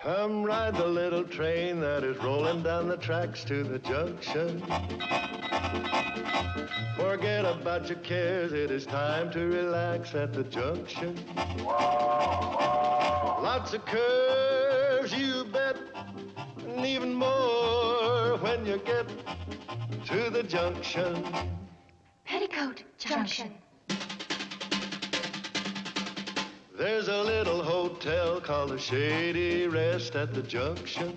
Come ride the little train that is rolling down the tracks to the junction. Forget about your cares, it is time to relax at the junction. Lots of curves, you bet, and even more when you get to the junction. Petticoat Junction. There's a little hotel called the Shady Rest at the junction.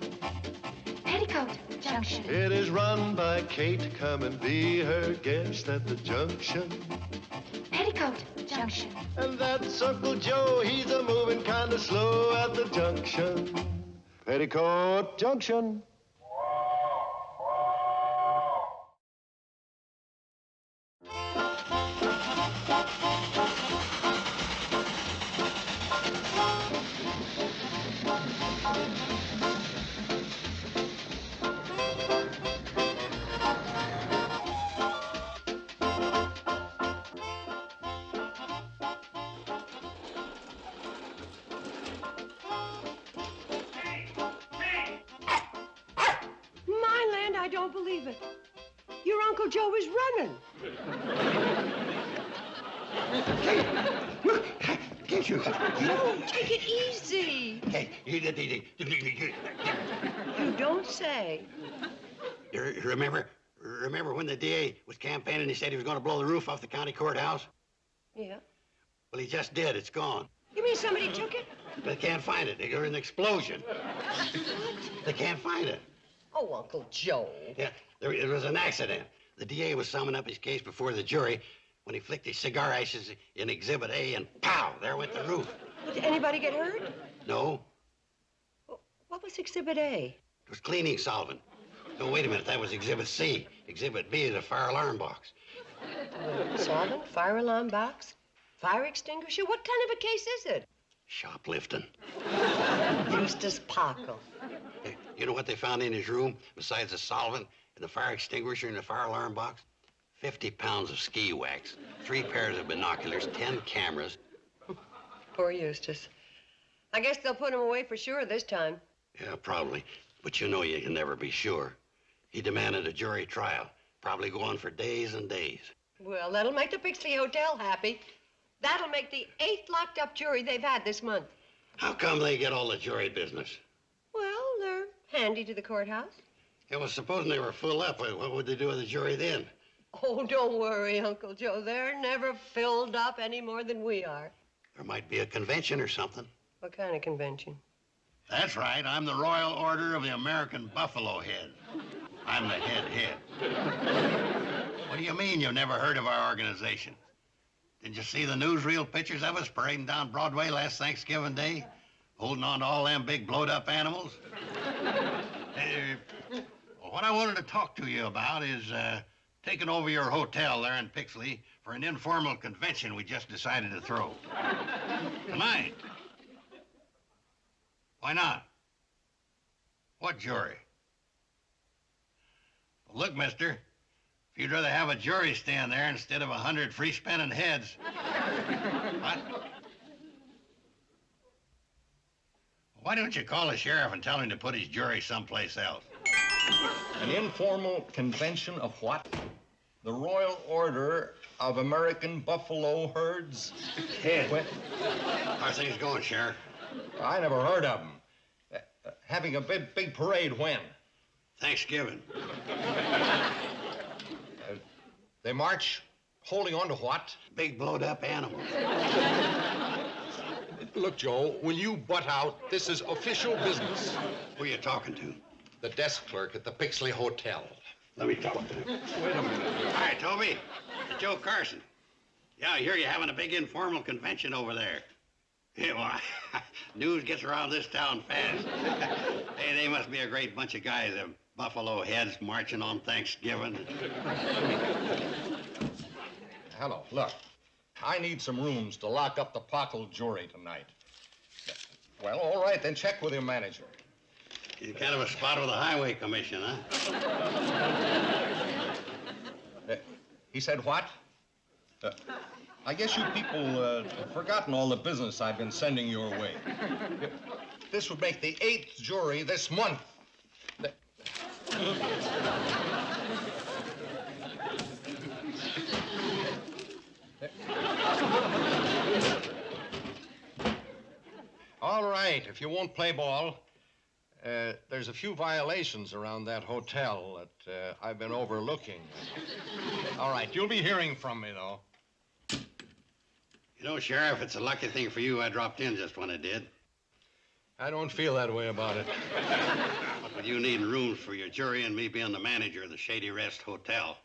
Petticoat Junction. It is run by Kate. Come and be her guest at the junction. Petticoat Junction. And that's Uncle Joe. He's a moving kind of slow at the junction. Petticoat Junction. I don't believe it. Your Uncle Joe is running. Can't you? Joe, take it easy. Hey, You don't say. you remember when the DA was campaigning, he said he was going to blow the roof off the county courthouse? Yeah. Well, he just did. It's gone. You mean somebody took it? They can't find it. There was an explosion. They can't find it. Oh, Uncle Joe. Yeah, it was an accident. The DA was summing up his case before the jury when he flicked his cigar ashes in Exhibit A, and pow, there went the roof. Did anybody get hurt? No. What was Exhibit A? It was cleaning solvent. No, wait a minute, that was Exhibit C. Exhibit B is a fire alarm box. Solvent, fire alarm box, fire extinguisher. What kind of a case is it? Shoplifting. Eustace Parkle. Hey, you know what they found in his room besides the solvent and the fire extinguisher and the fire alarm box? 50 pounds of ski wax, 3 pairs of binoculars, 10 cameras. Poor Eustace. I guess they'll put him away for sure this time. Yeah, probably. But you know you can never be sure. He demanded a jury trial. Probably go on for days and days. Well, that'll make the Pixley Hotel happy. That'll make the 8th locked-up jury they've had this month. How come they get all the jury business? Well, they're handy to the courthouse. Yeah, well, supposing they were full up, what would they do with the jury then? Oh, don't worry, Uncle Joe. They're never filled up any more than we are. There might be a convention or something. What kind of convention? That's right. I'm the Royal Order of the American Buffalo Head. I'm the head. What do you mean you've never heard of our organization? Didn't you see the newsreel pictures of us parading down Broadway last Thanksgiving Day? Holding on to all them big blowed-up animals? What I wanted to talk to you about is taking over your hotel there in Pixley for an informal convention we just decided to throw. Tonight. Why not? What jury? Well, look, mister, if you'd rather have a jury stand there instead of 100 free-spinning heads. What? Why don't you call the sheriff and tell him to put his jury someplace else? An informal convention of what? The Royal Order of American Buffalo Herds? Head. How are things going, Sheriff? I never heard of them. Having a big parade when? Thanksgiving. They march holding on to what? Big blowed-up animals. Look, Joe, when you butt out, this is official business. Who are you talking to? The desk clerk at the Pixley Hotel. Let me talk to him. Wait a minute. Hi, Toby. It's Joe Carson. Yeah, I hear you're having a big informal convention over there. Yeah, well, news gets around this town fast. Hey, they must be a great bunch of guys, them buffalo heads marching on Thanksgiving. Hello, look. I need some rooms to lock up the Pockle jury tonight. Well, all right, then check with your manager. He's kind of a spot with the highway commission, huh? He said what? I guess you people have forgotten all the business I've been sending your way. This would make the 8th jury this month. All right, if you won't play ball, there's a few violations around that hotel that I've been overlooking. All right, you'll be hearing from me, though. You know, Sheriff, it's a lucky thing for you I dropped in just when I did. I don't feel that way about it. What with you needing rooms for your jury and me being the manager of the Shady Rest Hotel.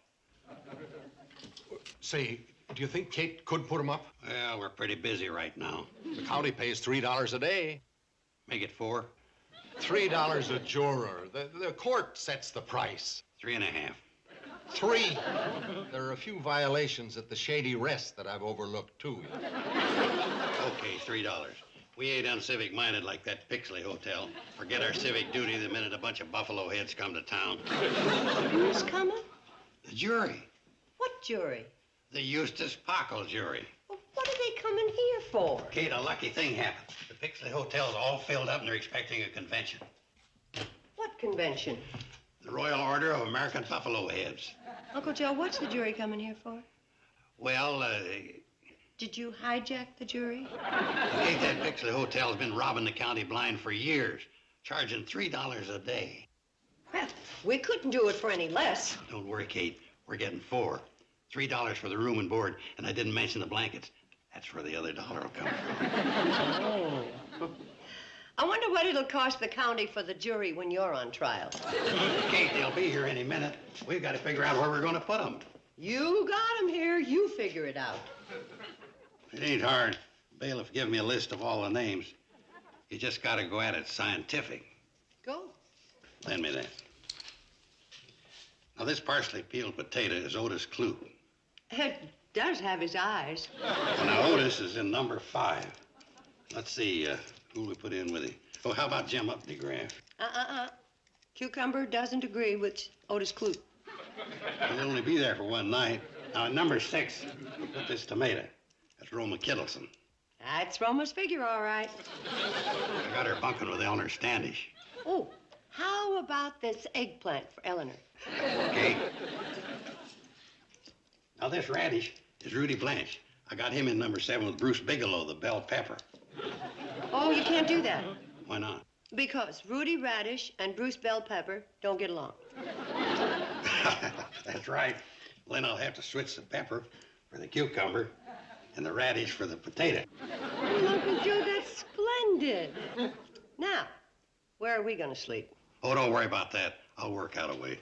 Say, do you think Kate could put him up? Well, we're pretty busy right now. The county pays $3 a day. Make it 4. $3 a juror. The court sets the price. 3.5. 3. There are a few violations at the Shady Rest that I've overlooked, too. Okay, $3. We ain't uncivic-minded like that Pixley Hotel. Forget our civic duty the minute a bunch of buffalo heads come to town. Who's coming? The jury. What jury? The Eustace Pockle jury. Well, what are they coming here for? Kate, a lucky thing happened. The Pixley Hotel's all filled up and they're expecting a convention. What convention? The Royal Order of American Buffalo Heads. Uncle Joe, what's the jury coming here for? Well, Did you hijack the jury? Kate, that Pixley Hotel's been robbing the county blind for years, charging $3 a day. Well, we couldn't do it for any less. Don't worry, Kate. We're getting 4. $3 for the room and board, and I didn't mention the blankets. That's where the other dollar will come from. Oh. I wonder what it'll cost the county for the jury when you're on trial. Kate, they'll be here any minute. We've got to figure out where we're going to put them. You got them here. You figure it out. It ain't hard. Bailiff gave me a list of all the names. You just got to go at it scientific. Go. Lend me that. Now, this parsley peeled potato is Otis Clute. It does have his eyes. Well, now, Otis is in number 5. Let's see, who we put in with him? Oh, how about Jim Updegraff? Cucumber doesn't agree with Otis Clute. He'll only be there for one night. Now, at number 6, we'll put this tomato. That's Roma Kittleson. That's Roma's figure, all right. I got her bunking with Eleanor Standish. Oh, how about this eggplant for Eleanor? Okay. Now, this radish is Rudy Blanche. I got him in number 7 with Bruce Bigelow, the bell pepper. Oh, you can't do that. Why not? Because Rudy Radish and Bruce Bell Pepper don't get along. That's right. Well, then I'll have to switch the pepper for the cucumber and the radish for the potato. Oh, Uncle Joe, that's splendid. Now, where are we going to sleep? Oh, don't worry about that. I'll work out a way.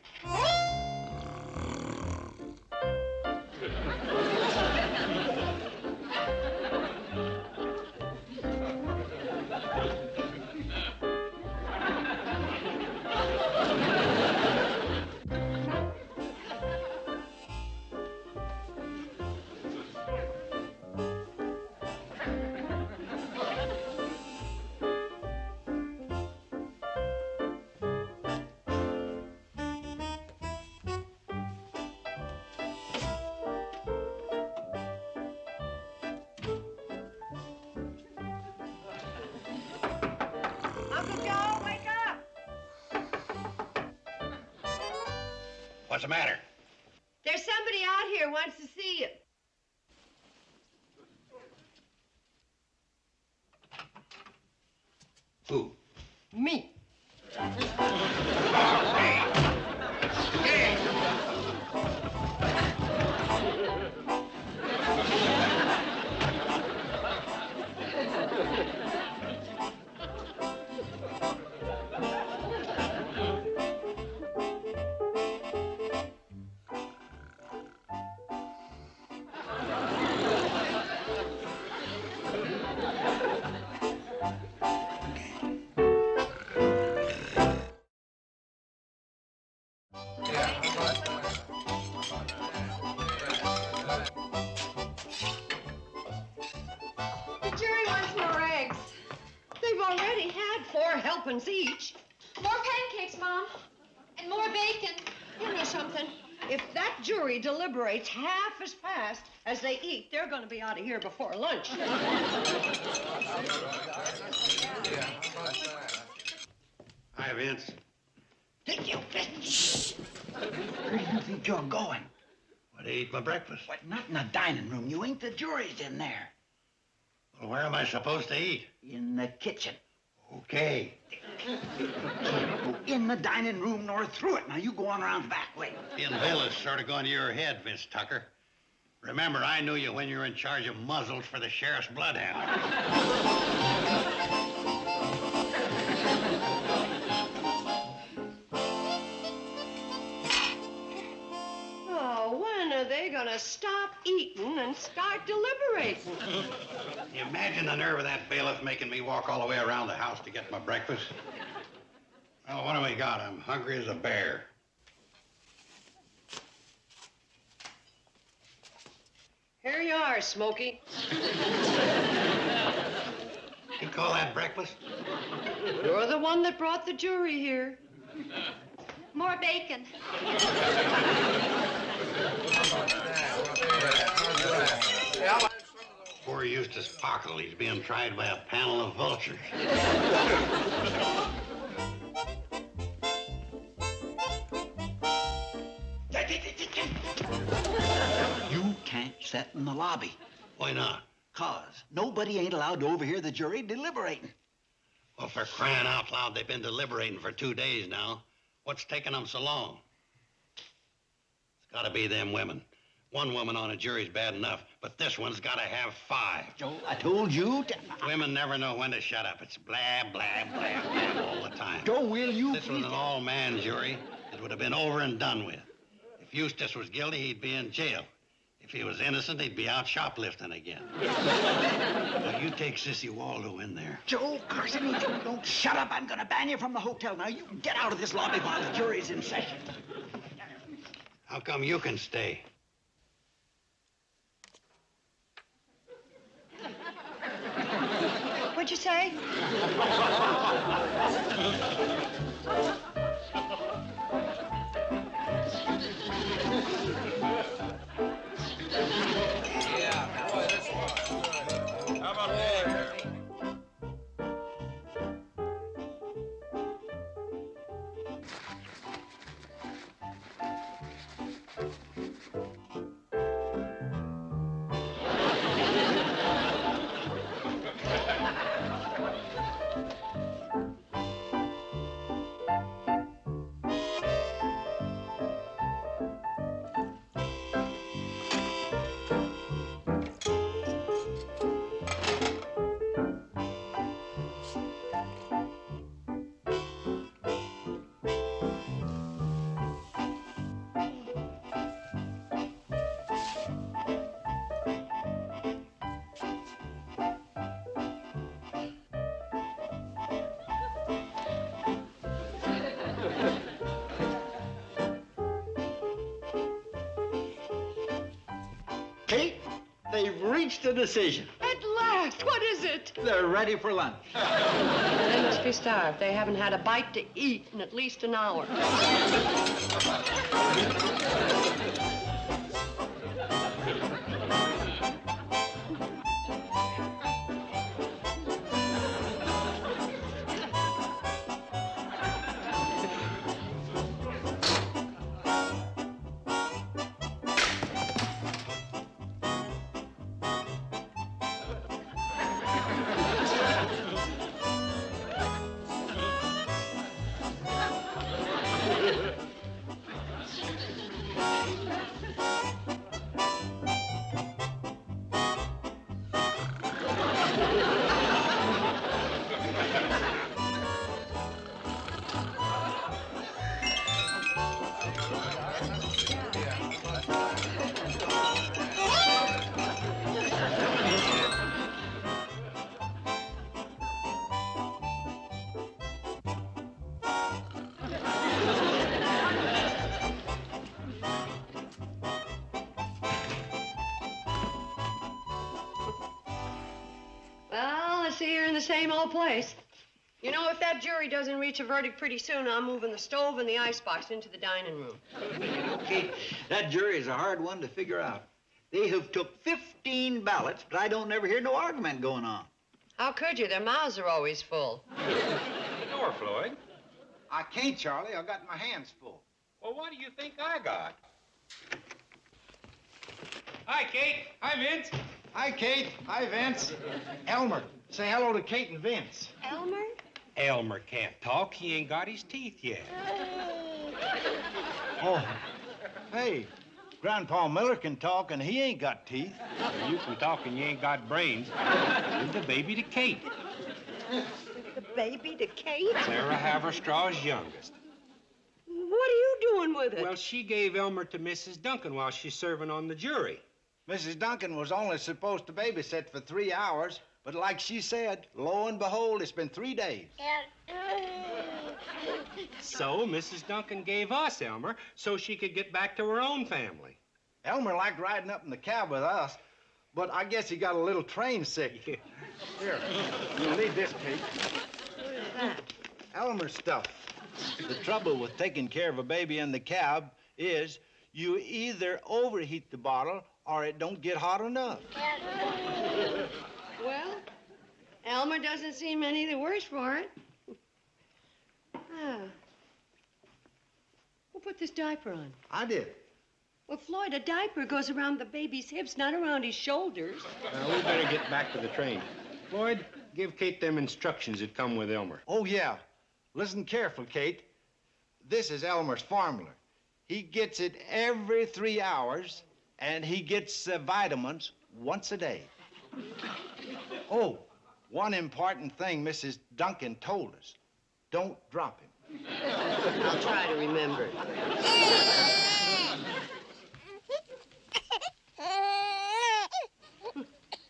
Uncle Joe, wake up! What's the matter? There's somebody out here wants to see you. Who? Me. The jury wants more eggs. They've already had 4 helpings each. More pancakes, Mom. And more bacon. You know something? If that jury deliberates half as fast As they eat, they're going to be out of here before lunch. Hi, Vince. Take you, bitch. Where do you think you're going? What, to eat my breakfast? What, not in the dining room. You ain't. The jury's in there. Well, where am I supposed to eat? In the kitchen. Okay. Can't go in the dining room nor through it. Now, you go on around the back way. Being Bill is sort of going to your head, Vince Tucker. Remember, I knew you when you were in charge of muzzles for the sheriff's bloodhound. Oh, when are they going to stop eating and start deliberating? You imagine the nerve of that bailiff making me walk all the way around the house to get my breakfast? Well, what do we got? I'm hungry as a bear. Here you are, Smokey. You call that breakfast? You're the one that brought the jury here. More bacon. Poor Eustace Pockle. He's being tried by a panel of vultures. You can't sit in the lobby. Why not? 'Cause nobody ain't allowed to overhear the jury deliberating. Well, for crying out loud, they've been deliberating for 2 days now. What's taking them so long? It's got to be them women. One woman on a jury's bad enough, but this one's got to have 5. Joe, I told you to... Women never know when to shut up. It's blah, blah, blah, blah all the time. Joe, will you This was an all-man jury. It would have been over and done with. If Eustace was guilty, he'd be in jail. If he was innocent, he'd be out shoplifting again. Now, you take Sissy Waldo in there. Joe, Carson, if you don't shut up, I'm gonna ban you from the hotel. Now, you get out of this lobby while the jury's in session. How come you can stay? What'd you say? Kate, they've reached a decision. At last, what is it? They're ready for lunch. They must be starved. They haven't had a bite to eat in at least an hour. Well, I see you're in the same old place. You know, if that jury doesn't reach a verdict pretty soon, I'm moving the stove and the icebox into the dining room. Kate, that jury is a hard one to figure out. They have took 15 ballots, but I don't never hear no argument going on. How could you? Their mouths are always full. The door, Floyd. I can't, Charlie. I got my hands full. Well, what do you think I got? Hi, Kate. Hi, Vince. Hi, Kate. Hi, Vince. Elmer, say hello to Kate and Vince. Elmer? Elmer can't talk. He ain't got his teeth yet. Oh, hey, Grandpa Miller can talk, and he ain't got teeth. Well, you can talk and you ain't got brains. Give the baby to Kate. The baby to Kate? Sarah Haverstraw's youngest. What are you doing with it? Well, she gave Elmer to Mrs. Duncan while she's serving on the jury. Mrs. Duncan was only supposed to babysit for 3 hours, but like she said, lo and behold, it's been 3 days. So Mrs. Duncan gave us Elmer so she could get back to her own family. Elmer liked riding up in the cab with us, but I guess he got a little train sick. Yeah. Here, you'll need this, Kate. What is that? Elmer stuff. The trouble with taking care of a baby in the cab is you either overheat the bottle or it don't get hot enough. Well, Elmer doesn't seem any the worse for it. Ah. Who put this diaper on? I did. Well, Floyd, a diaper goes around the baby's hips, not around his shoulders. Now, we better get back to the train. Floyd, give Kate them instructions that come with Elmer. Oh, yeah. Listen careful, Kate. This is Elmer's formula. He gets it every 3 hours, and he gets vitamins once a day. Oh, one important thing Mrs. Duncan told us. Don't drop him. I'll try to remember.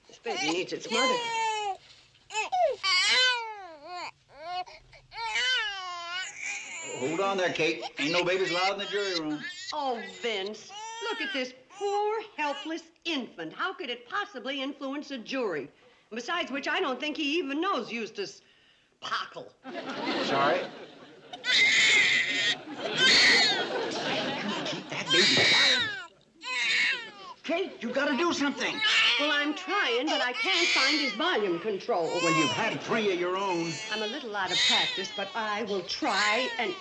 This baby needs its mother. Hold on there, Kate. Ain't no babies allowed in the jury room. Oh, Vince, look at this poor, helpless infant. How could it possibly influence a jury? Besides which, I don't think he even knows Eustace Pockle. Sorry? Keep that baby quiet. Kate, you gotta do something. Well, I'm trying, but I can't find his volume control. Well, you've had 3 of your own. I'm a little out of practice, but I will try and...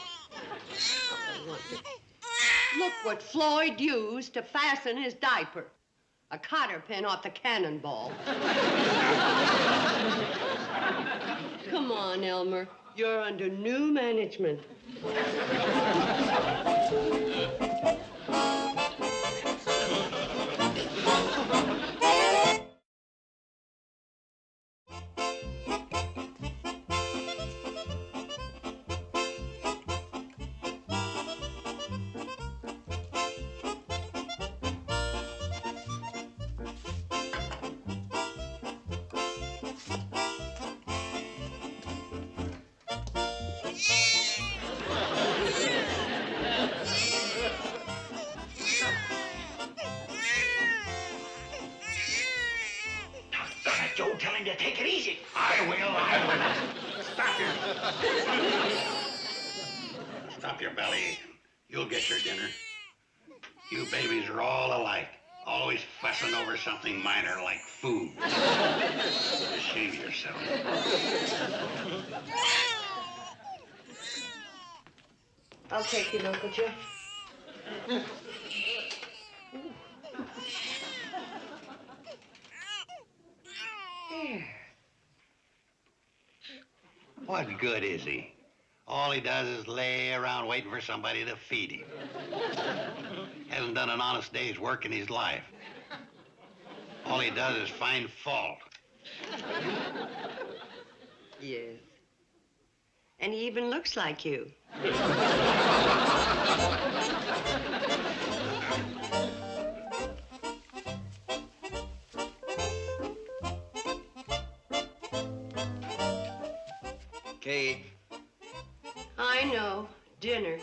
Look what Floyd used to fasten his diaper. A cotter pin off the cannonball. Come on, Elmer. You're under new management. Joe, tell him to take it easy. I will. Stop you. Stop your belly. You'll get your dinner. You babies are all alike. Always fussing over something minor like food. Shame yourself. I'll take him, Uncle Joe. What good is he? All he does is lay around waiting for somebody to feed him. Hasn't done an honest day's work in his life. All he does is find fault. Yes. And he even looks like you. Kate. I know. Dinner.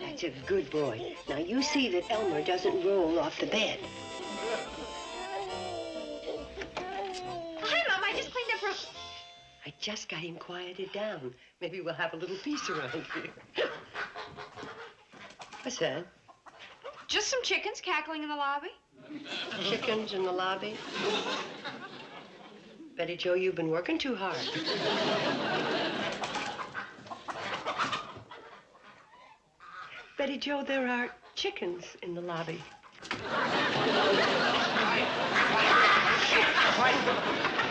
That's a good boy. Now, you see that Elmer doesn't roll off the bed. I just got him quieted down. Maybe we'll have a little peace around here. What's that? Just some chickens cackling in the lobby. Chickens in the lobby? Betty Jo, you've been working too hard. Betty Jo, there are chickens in the lobby.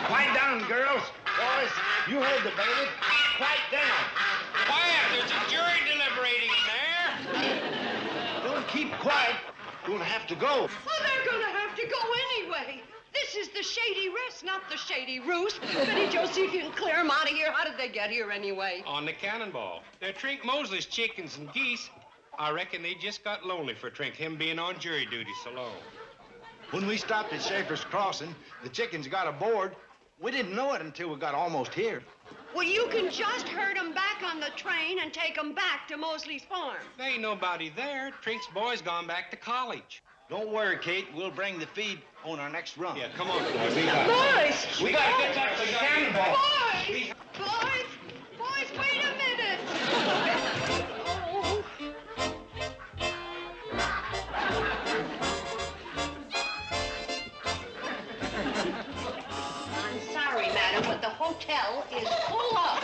Quiet down, girls. Boys, you heard the bailiff. Quiet down. Quiet! There's a jury deliberating in there. Don't keep quiet. You'll have to go. Well, they're gonna have to go anyway. This is the Shady Rest, not the Shady Roost. Betty Jo, see if you can clear them out of here. How did they get here anyway? On the cannonball. They're Trink Mosley's chickens and geese. I reckon they just got lonely for Trink, him being on jury duty so long. When we stopped at Schaefer's Crossing, the chickens got aboard. We didn't know it until we got almost here. Well, you can just herd them back on the train and take them back to Mosley's farm. There ain't nobody there. Trink's boy's gone back to college. Don't worry, Kate. We'll bring the feed on our next run. Yeah, come on, boys. Boys! We gotta get back to the cannonball. Boys! Boys! Boys, wait a minute! Oh. I'm sorry, madam, but the hotel is full up.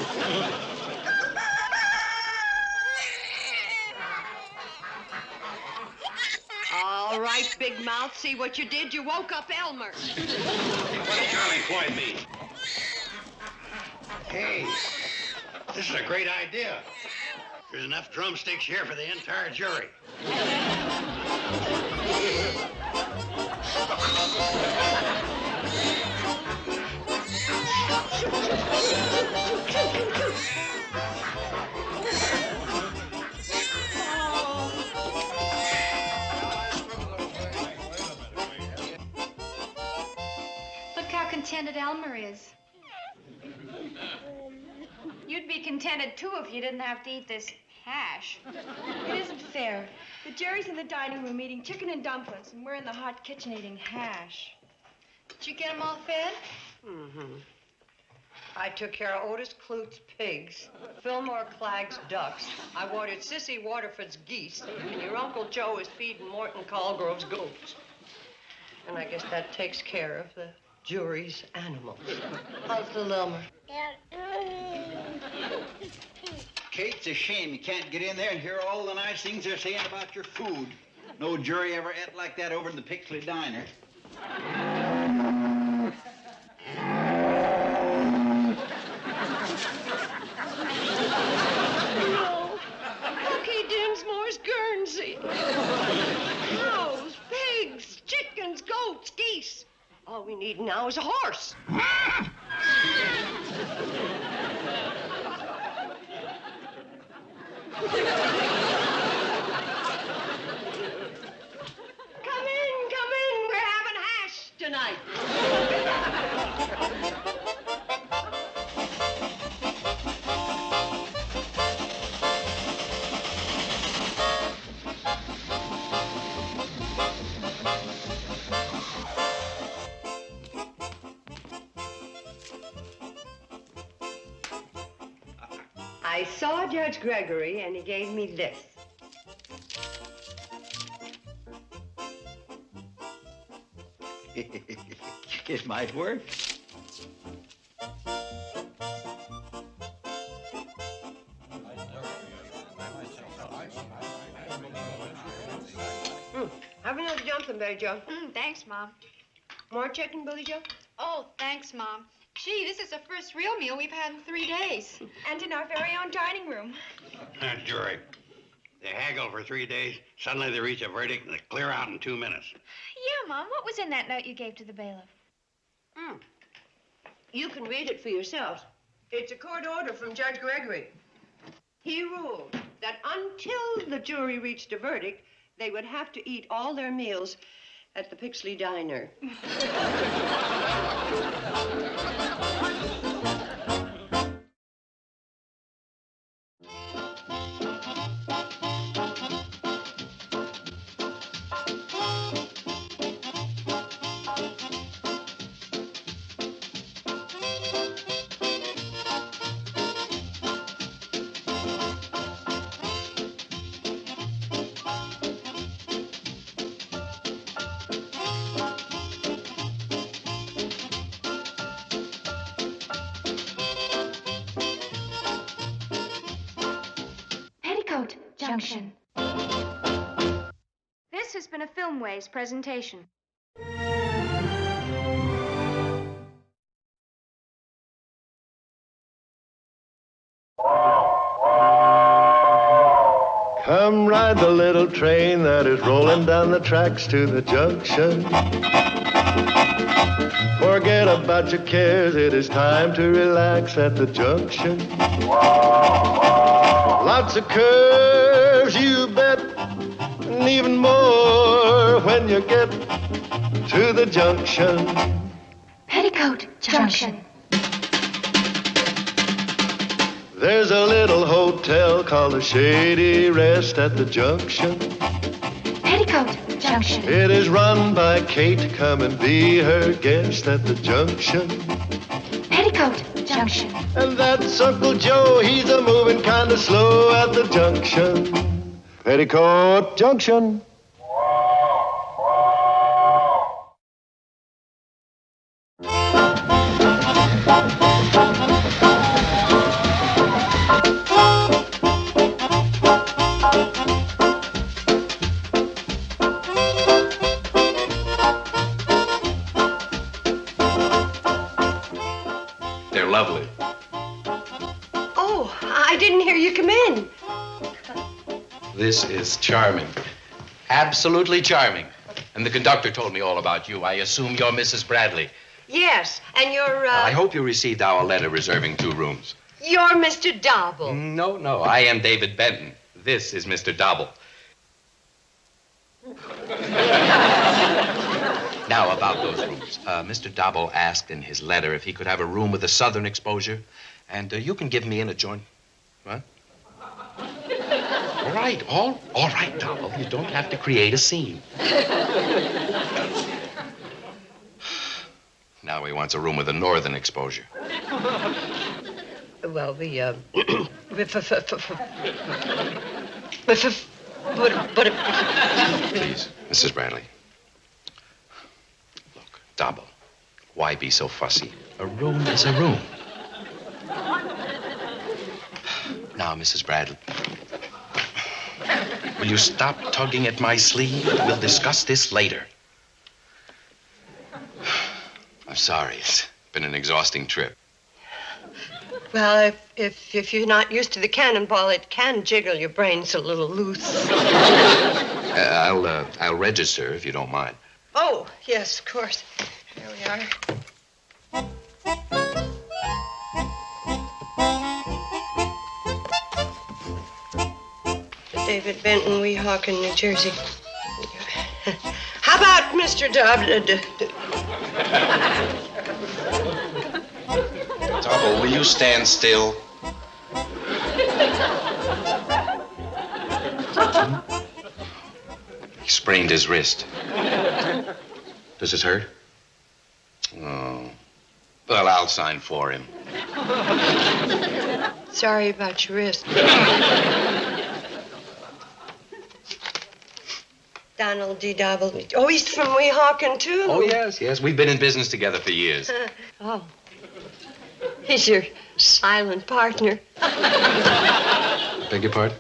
All right, Big Mouth, see what you did? You woke up Elmer. What does Charlie Floyd mean? Hey, this is a great idea. There's enough drumsticks here for the entire jury. Look how contented Elmer is. You'd be contented, too, if you didn't have to eat this hash. It isn't fair. The jury's in the dining room eating chicken and dumplings, and we're in the hot kitchen eating hash. Did you get them all fed? Mm-hmm. I took care of Otis Clute's pigs, Fillmore Clagg's ducks. I watered Sissy Waterford's geese, and your Uncle Joe is feeding Morton Colgrove's goats. And I guess that takes care of the jury's animals. How's little Elmer? Kate, it's a shame you can't get in there and hear all the nice things they're saying about your food. No jury ever ate like that over in the Pixley Diner. No. Bucky Dinsmore's Guernsey. Cows, pigs, chickens, goats, geese. All we need now is a horse. Come in. We're having hash tonight. I saw Judge Gregory, and he gave me this. It might work. Have another jumping, Betty Jo. Thanks, Mom. More chicken, Billy Joe? Oh, thanks, Mom. Gee, this is the first real meal we've had in 3 days. And in our very own dining room. That jury. They haggle for 3 days, suddenly they reach a verdict, and they clear out in 2 minutes. Yeah, Mom. What was in that note you gave to the bailiff? You can read it for yourselves. It's a court order from Judge Gregory. He ruled that until the jury reached a verdict, they would have to eat all their meals at the Pixley Diner. Junction. This has been a Filmways presentation. Come ride the little train that is rolling down the tracks to the junction. Forget about your cares, it is time to relax at the junction. Lots of curves, you bet, and even more when you get to the junction. Petticoat Junction. There's a little hotel called the Shady Rest at the junction. Petticoat Junction. It is run by Kate. Come and be her guest at the junction. Petticoat Junction. And that's Uncle Joe. He's a moving kind of slow at the junction. Petticoat Junction. They're lovely. Oh, I didn't hear you come in. This is charming. Absolutely charming. And the conductor told me all about you. I assume you're Mrs. Bradley. Yes, and you're, I hope you received our letter reserving 2 rooms. You're Mr. Dobble. No, I am David Benton. This is Mr. Dobble. Now, about those rooms. Mr. Dobble asked in his letter if he could have a room with a southern exposure, and you can give me an adjoint. What? All right, Dobble. You don't have to create a scene. Now he wants a room with a northern exposure. Well, Please, Mrs. Bradley. Look, Dobble, why be so fussy? A room is a room. Now, Mrs. Bradley, will you stop tugging at my sleeve? We'll discuss this later. I'm sorry. It's been an exhausting trip. well, if you're not used to the cannonball, it can jiggle your brains a little loose. I'll register if you don't mind. Oh, yes, of course. There we are. David Benton, Weehawken, New Jersey. How about Mr. Dobble, will you stand still? He sprained his wrist. Does it hurt? Oh. Well, I'll sign for him. Sorry about your wrist. Donald D. Dobble. Oh, he's from Weehawken, too. Oh, yes. We've been in business together for years. Oh. He's your silent partner. Beg your pardon?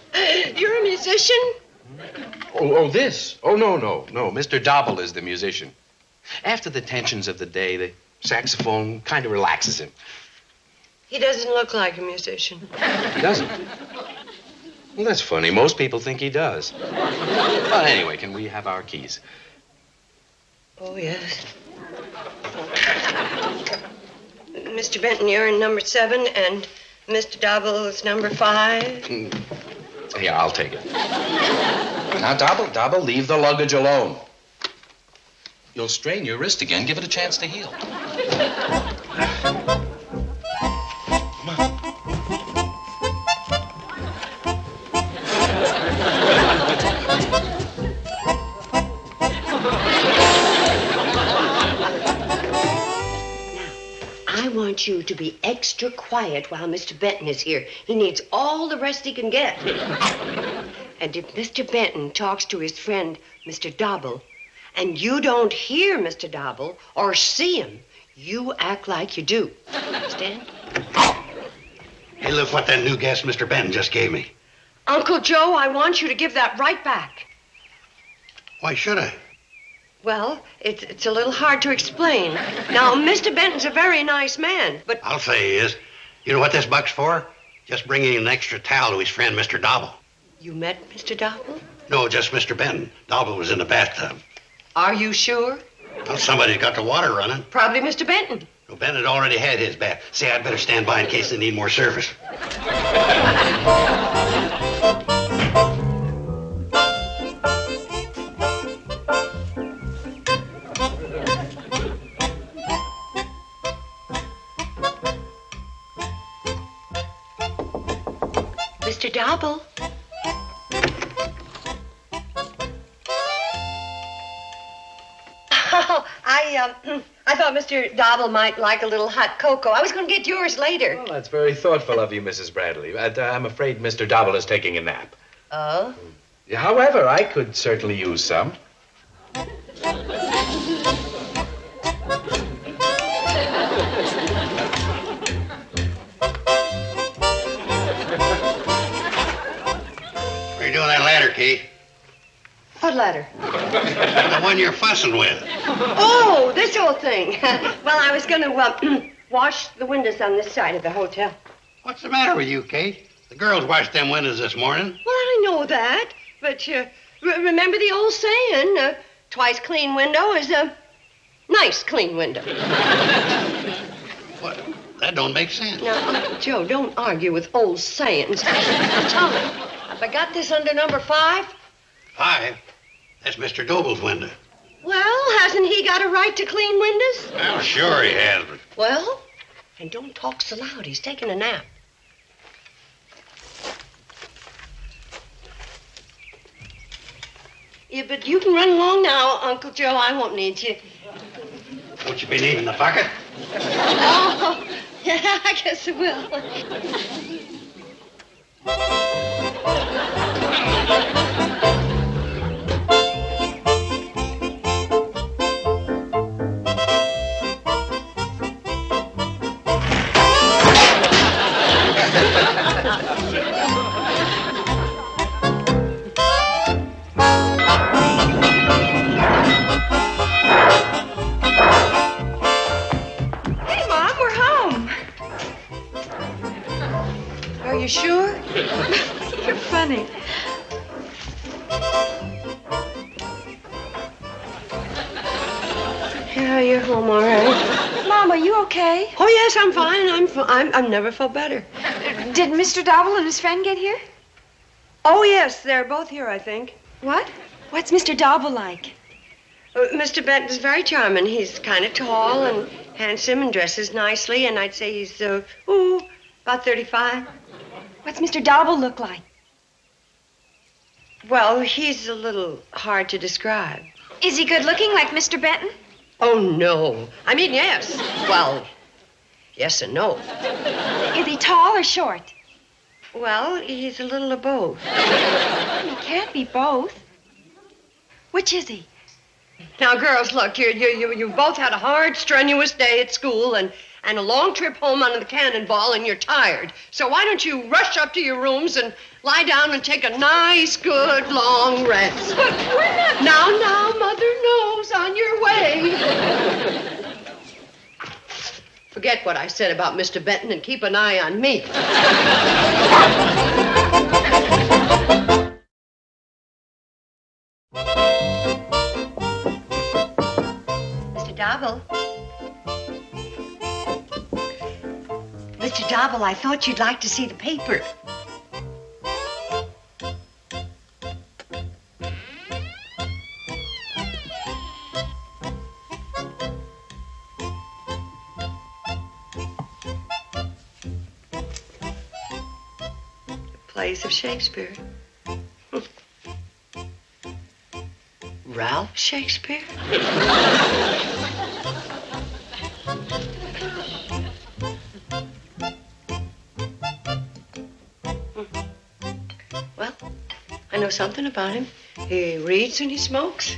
You're a musician? Oh, this? Oh, no. Mr. Dobble is the musician. After the tensions of the day, the saxophone kind of relaxes him. He doesn't look like a musician. He doesn't? Well, that's funny. Most people think he does. Well, anyway, can we have our keys? Oh, yes. Mr. Benton, you're in number 7, and Mr. Dobble is number 5. Here, I'll take it. Now, Dobble, leave the luggage alone. You'll strain your wrist again. Give it a chance to heal. I want you to be extra quiet while Mr. Benton is here. He needs all the rest he can get. And if Mr. Benton talks to his friend, Mr. Dobble, and you don't hear Mr. Dobble or see him, you act like you do. Understand? Hey, look what that new guest Mr. Benton just gave me. Uncle Joe, I want you to give that right back. Why should I? Well, it's a little hard to explain. Now, Mr. Benton's a very nice man, but... I'll say he is. You know what this buck's for? Just bringing an extra towel to his friend, Mr. Dobble. You met Mr. Dobble? No, just Mr. Benton. Dobble was in the bathtub. Are you sure? Well, somebody's got the water running. Probably Mr. Benton. Well, Benton had already had his bath. Say, I'd better stand by in case they need more service. Mr. Dobble. Oh, I thought Mr. Dobble might like a little hot cocoa. I was going to get yours later. Well, that's very thoughtful of you, Mrs. Bradley. But I'm afraid Mr. Dobble is taking a nap. Oh? However, I could certainly use some. Where you doing that ladder, Kate? What ladder? The one you're fussing with. Oh, this old thing. Well, I was going to wash the windows on this side of the hotel. What's the matter with you, Kate? The girls washed them windows this morning. Well, I know that, but remember the old saying, twice clean window is a nice clean window. What? That don't make sense. Now, Uncle Joe, don't argue with old sayings. Now, tell me, have I got this under number 5? 5? That's Mr. Doble's window. Well, hasn't he got a right to clean windows? Well, sure he has, but... Well, and don't talk so loud. He's taking a nap. Yeah, but you can run along now, Uncle Joe. I won't need you. Won't you be needing the bucket? Oh, yeah, I guess it will. Hey, Mom, we're home. Are you sure? You're funny. Yeah, you're home, all right. Mom, are you okay? Oh, yes, I'm fine. I've never felt better. Did Mr. Dobble and his friend get here? Oh, yes, they're both here, I think. What? What's Mr. Dobble like? Mr. Benton's very charming. He's kind of tall and handsome and dresses nicely, and I'd say he's, about 35. What's Mr. Dobble look like? Well, he's a little hard to describe. Is he good looking like Mr. Benton? Oh, no. I mean, yes. Well, yes and no. Is he tall or short? Well, he's a little of both. He can't be both. Which is he? Now, girls, look, you both had a hard, strenuous day at school and a long trip home under the cannonball, and you're tired. So why don't you rush up to your rooms and lie down and take a nice, good, long rest? But we're not... Now, Mother knows, on your way. Forget what I said about Mr. Benton and keep an eye on me. Mr. Dobble. Mr. Dobble, I thought you'd like to see the paper. Plays of Shakespeare. Ralph Shakespeare? Well, I know something about him. He reads and he smokes.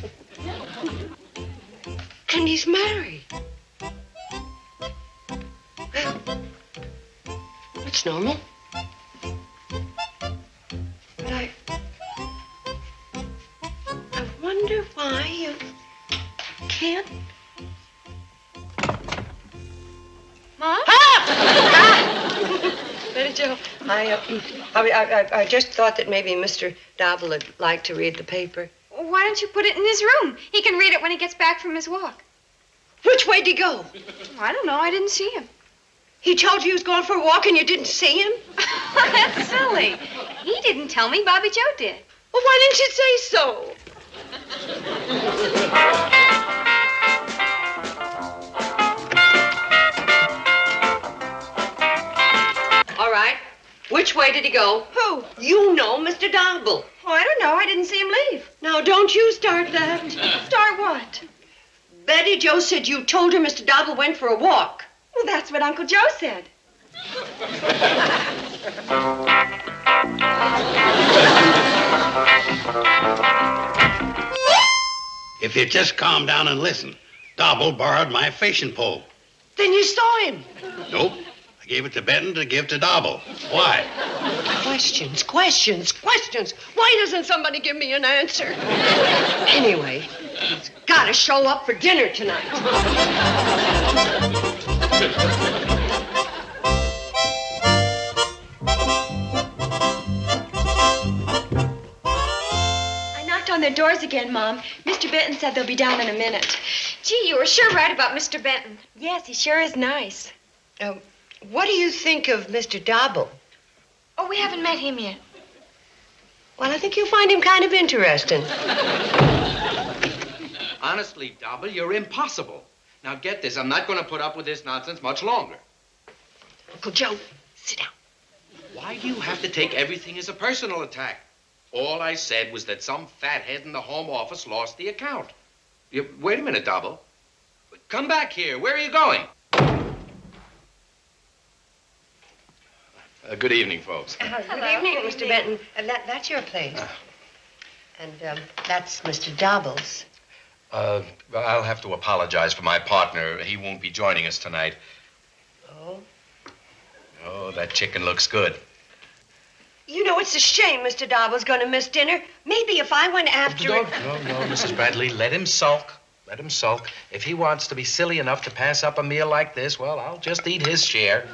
And he's married. Well, it's normal. Betty Joe, I just thought that maybe Mr. Dobble would like to read the paper. Why don't you put it in his room? He can read it when he gets back from his walk. Which way did he go? I don't know. I didn't see him. He told you he was going for a walk and you didn't see him? That's silly. He didn't tell me. Bobby Joe did. Well, why didn't you say so? All right. Which way did he go? Who? You know, Mr. Dobble. Oh, I don't know. I didn't see him leave. Now, don't you start that. Start what? Betty Joe said you told her Mr. Dobble went for a walk. Well, that's what Uncle Joe said. If you just calm down and listen, Dobble borrowed my fishing pole. Then you saw him. Nope. I gave it to Benton to give to Dobble. Why? Questions. Why doesn't somebody give me an answer? Anyway, he's got to show up for dinner tonight. I knocked on their doors again, Mom. Mr. Benton said they'll be down in a minute. Gee, you were sure right about Mr. Benton. Yes, he sure is nice. What do you think of Mr. Dobble? Oh, we haven't met him yet. Well, I think you'll find him kind of interesting. Honestly, Dobble, you're impossible. Now get this, I'm not going to put up with this nonsense much longer. Uncle Joe, sit down. Why do you have to take everything as a personal attack? All I said was that some fathead in the Home Office lost the account. Wait a minute, Dobble. Come back here. Where are you going? Good evening, folks. Good evening, Mr. Benton. That's your place. And that's Mr. Dobble's. I'll have to apologize for my partner. He won't be joining us tonight. Oh? Oh, that chicken looks good. You know, it's a shame Mr. Dobble's going to miss dinner. Maybe if I went after No, it... no, Mrs. Bradley. Let him sulk. Let him sulk. If he wants to be silly enough to pass up a meal like this, well, I'll just eat his share.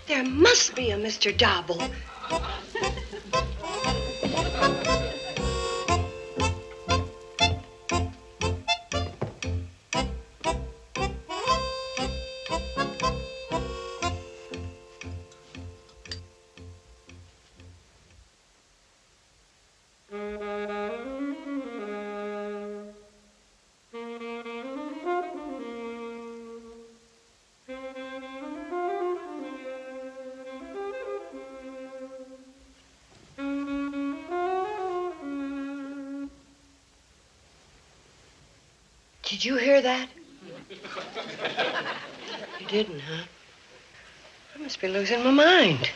There must be a Mr. Dobble. Did you hear that? You didn't, huh? I must be losing my mind.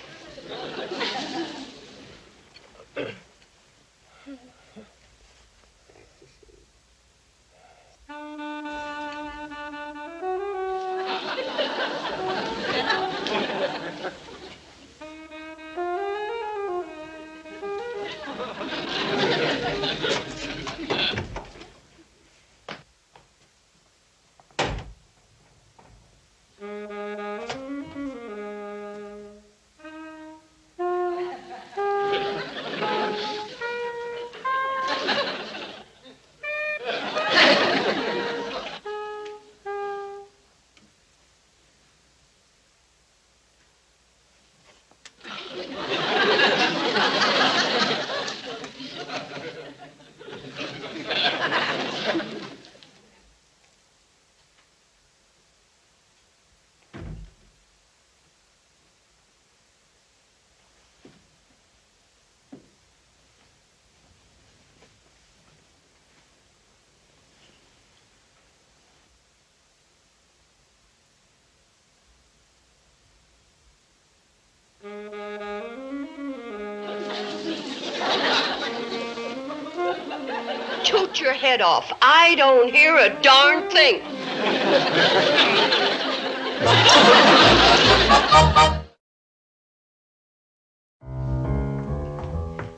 toot your head off. I don't hear a darn thing.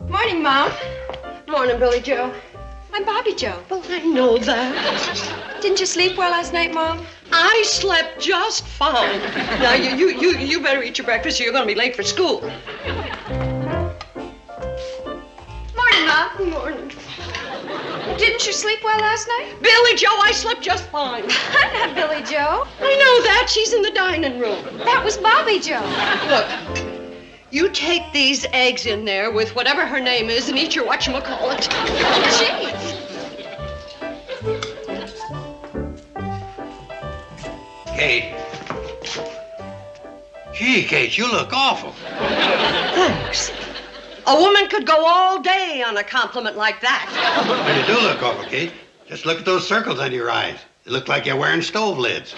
Morning, Mom. Morning, Billy Joe. I'm Bobby Joe. Well, I know that. Didn't you sleep well last night, Mom? I slept just fine. Now, you better eat your breakfast or you're going to be late for school. Morning, Mom. Morning. Didn't you sleep well last night? Billy Joe, I slept just fine. I'm not Billy Joe. I know that. She's in the dining room. That was Bobby Joe. Look, you take these eggs in there with whatever her name is and eat your whatchamacallit. Gee. Kate. Gee, Kate, you look awful. Thanks. A woman could go all day on a compliment like that. Well, you do look awful, Kate. Just look at those circles under your eyes. They look like you're wearing stove lids.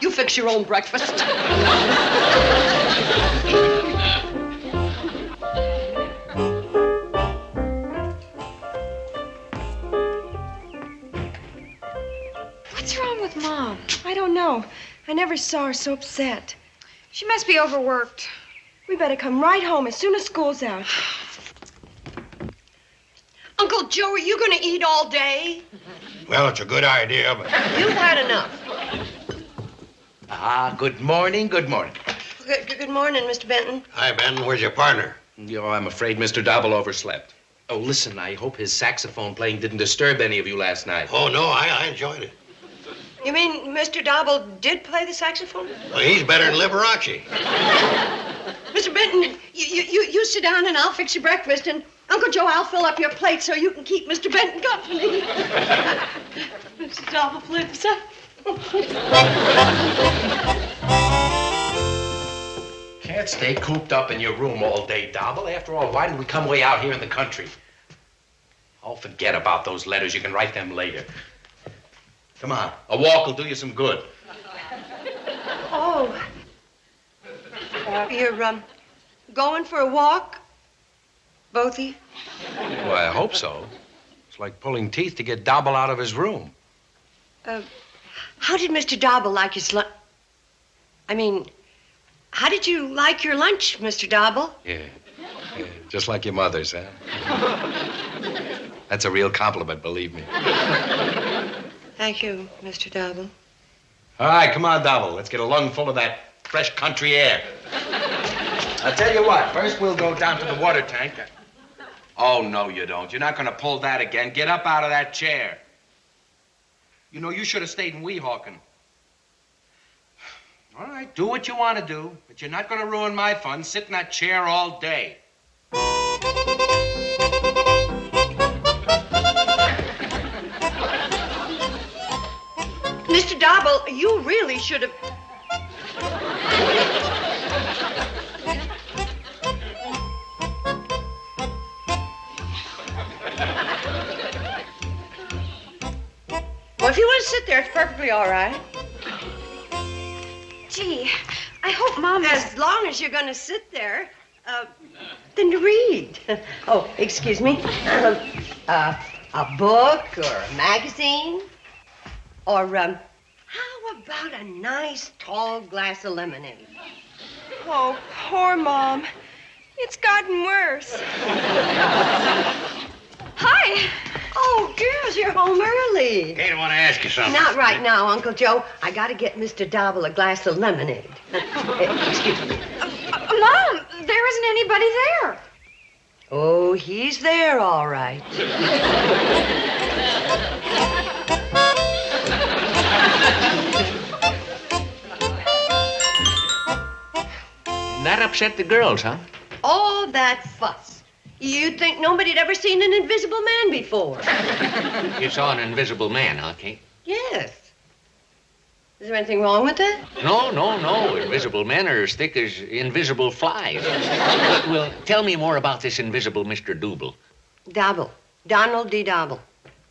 You fix your own breakfast. What's wrong with Mom? I don't know. I never saw her so upset. She must be overworked. We better come right home as soon as school's out. Uncle Joe, are you going to eat all day? Well, it's a good idea, but... You've had enough. Good morning, good morning. Good morning, Mr. Benton. Hi, Ben. Where's your partner? I'm afraid Mr. Dobble overslept. Oh, listen, I hope his saxophone playing didn't disturb any of you last night. Oh, no, I enjoyed it. You mean Mr. Dobble did play the saxophone? Well, he's better than Liberace. Mr. Benton, you sit down and I'll fix your breakfast, and Uncle Joe, I'll fill up your plate so you can keep Mr. Benton company. Mr. Dobble played the saxophone. Can't stay cooped up in your room all day, Dobble. After all, why did we come way out here in the country? Oh, forget about those letters. You can write them later. Come on, a walk will do you some good. Oh. You're, going for a walk? Both of you? Well, I hope so. It's like pulling teeth to get Dobble out of his room. How did Mr. Dobble like his lunch? I mean, how did you like your lunch, Mr. Dobble? Yeah, just like your mother's, huh? That's a real compliment, believe me. Thank you, Mr. Dobble. All right, come on, Dobble. Let's get a lung full of that fresh country air. I'll tell you what. First, we'll go down to the water tank. Oh, no, you don't. You're not going to pull that again. Get up out of that chair. You know, you should have stayed in Weehawken. All right, do what you want to do, but you're not going to ruin my fun. Sit in that chair all day. Mr. Dobble, you really should have... Well, if you want to sit there, it's perfectly all right. Gee, I hope Mom is... As long as you're going to sit there, then read. Oh, excuse me. A book or a magazine? Or, how about a nice tall glass of lemonade? Oh, poor Mom. It's gotten worse. Hi. Oh, girls, you're home early. Kate, I want to ask you something. Not right now, Uncle Joe. I got to get Mr. Dobble a glass of lemonade. Excuse me. Mom, there isn't anybody there. Oh, he's there, all right. That upset the girls, huh? All that fuss. You'd think nobody'd ever seen an invisible man before. You saw an invisible man, huh, Kate? Yes. Is there anything wrong with that? No. Invisible men are as thick as invisible flies. Well, tell me more about this invisible Mr. Double. Dobble. Donald D. Dobble.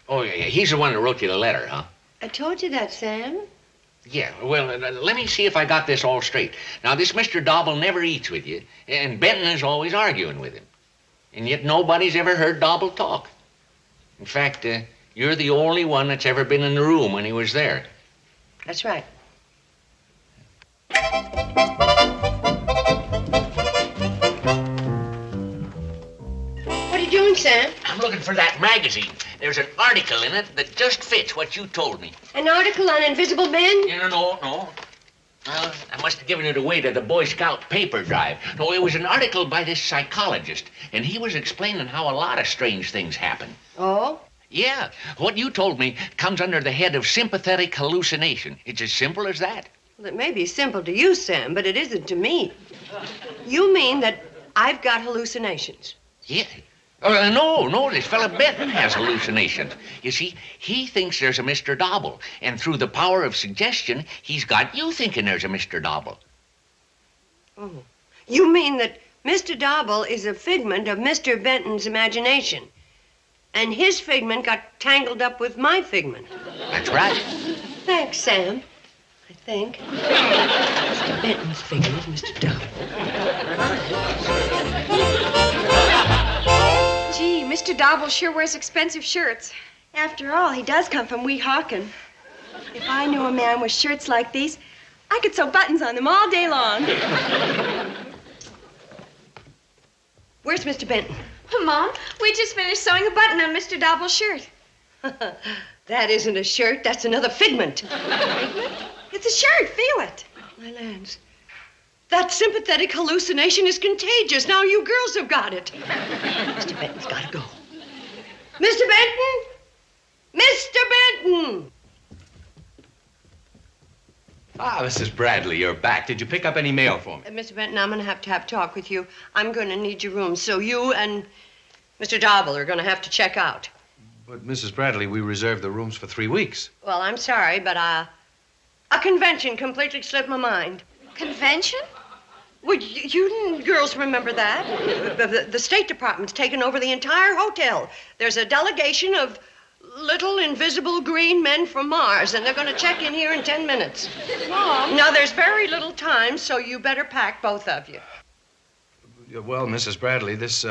Oh, yeah, he's the one that wrote you the letter, huh? I told you that, Sam. Yeah, well, let me see if I got this all straight. Now, this Mr. Dobble never eats with you, and Benton is always arguing with him. And yet nobody's ever heard Dobble talk. In fact, you're the only one that's ever been in the room when he was there. That's right. What are you doing, Sam? I'm looking for that magazine. There's an article in it that just fits what you told me. An article on invisible men? No. Well, I must have given it away to the Boy Scout paper drive. No, it was an article by this psychologist, and he was explaining how a lot of strange things happen. Oh? Yeah. What you told me comes under the head of sympathetic hallucination. It's as simple as that. Well, it may be simple to you, Sam, but it isn't to me. You mean that I've got hallucinations? Yeah. No, this fella Benton has hallucinations. You see, he thinks there's a Mr. Dobble, and through the power of suggestion, he's got you thinking there's a Mr. Dobble. Oh. You mean that Mr. Dobble is a figment of Mr. Benton's imagination, and his figment got tangled up with my figment? That's right. Thanks, Sam. I think. Mr. Benton's figment, Mr. Dobble. Gee, Mr. Dobble sure wears expensive shirts. After all, he does come from Weehawken. If I knew a man with shirts like these, I could sew buttons on them all day long. Where's Mr. Benton? Mom, we just finished sewing a button on Mr. Dobble's shirt. That isn't a shirt, that's another figment. Figment? It's a shirt, feel it. My lands. That sympathetic hallucination is contagious. Now you girls have got it. Mr. Benton's got to go. Mr. Benton! Mr. Benton! Ah, Mrs. Bradley, you're back. Did you pick up any mail for me? Mr. Benton, I'm going to have a talk with you. I'm going to need your room, so you and Mr. Dobble are going to have to check out. But, Mrs. Bradley, we reserved the rooms for 3 weeks. Well, I'm sorry, but a convention completely slipped my mind. Convention? Well, you girls remember that? The State Department's taken over the entire hotel. There's a delegation of little invisible green men from Mars, and they're going to check in here in 10 minutes. Mom? Now, there's very little time, so you better pack, both of you. Well, Mrs. Bradley, this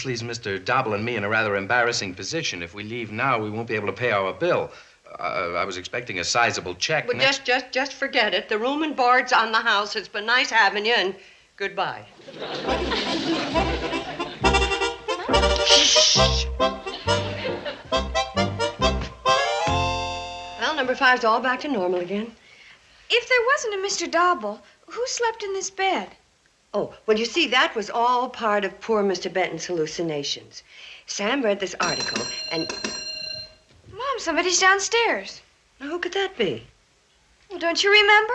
leaves Mr. Dobble and me in a rather embarrassing position. If we leave now, we won't be able to pay our bill. I was expecting a sizable check. Well, just forget it. The room and board's on the house. It's been nice having you, and goodbye. Shh. Well, number 5's all back to normal again. If there wasn't a Mr. Dobble, who slept in this bed? Oh, well, you see, that was all part of poor Mr. Benton's hallucinations. Sam read this article, and... Mom, somebody's downstairs. Now, who could that be? Well, don't you remember?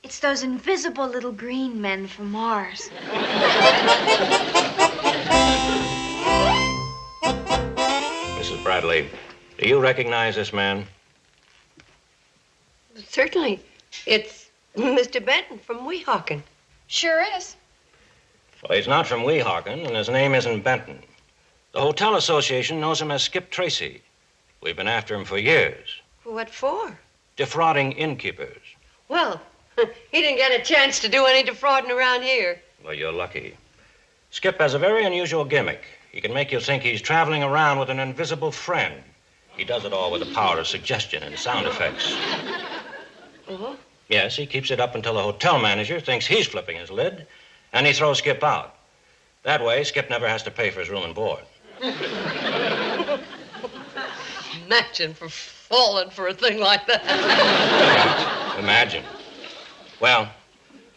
It's those invisible little green men from Mars. Mrs. Bradley, do you recognize this man? Certainly. It's Mr. Benton from Weehawken. Sure is. Well, he's not from Weehawken, and his name isn't Benton. The Hotel Association knows him as Skip Tracy. We've been after him for years. What for? Defrauding innkeepers. Well, he didn't get a chance to do any defrauding around here. Well, you're lucky. Skip has a very unusual gimmick. He can make you think he's traveling around with an invisible friend. He does it all with the power of suggestion and sound effects. Uh-huh. Yes, he keeps it up until the hotel manager thinks he's flipping his lid, and he throws Skip out. That way, Skip never has to pay for his room and board. Imagine for falling for a thing like that. Imagine. Well,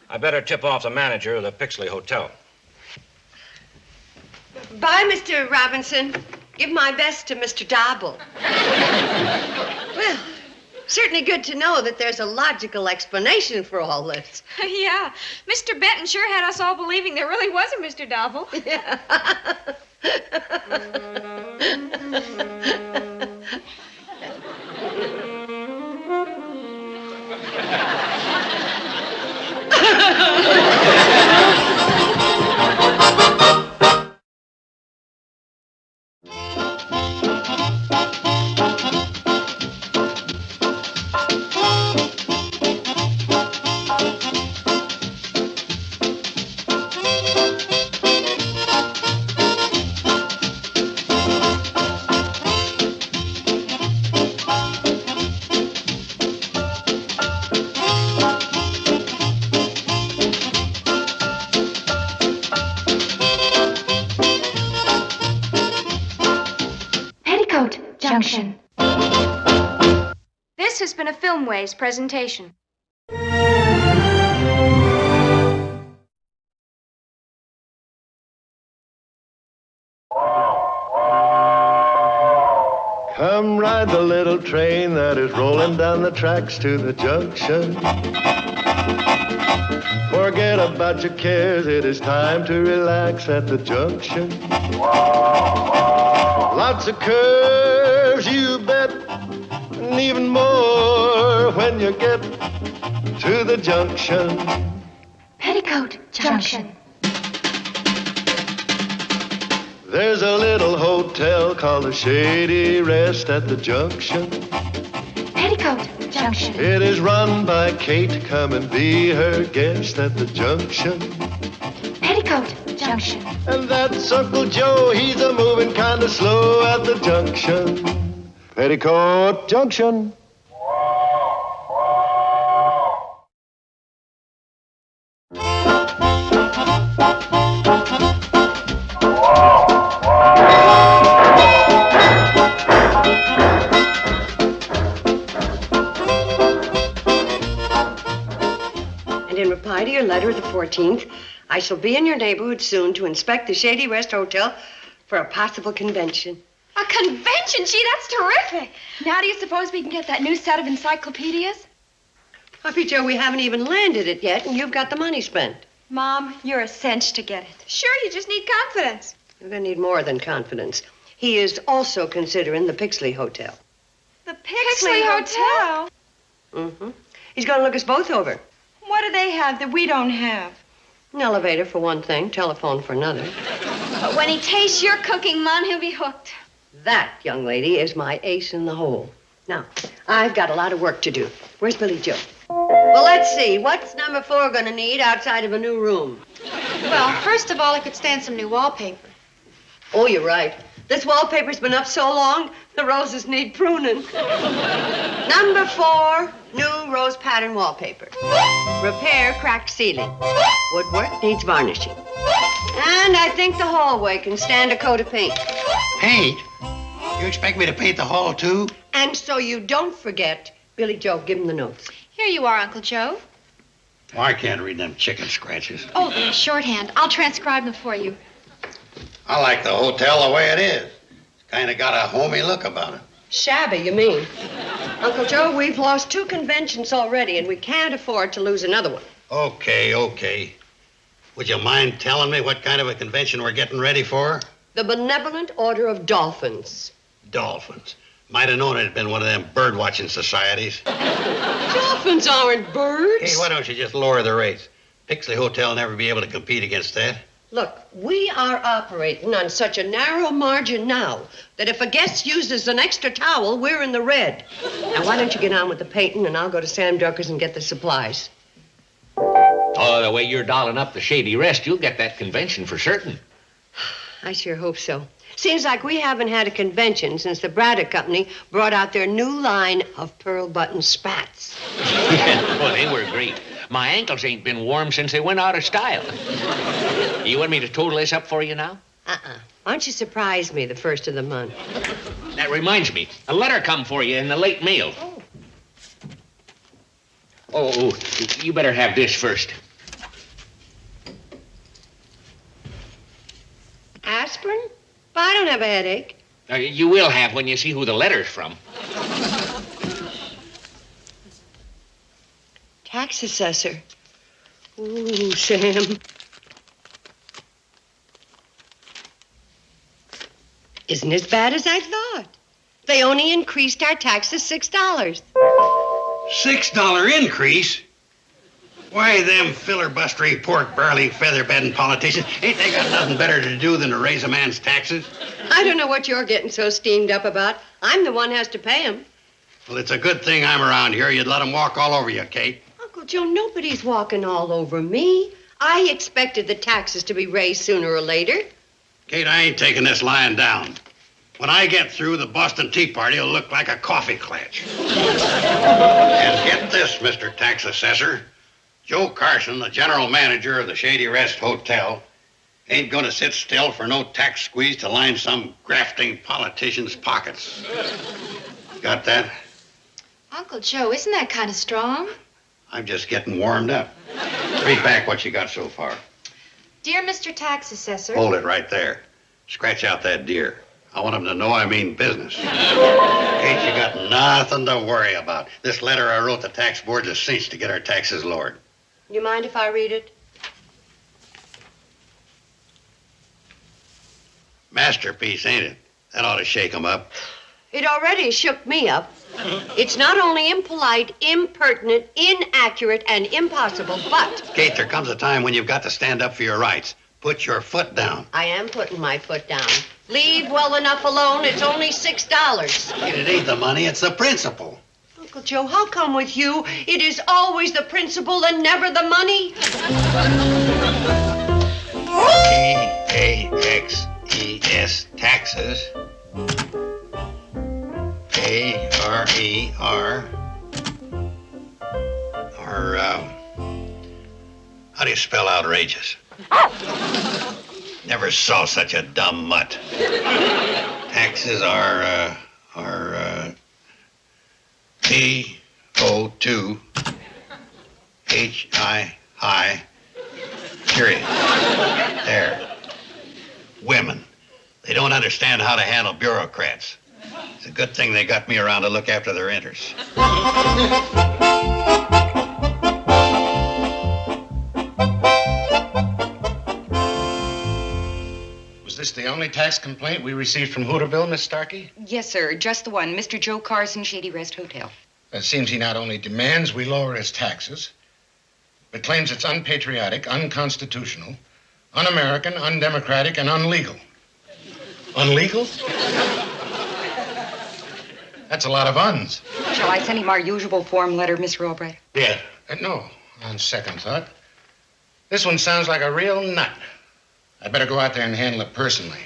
I better tip off the manager of the Pixley Hotel. Bye, Mr. Robinson. Give my best to Mr. Dobble. Well, certainly good to know that there's a logical explanation for all this. Yeah, Mr. Benton sure had us all believing there really was a Mr. Dobble. Yeah. giving a Filmways presentation. Come ride the little train that is rolling down the tracks to the junction. Forget about your cares, it is time to relax at the junction. Lots of curves, you bet, and even more when you get to the junction. Petticoat Junction. There's a little hotel called the Shady Rest at the junction. Petticoat Junction. It is run by Kate. Come and be her guest at the junction. Petticoat Junction. And that's Uncle Joe. He's a moving kind of slow at the junction. Petticoat Junction. Your letter of the 14th. I shall be in your neighborhood soon to inspect the Shady Rest Hotel for a possible convention. A convention? Gee, that's terrific. Now do you suppose we can get that new set of encyclopedias? Puppy Joe, we haven't even landed it yet, and you've got the money spent. Mom, you're a cinch to get it. Sure, you just need confidence. You're going to need more than confidence. He is also considering the Pixley Hotel. The Pixley Hotel? Mm-hmm. He's going to look us both over. What do they have that we don't have? An elevator for one thing, telephone for another. But when he tastes your cooking, Mom, he'll be hooked. That, young lady, is my ace in the hole. Now, I've got a lot of work to do. Where's Billy Joe? Well, let's see. What's number 4 going to need outside of a new room? Well, first of all, it could stand some new wallpaper. Oh, you're right. This wallpaper's been up so long, the roses need pruning. Number 4, new rose pattern wallpaper. Repair cracked ceiling. Woodwork needs varnishing. And I think the hallway can stand a coat of paint. Paint? You expect me to paint the hall, too? And so you don't forget, Billy Joe, give him the notes. Here you are, Uncle Joe. Oh, I can't read them chicken scratches. Oh, they're shorthand. I'll transcribe them for you. I like the hotel the way it is. It's kind of got a homey look about it. Shabby, you mean? Uncle Joe, we've lost 2 conventions already, and we can't afford to lose another one. Okay. Would you mind telling me what kind of a convention we're getting ready for? The Benevolent Order of Dolphins. Dolphins. Might have known it had been one of them bird-watching societies. Dolphins aren't birds. Hey, why don't you just lower the rates? Pixley Hotel will never be able to compete against that. Look, we are operating on such a narrow margin now that if a guest uses an extra towel, we're in the red. Now, why don't you get on with the painting, and I'll go to Sam Drucker's and get the supplies. Oh, the way you're dolling up the Shady Rest, you'll get that convention for certain. I sure hope so. Seems like we haven't had a convention since the Braddock Company brought out their new line of pearl button spats. Well, they were great. My ankles ain't been warm since they went out of style. You want me to total this up for you now? Why don't you surprise me the first of the month? That reminds me. A letter come for you in the late mail. Oh, you better have this first. Aspirin? But I don't have a headache. You will have when you see who the letter's from. Tax assessor. Ooh, Sam. Isn't as bad as I thought. They only increased our taxes $6. $6 increase? Why, them filibustery, pork-barreling, feather-bedding politicians, ain't they got nothing better to do than to raise a man's taxes? I don't know what you're getting so steamed up about. I'm the one who has to pay them. Well, it's a good thing I'm around here. You'd let them walk all over you, Kate. Uncle Joe, nobody's walking all over me. I expected the taxes to be raised sooner or later. Kate, I ain't taking this lying down. When I get through, the Boston Tea Party will look like a coffee clutch. And get this, Mr. Tax Assessor. Joe Carson, the general manager of the Shady Rest Hotel, ain't gonna sit still for no tax squeeze to line some grafting politician's pockets. Got that? Uncle Joe, isn't that kind of strong? I'm just getting warmed up. Read back what you got so far. Dear Mr. Tax Assessor. Hold it right there. Scratch out that dear. I want them to know I mean business. Kate, you got nothing to worry about. This letter I wrote the tax board's a cinch to get our taxes lowered. You mind if I read it? Masterpiece, ain't it? That ought to shake 'em up. It already shook me up. It's not only impolite, impertinent, inaccurate, and impossible, but... Kate, there comes a time when you've got to stand up for your rights. Put your foot down. I am putting my foot down. Leave well enough alone. It's only $6. Kate, it ain't the money, it's the principle. Uncle Joe, how come with you it is always the principle and never the money? T-A-X-E-S, taxes. A-R-E-R. Or, how do you spell outrageous? Never saw such a dumb mutt. Taxes are T-O-2-H-I-I, period. There. Women. They don't understand how to handle bureaucrats. It's a good thing they got me around to look after their interests. Was this the only tax complaint we received from Hooterville, Miss Starkey? Yes, sir. Just the one. Mr. Joe Carson, Shady Rest Hotel. It seems he not only demands we lower his taxes, but claims it's unpatriotic, unconstitutional, un-American, undemocratic, and unlegal. Unlegal? That's a lot of uns. Shall I send him our usual form letter, Miss Albright? Yeah. No, on second thought. This one sounds like a real nut. I'd better go out there and handle it personally.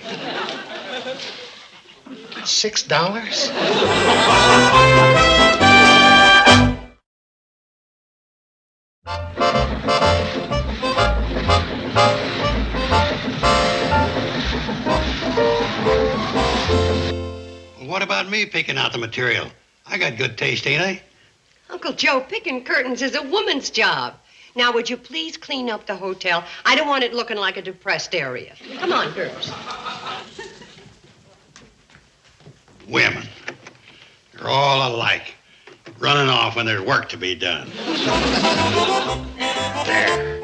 $6? What about me picking out the material? I got good taste, ain't I? Uncle Joe, picking curtains is a woman's job. Now, would you please clean up the hotel? I don't want it looking like a depressed area. Come on, girls. Women. They're all alike. Running off when there's work to be done. There.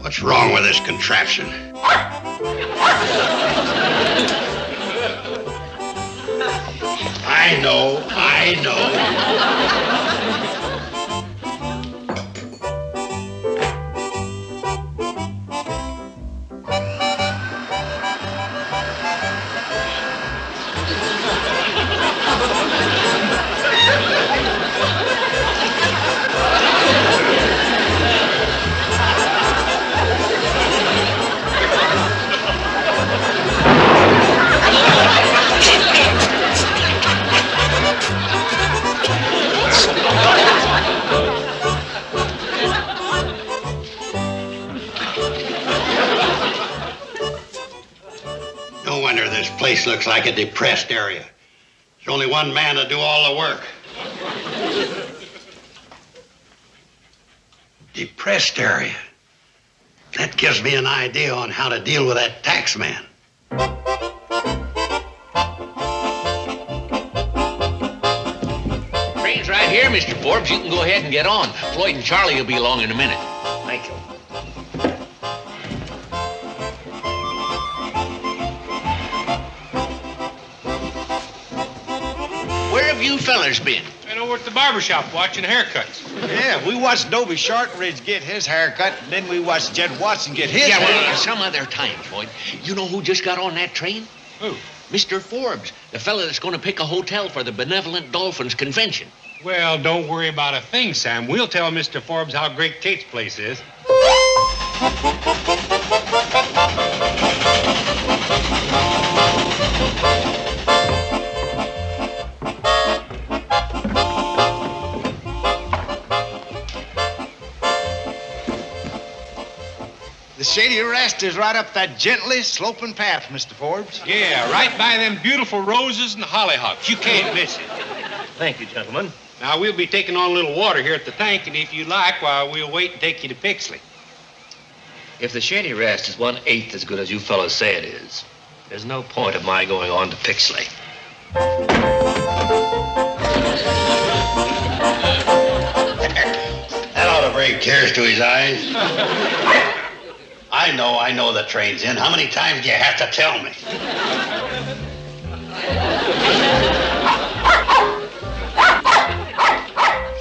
What's wrong with this contraption? I know. No wonder this place looks like a depressed area. There's only one man to do all the work. Depressed area. That gives me an idea on how to deal with that tax man. Train's right here, Mr. Forbes. You can go ahead and get on. Floyd and Charlie will be along in a minute. Thank you. Where have you fellers been? Been over at the barber shop watching haircuts. Yeah, we watched Dobie Shortridge get his haircut, and then we watched Jed Watson get his Yeah, well, haircut. some other time, Floyd. You know who just got on that train? Who? Mr. Forbes, the fella that's going to pick a hotel for the Benevolent Dolphins Convention. Well, don't worry about a thing, Sam. We'll tell Mr. Forbes how great Kate's place is. The Shady Rest is right up that gently sloping path, Mr. Forbes. Yeah, right by them beautiful roses and hollyhocks. You can't miss it. Thank you, gentlemen. Now, we'll be taking on a little water here at the tank, and if you like, well, we'll wait and take you to Pixley. If the Shady Rest is 1/8 as good as you fellows say it is, there's no point of my going on to Pixley. That ought to bring tears to his eyes. I know the train's in. How many times do you have to tell me?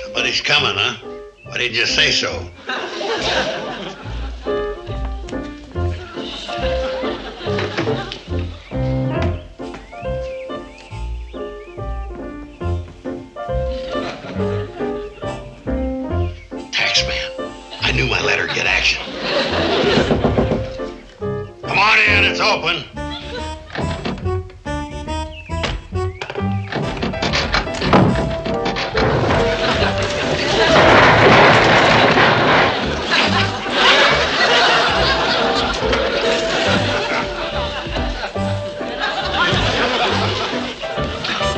Somebody's coming, huh? Why didn't you say so? I knew my letter'd get action. Come on in, it's open.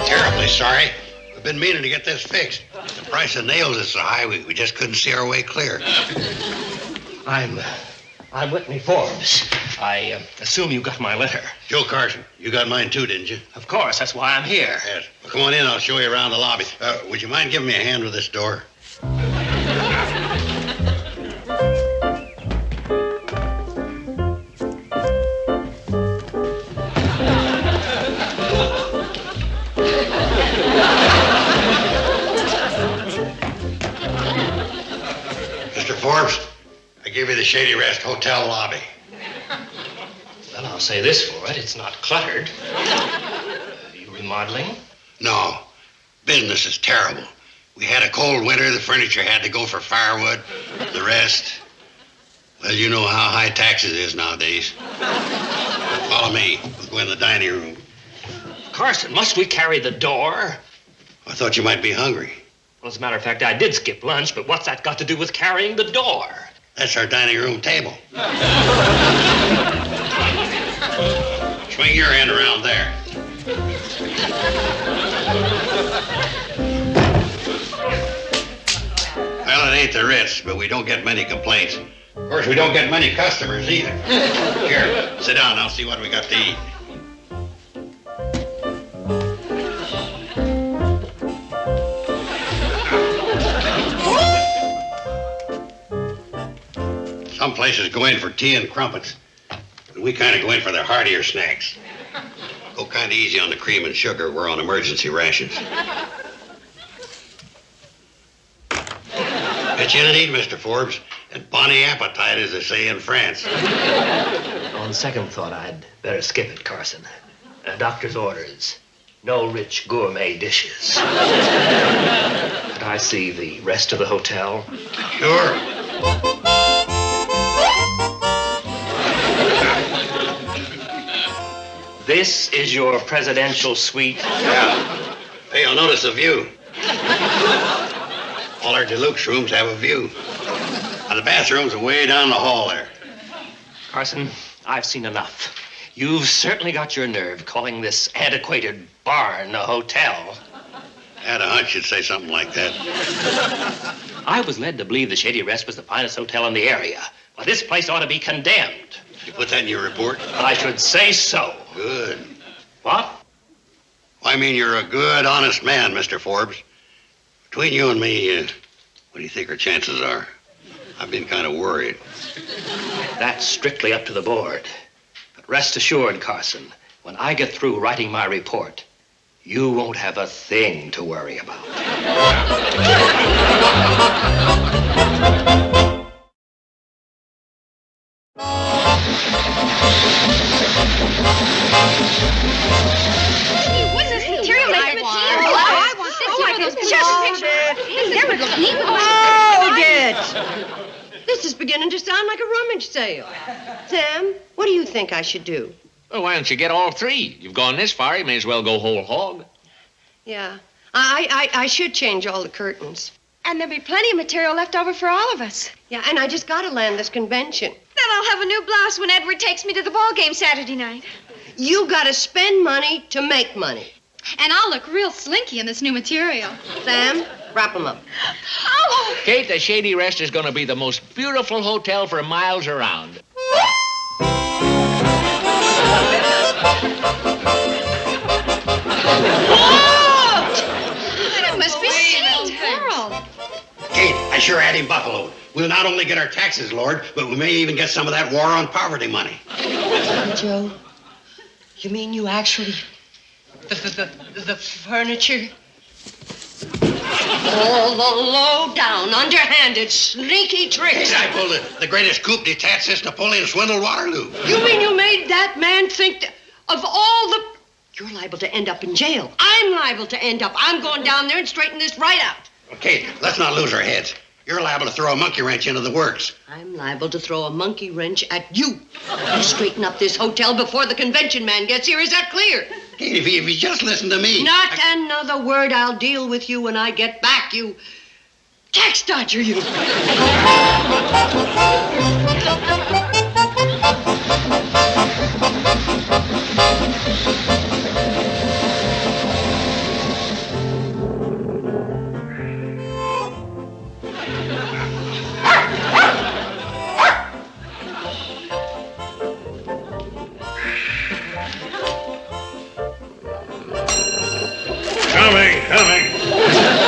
Terribly sorry. We've been meaning to get this fixed. The price of nails is so high, we just couldn't see our way clear. I'm Whitney Forbes. I assume you got my letter. Joe Carson, you got mine too, didn't you? Of course, that's why I'm here. Yes. Well, come on in, I'll show you around the lobby. Would you mind giving me a hand with this door? Mr. Forbes, I give you the Shady Rest Hotel lobby. Well, I'll say this for it. It's not cluttered. You remodeling? No. Business is terrible. We had a cold winter. The furniture had to go for firewood. The rest, well, you know how high taxes is nowadays. Follow me. We'll go in the dining room. Carson, must we carry the door? I thought you might be hungry. Well, as a matter of fact, I did skip lunch, but what's that got to do with carrying the door? That's our dining room table. Swing your end around there. Well, it ain't the Ritz, but we don't get many complaints. Of course, we don't get many customers either. Here, sit down. I'll see what we got to eat. Some places go in for tea and crumpets. And we kind of go in for their heartier snacks. Go kind of easy on the cream and sugar. We're on emergency rations. Get you to eat, Mr. Forbes. And bonny appetite, as they say in France. On second thought, I'd better skip it, Carson. Doctor's orders. No rich gourmet dishes. Could I see the rest of the hotel? Sure. This is your presidential suite? Yeah. Hey, you'll notice the view. All our deluxe rooms have a view. Now, the bathroom's are way down the hall there. Carson, I've seen enough. You've certainly got your nerve calling this antiquated barn a hotel. I had a hunch you'd say something like that. I was led to believe the Shady Rest was the finest hotel in the area. Well, this place ought to be condemned. You put that in your report? I should say so. Good. What? I mean, you're a good, honest man, Mr. Forbes. Between you and me, what do you think our chances are? I've been kind of worried. That's strictly up to the board. But rest assured, Carson, when I get through writing my report, you won't have a thing to worry about. Hold it! This is beginning to sound like a rummage sale. Sam, what do you think I should do? Well, why don't you get all three? You've gone this far, you may as well go whole hog. Yeah, I should change all the curtains. And there'll be plenty of material left over for all of us. Yeah, and I just got to land this convention. Then I'll have a new blouse when Edward takes me to the ball game Saturday night. You got to spend money to make money. And I'll look real slinky in this new material. Sam, wrap 'em up. Oh! Kate, the Shady Rest is going to be the most beautiful hotel for miles around. It must be St. Harold. Kate, I sure had him buffaloed. We'll not only get our taxes lowered, but we may even get some of that war on poverty money. Joe, you mean you actually... The furniture? All the low-down, underhanded, sneaky tricks. Kate, I pulled the greatest coup d'etat since Napoleon swindled Waterloo. You mean you made that man think of all the... You're liable to end up in jail. I'm liable to end up. I'm going down there and straighten this right out. Kate, let's not lose our heads. You're liable to throw a monkey wrench into the works. I'm liable to throw a monkey wrench at you. You straighten up this hotel before the convention man gets here. Is that clear? Kate, if you just listen to me. Not another word. I'll deal with you when I get back, you tax dodger, you. Coming.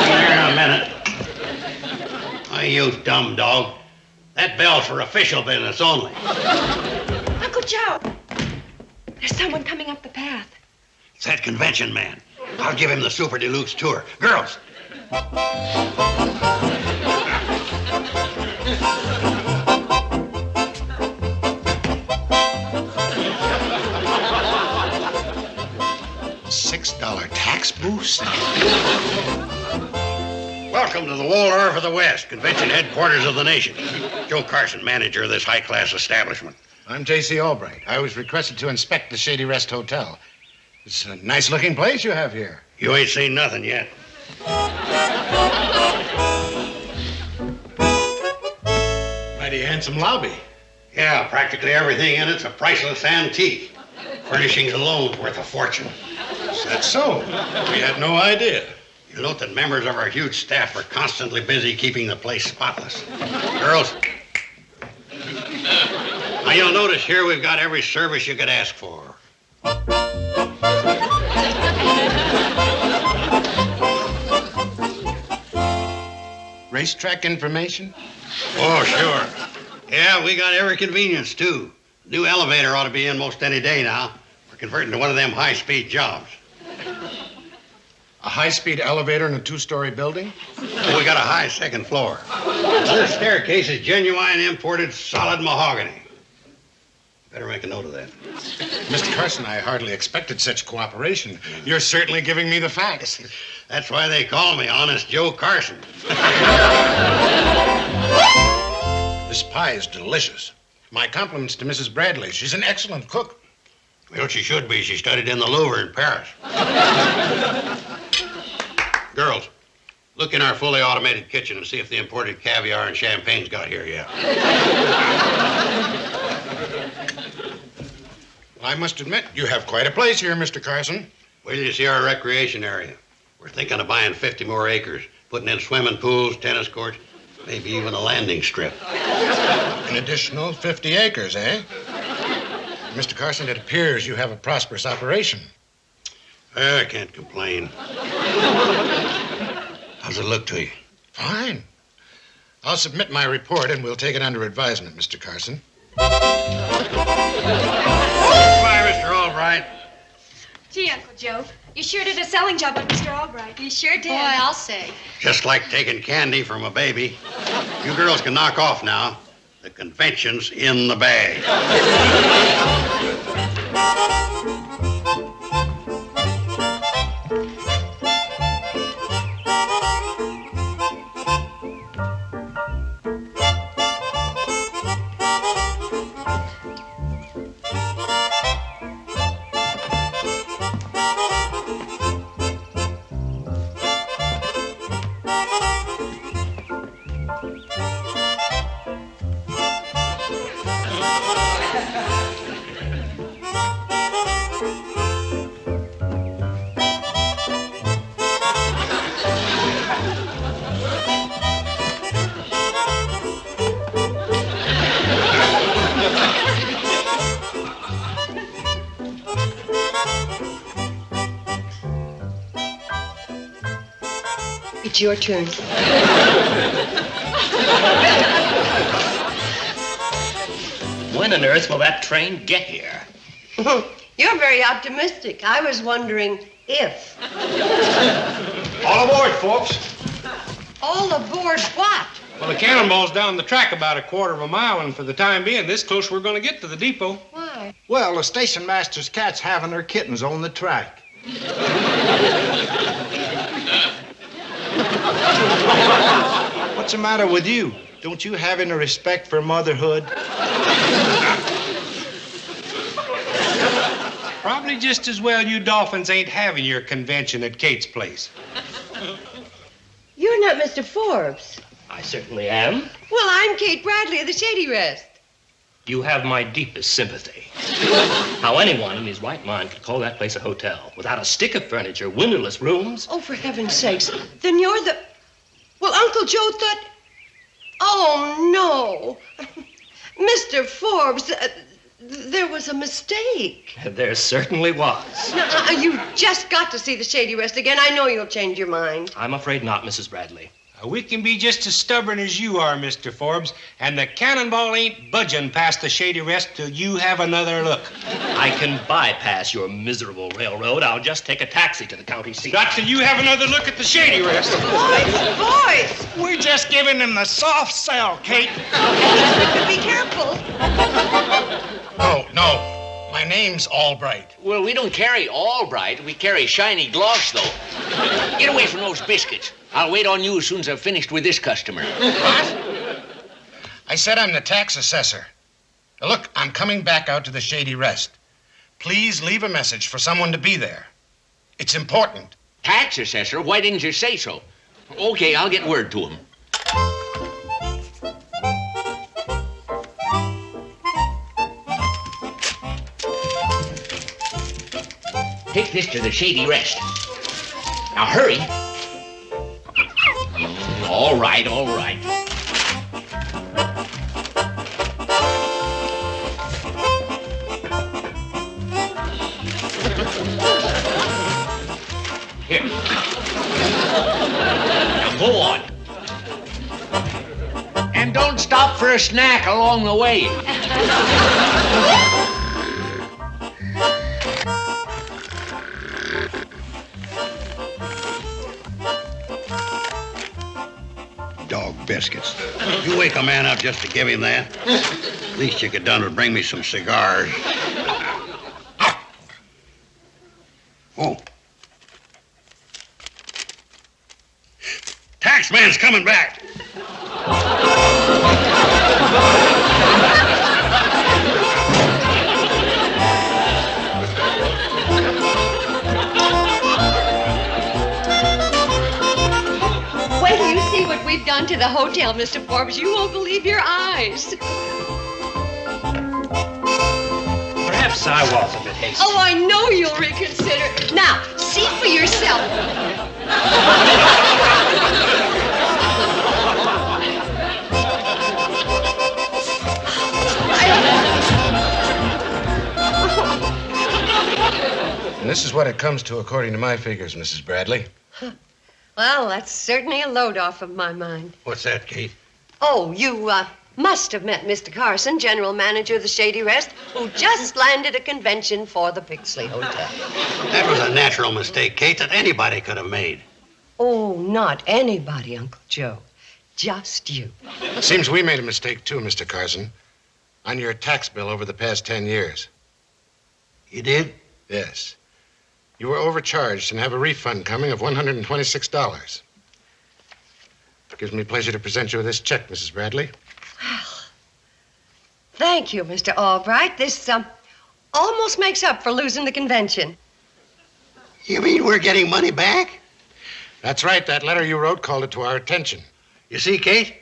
Here in a minute. Oh, you dumb dog. That bell's for official business only. Uncle Joe, there's someone coming up the path. It's that convention man. I'll give him the Super Deluxe tour. Girls. $6 tax boost? Welcome to the Waldorf of the West, convention headquarters of the nation. Joe Carson, manager of this high-class establishment. I'm J.C. Albright. I was requested to inspect the Shady Rest Hotel. It's a nice-looking place you have here. You ain't seen nothing yet. Mighty handsome lobby. Yeah, practically everything in it's a priceless antique. Furnishings alone's worth a fortune. Is that so? We had no idea. You'll note that members of our huge staff are constantly busy keeping the place spotless. Girls. Now, you'll notice here we've got every service you could ask for. Racetrack information? Oh, sure. Yeah, we got every convenience, too. New elevator ought to be in most any day now. We're converting to one of them high-speed jobs. A high-speed elevator in a two-story building? Oh, we got a high second floor. This staircase is genuine imported solid mahogany. Better make a note of that. Mr. Carson, I hardly expected such cooperation. You're certainly giving me the facts. That's why they call me Honest Joe Carson. This pie is delicious. My compliments to Mrs. Bradley. She's an excellent cook. Well, she should be. She studied in the Louvre in Paris. Girls, look in our fully automated kitchen and see if the imported caviar and champagne's got here yet. I must admit, you have quite a place here, Mr. Carson. Wait till you see our recreation area. We're thinking of buying 50 more acres, putting in swimming pools, tennis courts, maybe even a landing strip. An additional 50 acres, eh? Mr. Carson, it appears you have a prosperous operation. I can't complain. How's it look to you? Fine. I'll submit my report and we'll take it under advisement, Mr. Carson. Goodbye, Mr. Albright. Gee, Uncle Joe, you sure did a selling job on Mr. Albright. You sure did. Boy, I'll say. Just like taking candy from a baby. You girls can knock off now. The convention's in the bag. It's your turn. When on earth will that train get here? You're very optimistic. I was wondering if. All aboard, folks. All aboard what? Well, the cannonball's down the track about a quarter of a mile, and for the time being, this close we're going to get to the depot. Why? Well, the station master's cat's having her kittens on the track. What's the matter with you? Don't you have any respect for motherhood? Probably just as well you dolphins ain't having your convention at Kate's place. You're not Mr. Forbes. I certainly am. Well, I'm Kate Bradley of the Shady Rest. You have my deepest sympathy. How anyone in his right mind could call that place a hotel without a stick of furniture, windowless rooms. Oh, for heaven's sakes. Then you're the... Well, Uncle Joe thought... Oh, no. Mr. Forbes, there was a mistake. There certainly was. No, you just got to see the Shady Rest again. I know you'll change your mind. I'm afraid not, Mrs. Bradley. We can be just as stubborn as you are, Mr. Forbes, and the cannonball ain't budging past the Shady Rest till you have another look. I can bypass your miserable railroad. I'll just take a taxi to the county seat. Not till you have another look at the Shady Rest. Boys! We're just giving him the soft sell, Kate. Be careful. No. My name's Albright. Well, we don't carry Albright. We carry shiny gloss, though. Get away from those biscuits. I'll wait on you as soon as I've finished with this customer. What? I said I'm the tax assessor. Now, look, I'm coming back out to the Shady Rest. Please leave a message for someone to be there. It's important. Tax assessor? Why didn't you say so? Okay, I'll get word to him. Take this to the Shady Rest. Now hurry. All right. Here. Now go on. And don't stop for a snack along the way. Dog biscuits. You wake a man up just to give him that? Least you could done would bring me some cigars. Oh. Taxman's coming back. Wait till you see what we've done to the hotel, Mr. Forbes. You won't believe your eyes. Perhaps I was a bit hasty. Oh, I know you'll reconsider. Now, see for yourself. And this is what it comes to according to my figures, Mrs. Bradley. Well, that's certainly a load off of my mind. What's that, Kate? Oh, you must have met Mr. Carson, general manager of the Shady Rest, who just landed a convention for the Pixley Hotel. That was a natural mistake, Kate, that anybody could have made. Oh, not anybody, Uncle Joe. Just you. Seems we made a mistake, too, Mr. Carson, on your tax bill over the past 10 years. You did? Yes. You were overcharged and have a refund coming of $126. It gives me pleasure to present you with this check, Mrs. Bradley. Thank you, Mr. Albright. This almost makes up for losing the convention. You mean we're getting money back? That's right. That letter you wrote called it to our attention. You see, Kate?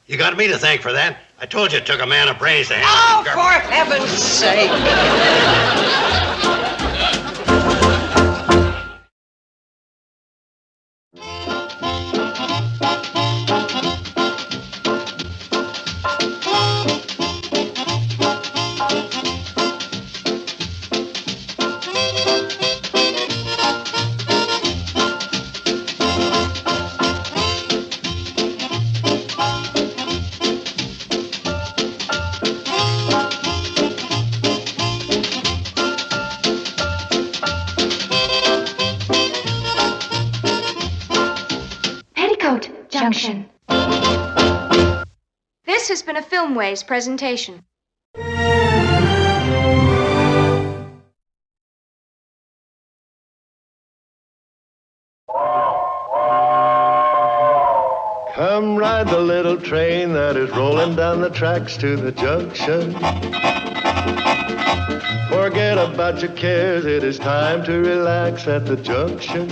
You got me to thank for that. I told you it took a man of brains to handle Oh, for heaven's sake. Junction. This has been a Filmways presentation. Come ride the little train that is rolling down the tracks to the junction. Forget about your cares, it is time to relax at the junction.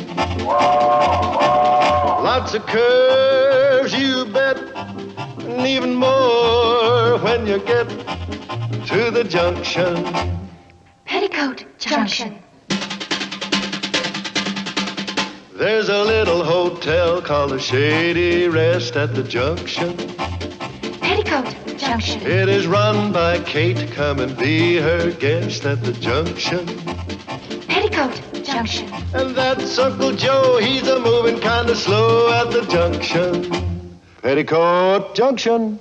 Lots of curves, you bet, and even more when you get to the junction. Petticoat Junction. There's a little hotel called the Shady Rest at the junction. Petticoat Junction. It is run by Kate. Come and be her guest at the junction. Petticoat Junction. And that's Uncle Joe. He's a moving kind of slow at the junction. Petticoat Junction.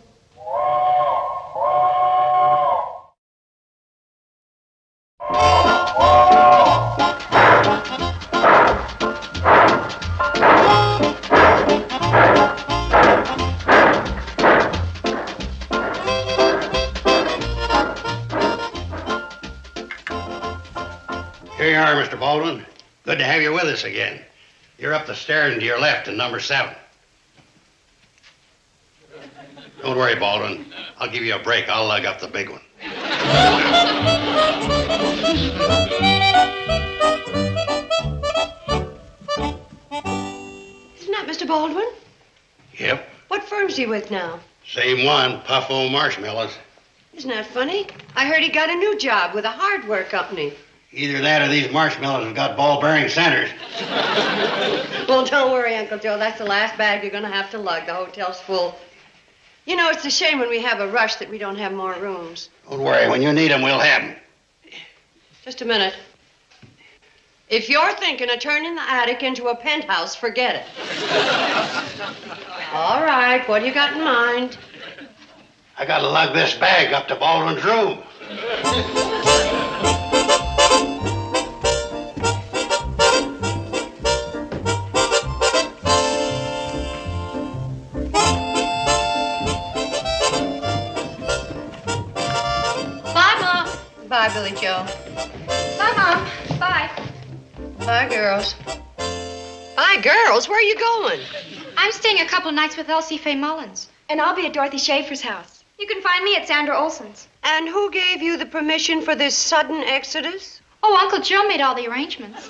Here you are, Mr. Baldwin. Good to have you with us again. You're up the stairs and to your left in number 7. Don't worry, Baldwin. I'll give you a break. I'll lug up the big one. Isn't that Mr. Baldwin? Yep. What firm's he with now? Same one, Puffo Marshmallows. Isn't that funny? I heard he got a new job with a hardware company. Either that or these marshmallows have got ball-bearing centers. Well, don't worry, Uncle Joe. That's the last bag you're going to have to lug. The hotel's full. You know, it's a shame when we have a rush that we don't have more rooms. Don't worry. When you need them, we'll have them. Just a minute. If you're thinking of turning the attic into a penthouse, forget it. All right, what do you got in mind? I gotta lug this bag up to Baldwin's room. Bye, Mom. Bye, Billy Joe. Bye, Mom. Bye. Bye, girls. Bye, girls. Where are you going? I'm staying a couple of nights with Elsie Faye Mullins. And I'll be at Dorothy Schaefer's house. You can find me at Sandra Olson's. And who gave you the permission for this sudden exodus? Oh, Uncle Joe made all the arrangements.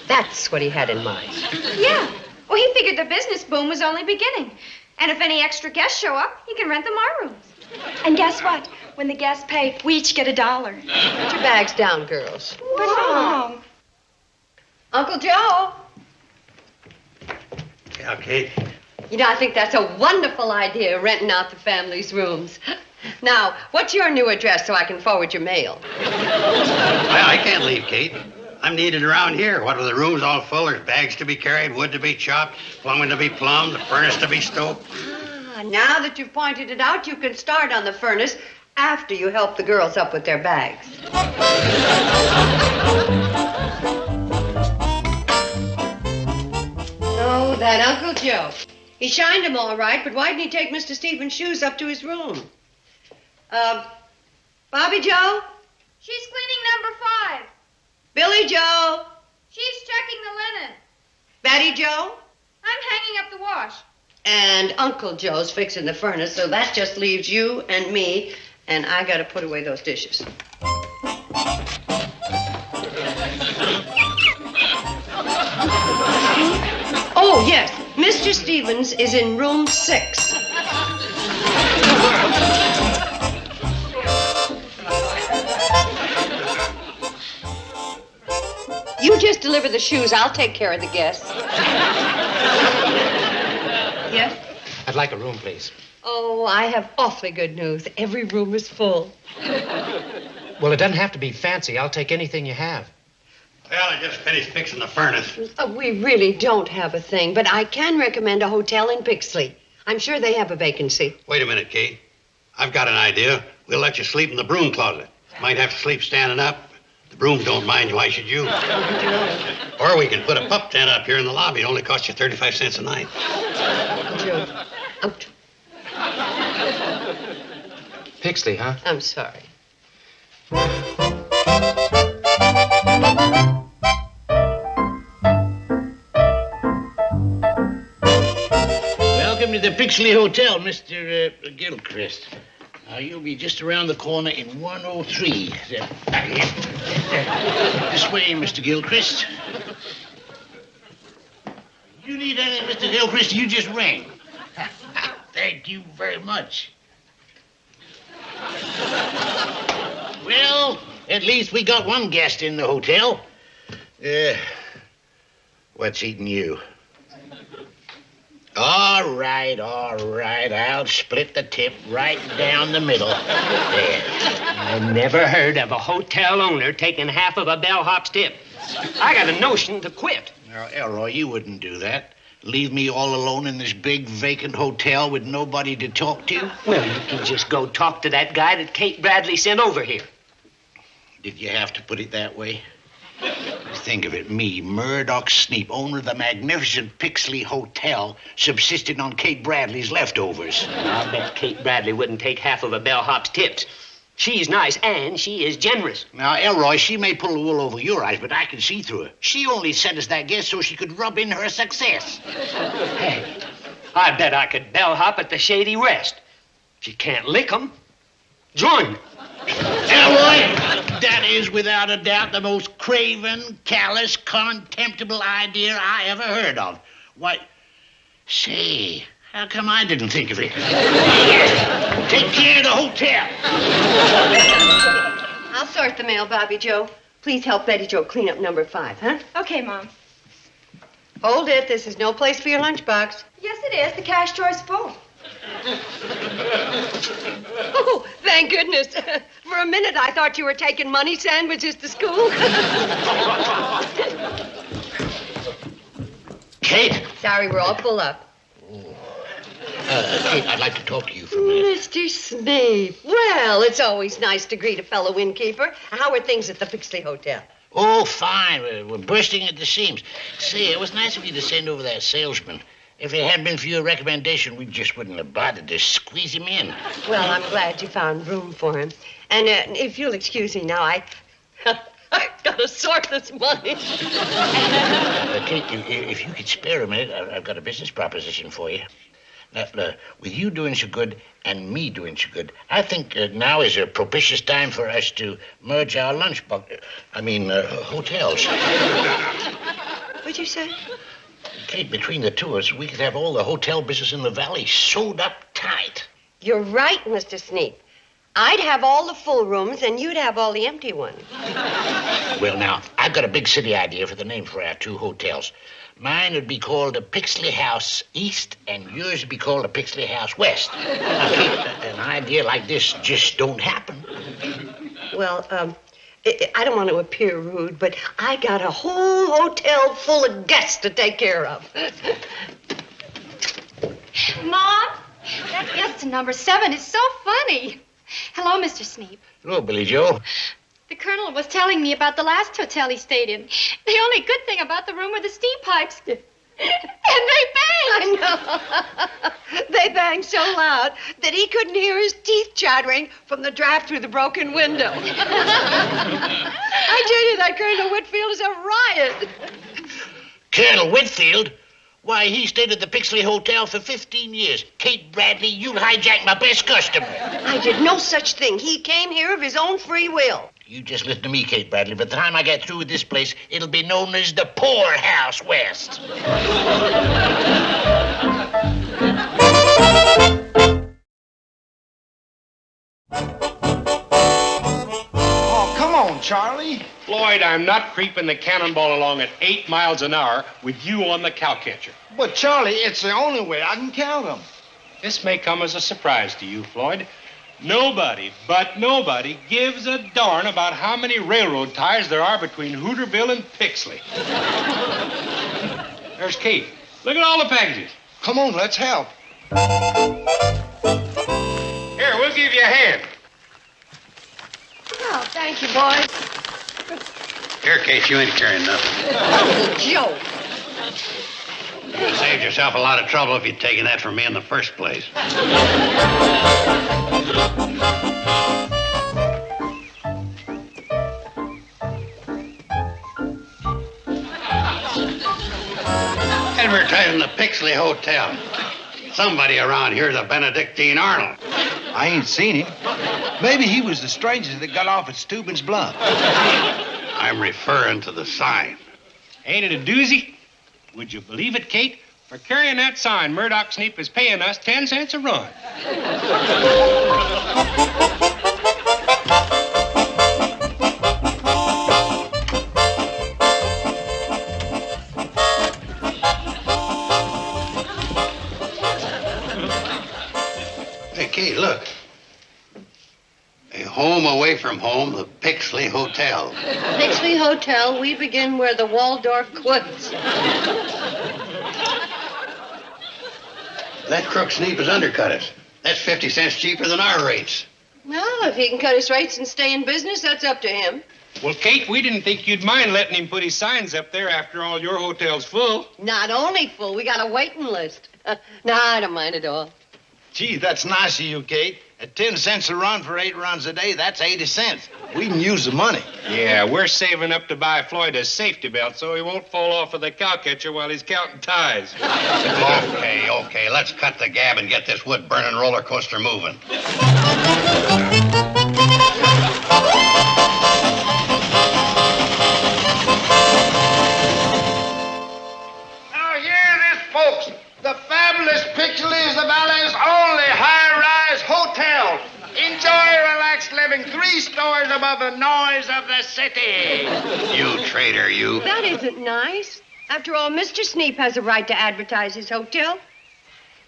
That's what he had in mind. Yeah. Well, he figured the business boom was only beginning. And if any extra guests show up, he can rent them our rooms. And guess what? When the guests pay, we each get $1. Put your bags down, girls. But Mom. Uncle Joe. Yeah, Kate. You know, I think that's a wonderful idea, renting out the family's rooms. Now, what's your new address so I can forward your mail? I can't leave, Kate. I'm needed around here. What with the rooms all full, there's bags to be carried, wood to be chopped, plumbing to be plumbed, the furnace to be stoked. Now that you've pointed it out, you can start on the furnace after you help the girls up with their bags. Oh, that Uncle Joe. He shined them all right, but why didn't he take Mr. Stevens' shoes up to his room? Bobby Joe? She's cleaning number 5. Billy Joe? She's checking the linen. Betty Joe? I'm hanging up the wash. And Uncle Joe's fixing the furnace, so that just leaves you and me, and I gotta put away those dishes. Oh, yes. Mr. Stevens is in room 6. You just deliver the shoes. I'll take care of the guests. Yes? I'd like a room, please. Oh, I have awfully good news. Every room is full. Well, it doesn't have to be fancy. I'll take anything you have. Well, I just finished fixing the furnace. We really don't have a thing, but I can recommend a hotel in Pixley. I'm sure they have a vacancy. Wait a minute, Kate. I've got an idea. We'll let you sleep in the broom closet. Might have to sleep standing up. The brooms don't mind you, why should you? Or we can put a pup tent up here in the lobby. It only costs you 35 cents a night. Joe, out. Pixley, huh? I'm sorry. Welcome to the Pixley Hotel, Mr. Gilchrist. Now, you'll be just around the corner in 103. This way, Mr. Gilchrist. You need anything, Mr. Gilchrist, you just ring. Thank you very much. Well, at least we got one guest in the hotel. What's eating you? All right. I'll split the tip right down the middle. There. I never heard of a hotel owner taking half of a bellhop's tip. I got a notion to quit. Now, Elroy, you wouldn't do that. Leave me all alone in this big vacant hotel with nobody to talk to? Well, you can just go talk to that guy that Kate Bradley sent over here. Did you have to put it that way? Think of it, me, Murdoch Sneep, owner of the magnificent Pixley Hotel, subsisting on Kate Bradley's leftovers. I'll bet Kate Bradley wouldn't take half of a bellhop's tips. She's nice, and she is generous. Now, Elroy, she may pull the wool over your eyes, but I can see through her. She only sent us that guest so she could rub in her success. Hey, I bet I could bellhop at the Shady Rest. She can't lick 'em. Join me. Elroy, that is without a doubt the most craven, callous, contemptible idea I ever heard of. Why, say, how come I didn't think of it? Take care of the hotel. I'll sort the mail, Bobby Joe. Please help Betty Joe clean up number 5, huh? Okay, Mom. Hold it. This is no place for your lunchbox. Yes, it is. The cash drawer's full. Oh, thank goodness. For a minute, I thought you were taking money sandwiches to school. Kate? Sorry, we're all full up. Kate, I'd like to talk to you for a minute. Mr. Snape. Well, it's always nice to greet a fellow innkeeper. How are things at the Pixley Hotel? Oh, fine. We're bursting at the seams. Say, it was nice of you to send over that salesman. If it hadn't been for your recommendation, we just wouldn't have bothered to squeeze him in. Well, I'm glad you found room for him. And if you'll excuse me now, I've got to sort this money. Kate, if you could spare a minute, I've got a business proposition for you. Now, with you doing so good and me doing so good, I think now is a propitious time for us to merge our hotels. What'd you say? Kate, between the two of us, we could have all the hotel business in the valley sewed up tight. You're right, Mr. Sneap. I'd have all the full rooms, and you'd have all the empty ones. Well, now, I've got a big city idea for the name for our two hotels. Mine would be called the Pixley House East, and yours would be called the Pixley House West. Now, Kate, an idea like this just don't happen. Well, I don't want to appear rude, but I got a whole hotel full of guests to take care of. Mom, that guest to number 7 is so funny. Hello, Mr. Sneap. Hello, Billy Joe. The Colonel was telling me about the last hotel he stayed in. The only good thing about the room were the steam pipes. And they banged. I know. They banged so loud that he couldn't hear his teeth chattering from the draft through the broken window. I tell you, that Colonel Whitfield is a riot. Colonel Whitfield? Why, he stayed at the Pixley Hotel for 15 years. Kate Bradley, you hijacked my best customer. I did no such thing. He came here of his own free will. You just listen to me, Kate Bradley. By the time I get through with this place, it'll be known as the Poor House West. Oh, come on, Charlie. Floyd, I'm not creeping the cannonball along at 8 miles an hour with you on the cowcatcher. But, Charlie, it's the only way I can count them. This may come as a surprise to you, Floyd. Nobody gives a darn about how many railroad ties there are between Hooterville and Pixley. There's Kate. Look at all the packages. Come on, let's help. Here, we'll give you a hand. Oh, thank you, boys. Here, Kate, you ain't carrying nothing. Uncle Joe. You'd have saved yourself a lot of trouble if you'd taken that from me in the first place. Advertising the Pixley Hotel. Somebody around here's a Benedictine Arnold. I ain't seen him. Maybe he was the stranger that got off at Steuben's Bluff. I'm referring to the sign. Ain't it a doozy? Would you believe it, Kate? For carrying that sign, Murdoch Sneap is paying us 10 cents a run. Hey, Kate, look. A home away from home, the Pixley Hotel. Pixley Hotel, we begin where the Waldorf quits. That crook Sneap has undercut us. That's 50 cents cheaper than our rates. Well, if he can cut his rates and stay in business, that's up to him. Well, Kate, we didn't think you'd mind letting him put his signs up there after all your hotel's full. Not only full, we got a waiting list. No, I don't mind at all. Gee, that's nice of you, Kate. At 10 cents a run for 8 runs a day, that's 80 cents. We can use the money. Yeah, we're saving up to buy Floyd a safety belt so he won't fall off of the cowcatcher while he's counting ties. Okay, let's cut the gab and get this wood-burning roller coaster moving. Now hear this, folks. The fabulous Pixley is the Valley's only high-rise hotel. Enjoy relaxed living 3 stories above the noise of the city. You traitor, you. That isn't nice. After all, Mr. Sneap has a right to advertise his hotel.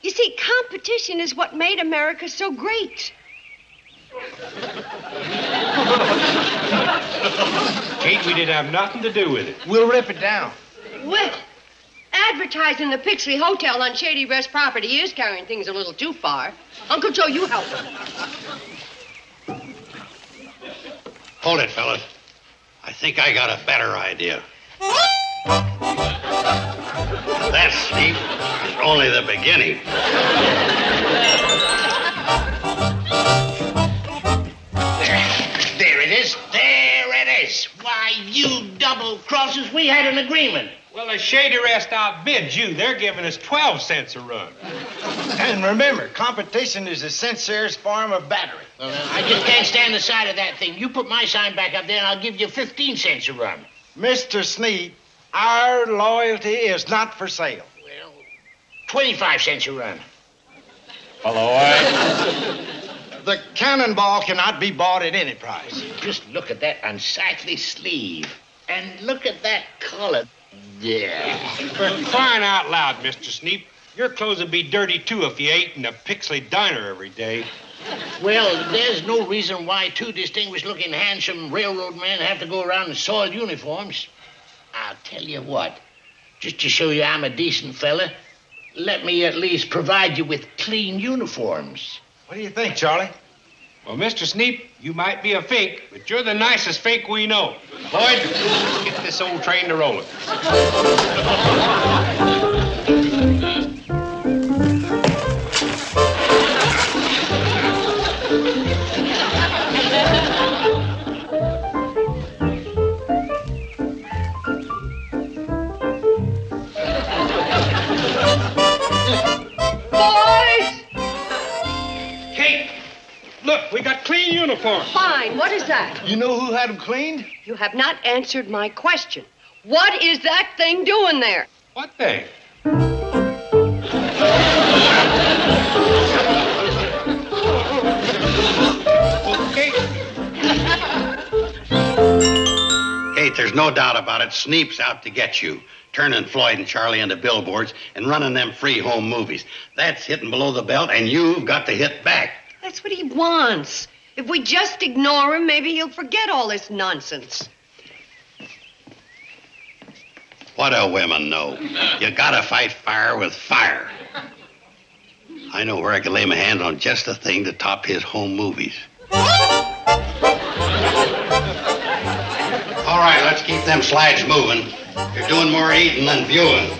You see, competition is what made America so great. Kate, we didn't have nothing to do with it. We'll rip it down. Well, advertising the Pixley Hotel on Shady Rest property is carrying things a little too far. Uncle Joe, you help him. Hold it, fellas. I think I got a better idea. That, Sneap, is only the beginning. There it is. There it is. Why, you double-crossers, we had an agreement. Well, the Shady Rest outbid you. They're giving us 12 cents a run. And remember, competition is a sincerest form of battery. Well, I just can't stand the sight of that thing. You put my sign back up there, and I'll give you 15 cents a run. Mr. Sneap, our loyalty is not for sale. Well, 25 cents a run. The cannonball cannot be bought at any price. Just look at that unsightly sleeve. And look at that collar. Yeah. For crying out loud, Mr. Sneap, your clothes would be dirty, too, if you ate in a Pixley diner every day. Well, there's no reason why 2 distinguished-looking, handsome railroad men have to go around in soiled uniforms. I'll tell you what, just to show you I'm a decent fella, let me at least provide you with clean uniforms. What do you think, Charlie? Well, Mr. Sneap, you might be a fink, but you're the nicest fink we know. Floyd, let's get this old train to rolling. Look, we got clean uniforms. Fine. What is that? You know who had them cleaned? You have not answered my question. What is that thing doing there? What thing? Kate, there's no doubt about it. Sneap's out to get you. Turning Floyd and Charlie into billboards and running them free home movies. That's hitting below the belt, and you've got to hit back. That's what he wants. If we just ignore him, maybe he'll forget all this nonsense. What do women know? You gotta fight fire with fire. I know where I can lay my hands on just the thing to top his home movies. All All right, let's keep them slides moving. You're doing more eating than viewing.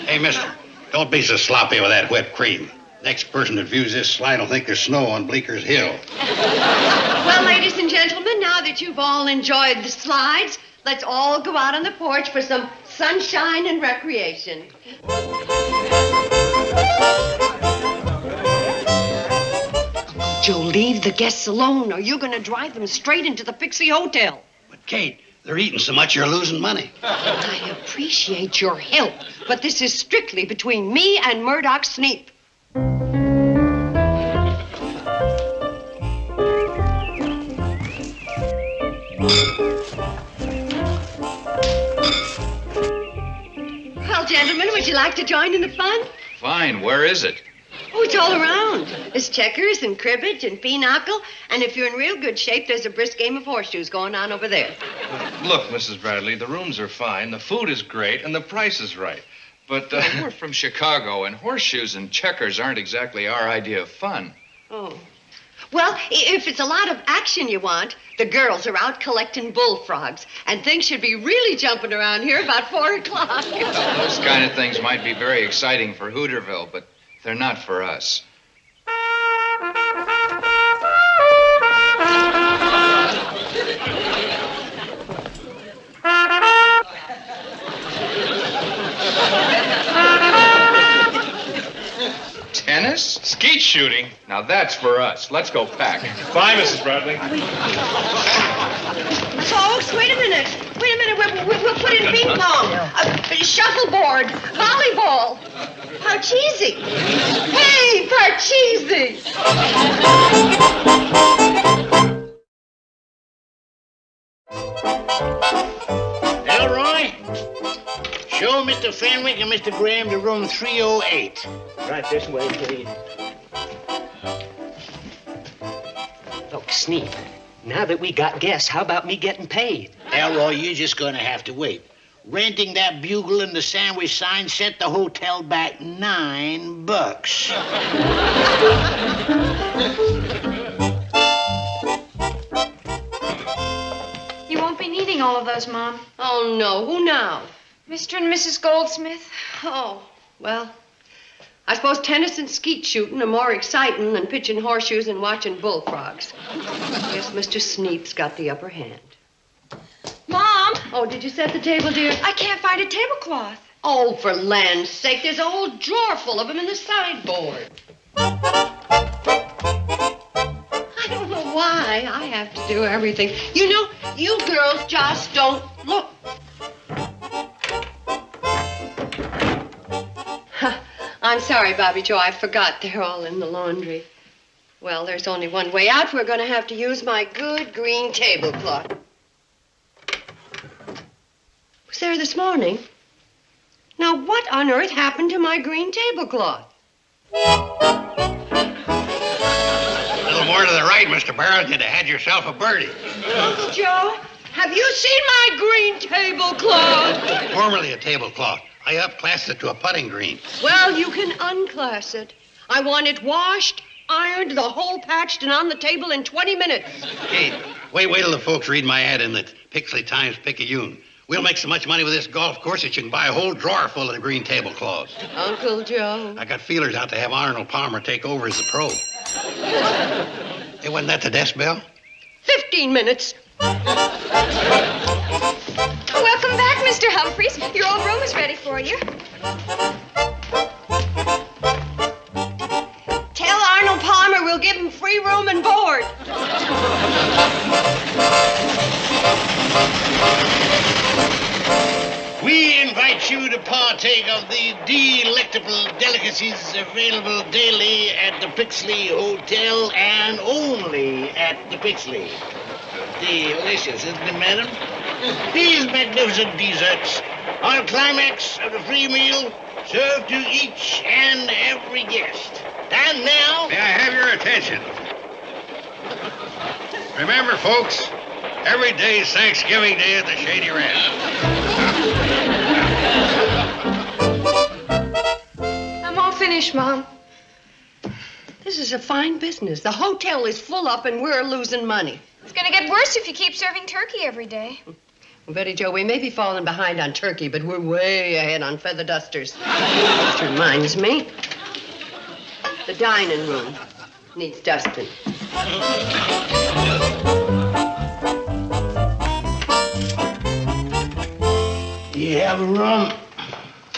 Hey, mister, don't be so sloppy with that whipped cream. Next person that views this slide will think there's snow on Bleeker's Hill. Well, ladies and gentlemen, now that you've all enjoyed the slides, let's all go out on the porch for some sunshine and recreation. Joe, leave the guests alone, or you're going to drive them straight into the Pixie Hotel. But, Kate, they're eating so much you're losing money. I appreciate your help, but this is strictly between me and Murdoch Sneep. Well, gentlemen, would you like to join in the fun? Fine. Where is it? Oh, it's all around. There's checkers and cribbage and pinochle, and if you're in real good shape, there's a brisk game of horseshoes going on over there. Look, Mrs. Bradley, the rooms are fine, the food is great, and the price is right. But we're from Chicago, and horseshoes and checkers aren't exactly our idea of fun. Oh. Well, if it's a lot of action you want, the girls are out collecting bullfrogs, and things should be really jumping around here about 4 o'clock. Those kind of things might be very exciting for Hooterville, but they're not for us. Tennis? Skeet shooting? Now that's for us. Let's go pack. Bye, Mrs. Bradley. Folks, wait a minute. We'll put in ping pong, shuffleboard, volleyball. Parcheesi. Hey, Parcheesi. Elroy, show Mr. Fenwick and Mr. Graham to room 308. Right this way, please. Look, Sneep, now that we got guests, how about me getting paid? Elroy, you're just gonna have to wait. Renting that bugle and the sandwich sign set the hotel back $9. You won't be needing all of those, Mom. Oh, no. Who now? Mr. and Mrs. Goldsmith. Oh, well, I suppose tennis and skeet shooting are more exciting than pitching horseshoes and watching bullfrogs. Guess Mr. Sneep's got the upper hand. Mom! Oh, did you set the table, dear? I can't find a tablecloth. Oh, for land's sake, there's a whole drawer full of them in the sideboard. I don't know why I have to do everything. You know, you girls just don't look. I'm sorry, Bobby Joe. I forgot they're all in the laundry. Well, there's only one way out. We're going to have to use my good green tablecloth. Was there this morning? Now, what on earth happened to my green tablecloth? A little more to the right, Mr. Barrow. You'd have had yourself a birdie. Uncle Joe, have you seen my green tablecloth? Formerly a tablecloth. I upclassed it to a putting green. Well, you can unclass it. I want it washed, ironed, the whole patched, and on the table in 20 minutes. Kate, wait till the folks read my ad in the Pixley Times-Picayune. We'll make so much money with this golf course that you can buy a whole drawer full of the green tablecloths. Uncle Joe. I got feelers out to have Arnold Palmer take over as the pro. Hey, wasn't that the desk bell? 15 minutes. Welcome back, Mr. Humphreys. Your old room is ready for you. Tell Arnold Palmer we'll give him free room and board. We invite you to partake of the delectable delicacies available daily at the Pixley Hotel and only at the Pixley. Delicious, isn't it, madam? These magnificent desserts are a climax of the free meal served to each and every guest. And now... May I have your attention? Remember, folks, every day is Thanksgiving Day at the Shady Ranch. I'm all finished, Mom. This is a fine business. The hotel is full up and we're losing money. It's gonna get worse if you keep serving turkey every day. Well, Betty Jo, we may be falling behind on turkey, but we're way ahead on feather dusters. Which reminds me, the dining room needs dusting. Do you have a room?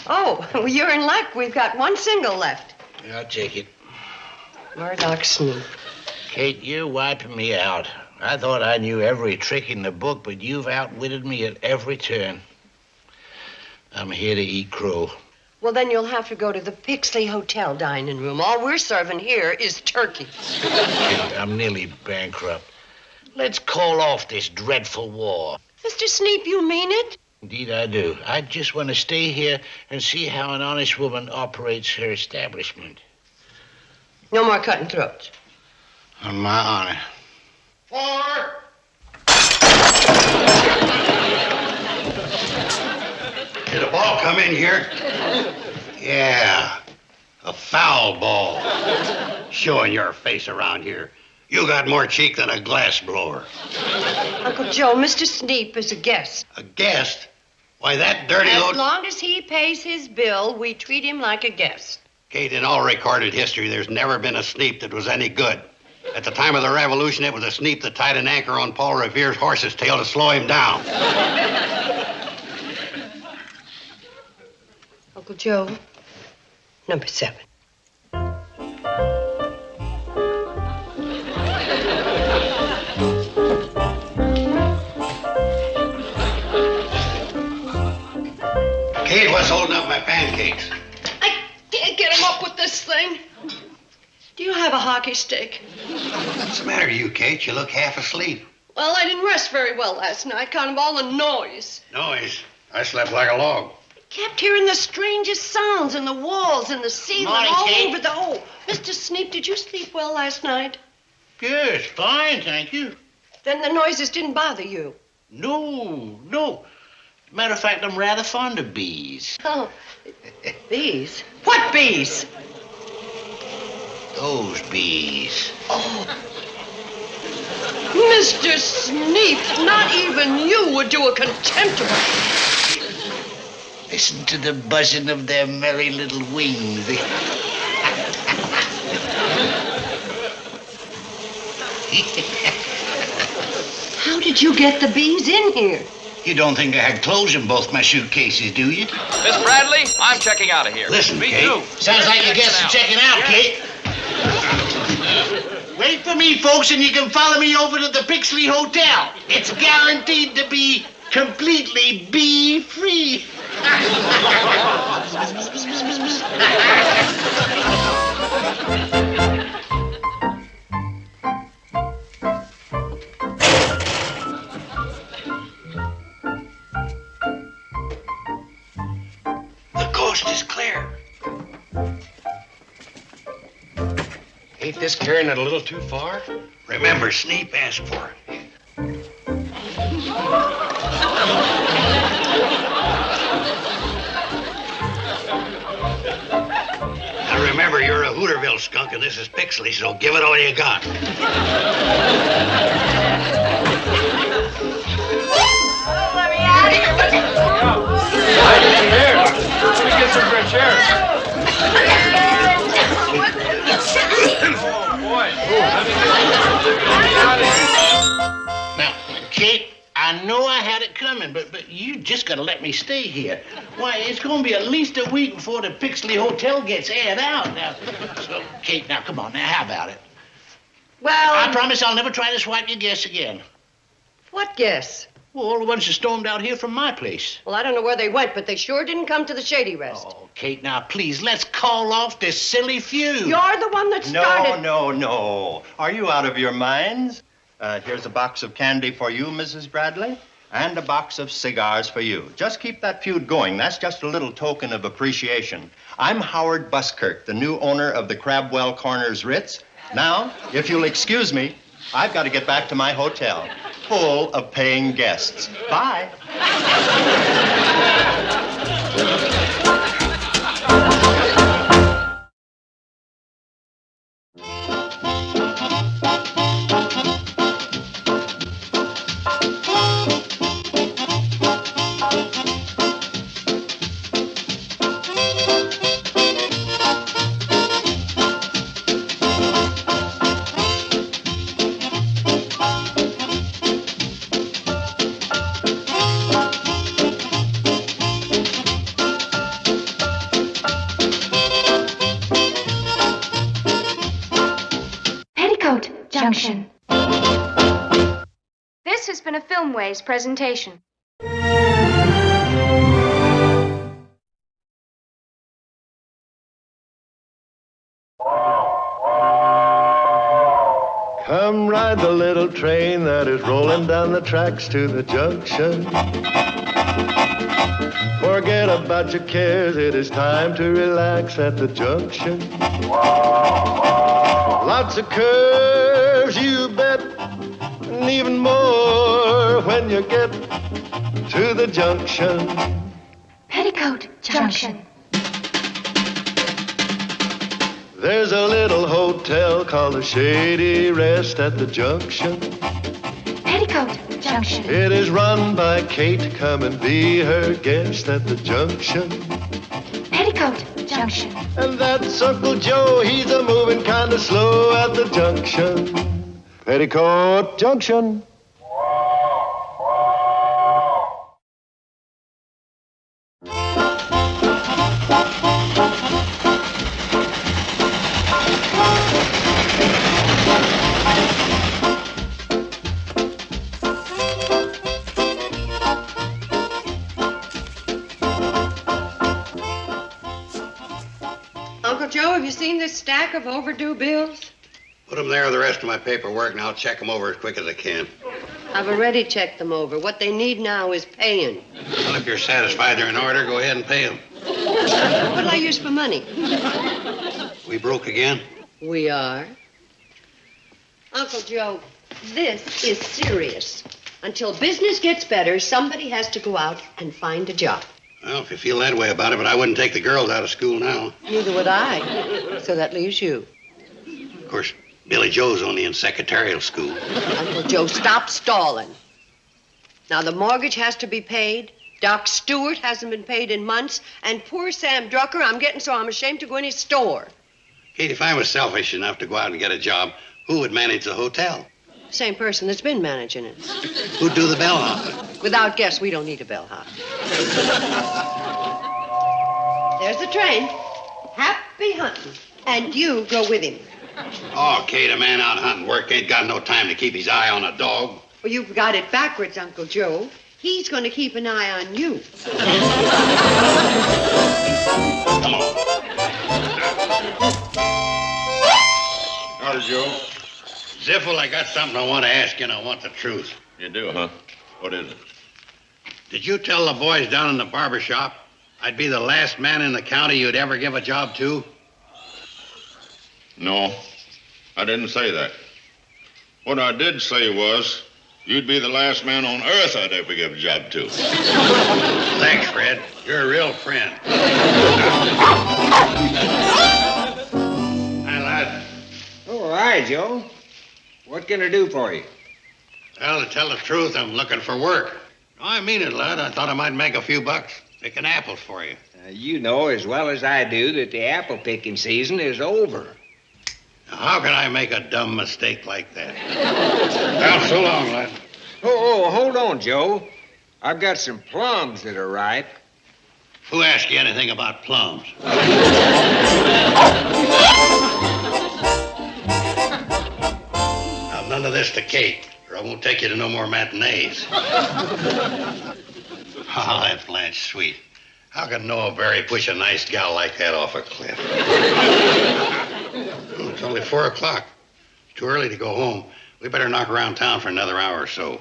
Oh, well, you're in luck. We've got one single left. Yeah, I'll take it. Murdoch Snoop. Kate, you're wiping me out. I thought I knew every trick in the book, but you've outwitted me at every turn. I'm here to eat crow. Well, then you'll have to go to the Pixley Hotel dining room. All we're serving here is turkey. Kate, I'm nearly bankrupt. Let's call off this dreadful war. Mr. Sneap, you mean it? Indeed, I do. I just want to stay here and see how an honest woman operates her establishment. No more cutting throats. On my honor. 4. Did a ball come in here? Yeah, a foul ball. Showing your face around here. You got more cheek than a glass blower. Uncle Joe, Mr. Sneap is a guest. A guest? Why, that dirty As old... long as he pays his bill, we treat him like a guest. Kate, in all recorded history, there's never been a Sneap that was any good. At the time of the Revolution, it was a Sneap that tied an anchor on Paul Revere's horse's tail to slow him down. Uncle Joe, number 7. Kate, what's holding up my pancakes? I can't get him up with this thing. Do you have a hockey stick? What's the matter with you, Kate? You look half asleep. Well, I didn't rest very well last night, kind of all the noise. Noise? I slept like a log. Kept hearing the strangest sounds in the walls and the ceiling, Morning, all Kate. over the... Oh, Mr. Sneap, did you sleep well last night? Yes, fine, thank you. Then the noises didn't bother you. No. Matter of fact, I'm rather fond of bees. Oh, bees? What bees? Those bees. Oh. Mr. Sneap, not even you would do a contemptible... Listen to the buzzing of their merry little wings. How did you get the bees in here? You don't think I had clothes in both my suitcases, do you? Miss Bradley, I'm checking out of here. Listen, Me Kate. too. Sounds like your guests are checking out, Kate. Wait for me, folks, and you can follow me over to the Pixley Hotel. It's guaranteed to be completely bee-free. The coast is clear. Ain't this carrying it a little too far? Remember, Sneap asked for it. Now remember, you're a Hooterville skunk and this is Pixley, so give it all you got. Let me out of here. Let me get some fresh air. Oh, boy. Now, Kate, I know I had it coming, but you just gotta let me stay here. Why, it's gonna be at least a week before the Pixley Hotel gets aired out. Now, so, Kate, now, come on, now, how about it? Well... I promise I'll never try to swipe your guests again. What guests? Well, all the ones that stormed out here from my place. Well, I don't know where they went, but they sure didn't come to the Shady Rest. Oh, Kate, now, please, let's call off this silly feud. You're the one that started... No. Are you out of your minds? Here's a box of candy for you, Mrs. Bradley, and a box of cigars for you. Just keep that feud going. That's just a little token of appreciation. I'm Howard Buskirk, the new owner of the Crabwell Corners Ritz. Now, if you'll excuse me, I've got to get back to my hotel, full of paying guests. Bye. Filmways presentation. Come ride the little train that is rolling down the tracks to the junction. Forget about your cares, it is time to relax at the junction. Lots of curves, you bet, and even more when you get to the junction. Petticoat Junction. There's a little hotel called the Shady Rest at the junction. Petticoat Junction. It is run by Kate. Come and be her guest at the junction. Petticoat Junction. And that's Uncle Joe. He's a moving kind of slow at the junction. Petticoat Junction. Uncle Joe, have you seen this stack of overdue bills? Put them there with the rest of my paperwork, and I'll check them over as quick as I can. I've already checked them over. What they need now is paying. Well, if you're satisfied they're in order, go ahead and pay them. What'll I use for money? We broke again? We are. Uncle Joe, this is serious. Until business gets better, somebody has to go out and find a job. Well, if you feel that way about it, but I wouldn't take the girls out of school now. Neither would I. So that leaves you. Of course, Billy Joe's only in secretarial school. Uncle Joe, stop stalling. Now, the mortgage has to be paid. Doc Stewart hasn't been paid in months. And poor Sam Drucker, I'm getting so I'm ashamed to go in his store. Kate, if I was selfish enough to go out and get a job, who would manage the hotel? Same person that's been managing it. Who'd do the bellhop? Without guess, we don't need a bellhop. There's the train. Happy hunting. And you go with him. Oh, Kate, a man out hunting work ain't got no time to keep his eye on a dog. Well, you've got it backwards, Uncle Joe. He's going to keep an eye on you. Come on. Howdy, Joe. Ziffel, I got something I want to ask you, and I want the truth. You do, huh? What is it? Did you tell the boys down in the barber shop I'd be the last man in the county you'd ever give a job to? No, I didn't say that. What I did say was, you'd be the last man on earth I'd ever give a job to. Thanks, Fred. You're a real friend. Hi, lad. Oh, hi, Joe. What can I do for you? Well, to tell the truth, I'm looking for work. No, I mean it, lad. I thought I might make a few bucks picking apples for you. You know as well as I do that the apple picking season is over. Now, how can I make a dumb mistake like that? Well, so long, lad. Oh, hold on, Joe. I've got some plums that are ripe. Who asked you anything about plums? Now, none of this to Kate, or I won't take you to no more matinees. Oh, that Blanche sweet. How can Noah Barry push a nice gal like that off a cliff? It's only 4 o'clock. Too early to go home. We better knock around town for another hour or so.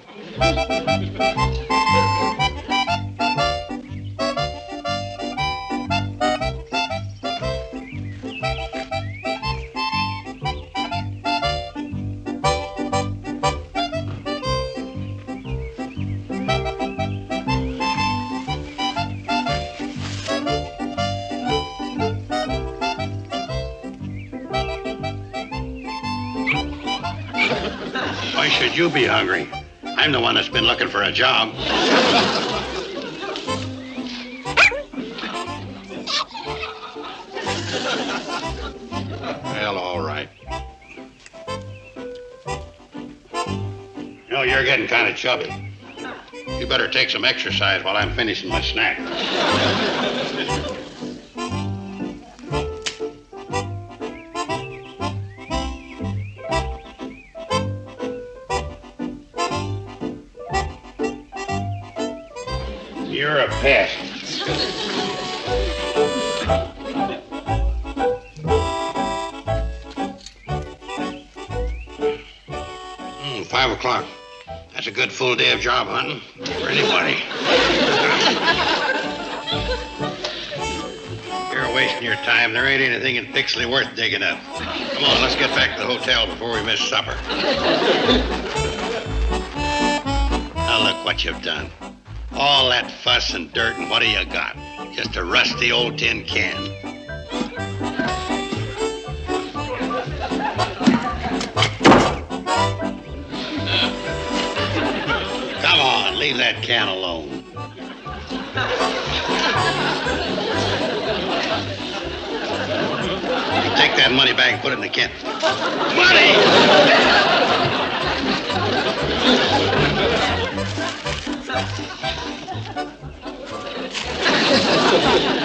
Why should you be hungry? I'm the one that's been looking for a job. Well, all right. You know, you're getting kind of chubby. You better take some exercise while I'm finishing my snack. You're a pest. 5 o'clock. That's a good full day of job hunting for anybody. You're wasting your time. There ain't anything in Pixley worth digging up. Come on, let's get back to the hotel before we miss supper. Now look what you've done. All that fuss and dirt, and what do you got? Just a rusty old tin can. Come on, leave that can alone. Take that money back and put it in the can. Money!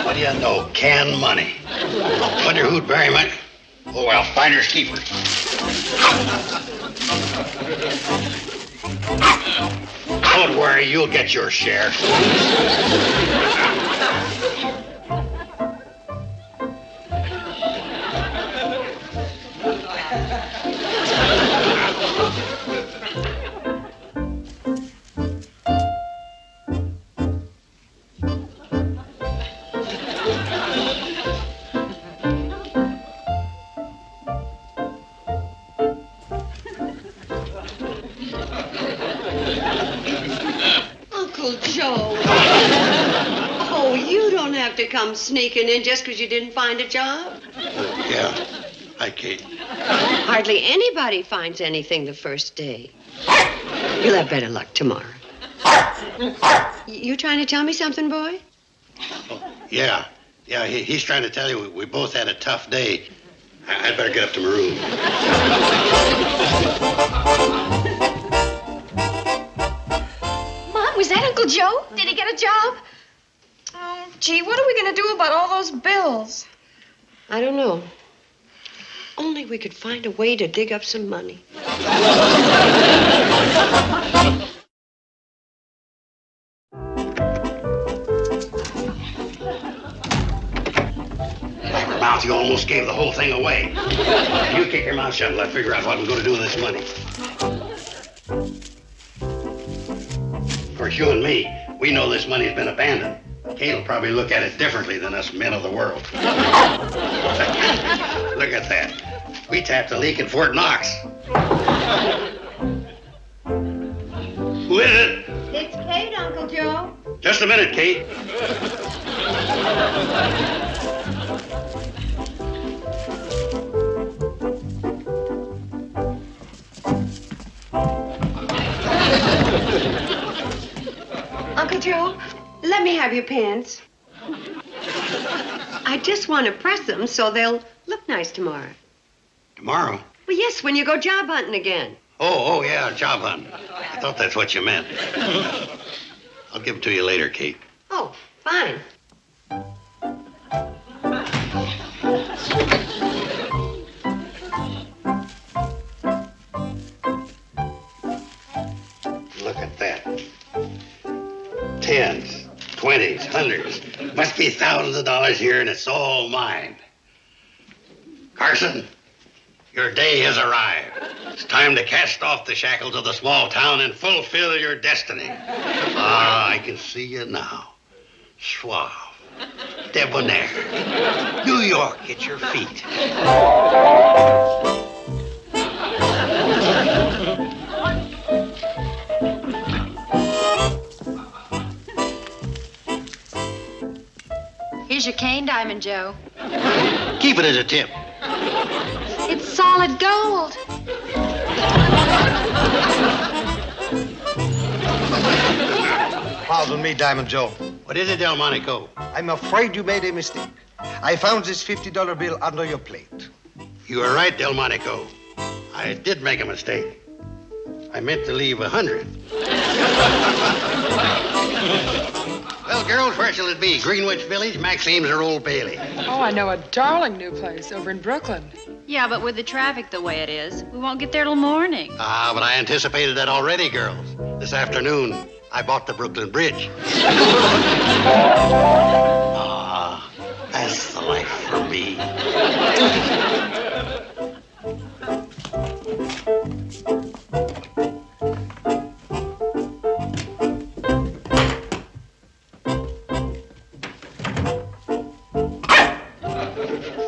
What do you know? Can money. Wonder who'd very much. Oh, well, finders keepers. Don't worry, you'll get your share. Come sneaking in just because you didn't find a job? Yeah. Hi, Kate. Hardly anybody finds anything the first day. You'll have better luck tomorrow. You trying to tell me something, boy? Oh, yeah. Yeah, he's trying to tell you we both had a tough day. I'd better get up to my room. Mom, was that Uncle Joe? Did he get a job? Oh, gee, what are we going to do about all those bills? I don't know. Only we could find a way to dig up some money. Mouth, you almost gave the whole thing away. You keep your mouth shut and let figure out what we're going to do with this money. Of course, you and me, we know this money's been abandoned. Kate will probably look at it differently than us men of the world. Look at that. We tapped a leak in Fort Knox. Who is it? It's Kate, Uncle Joe. Just a minute, Kate. Uncle Joe, let me have your pants. I just want to press them so they'll look nice tomorrow. Tomorrow? Well, yes, when you go job hunting again. Oh, yeah, job hunt. I thought that's what you meant. I'll give them to you later, Kate. Oh, fine. Look at that. Tens, 20s, hundreds. Must be thousands of dollars here, and it's all mine. Carson, your day has arrived. It's time to cast off the shackles of the small town and fulfill your destiny. Ah, I can see you now. Suave, debonair. New York at your feet. Here's your cane, Diamond Joe. Keep it as a tip. It's solid gold. Pardon me, Diamond Joe. What is it, Delmonico? I'm afraid you made a mistake. I found this $50 bill under your plate. You were right, Delmonico. I did make a mistake. I meant to leave 100. Well, girls, where shall it be? Greenwich Village, Maxime's, or Old Bailey? Oh, I know a darling new place over in Brooklyn. Yeah, but with the traffic the way it is, we won't get there till morning. Ah, but I anticipated that already, girls. This afternoon, I bought the Brooklyn Bridge. That's the life for me.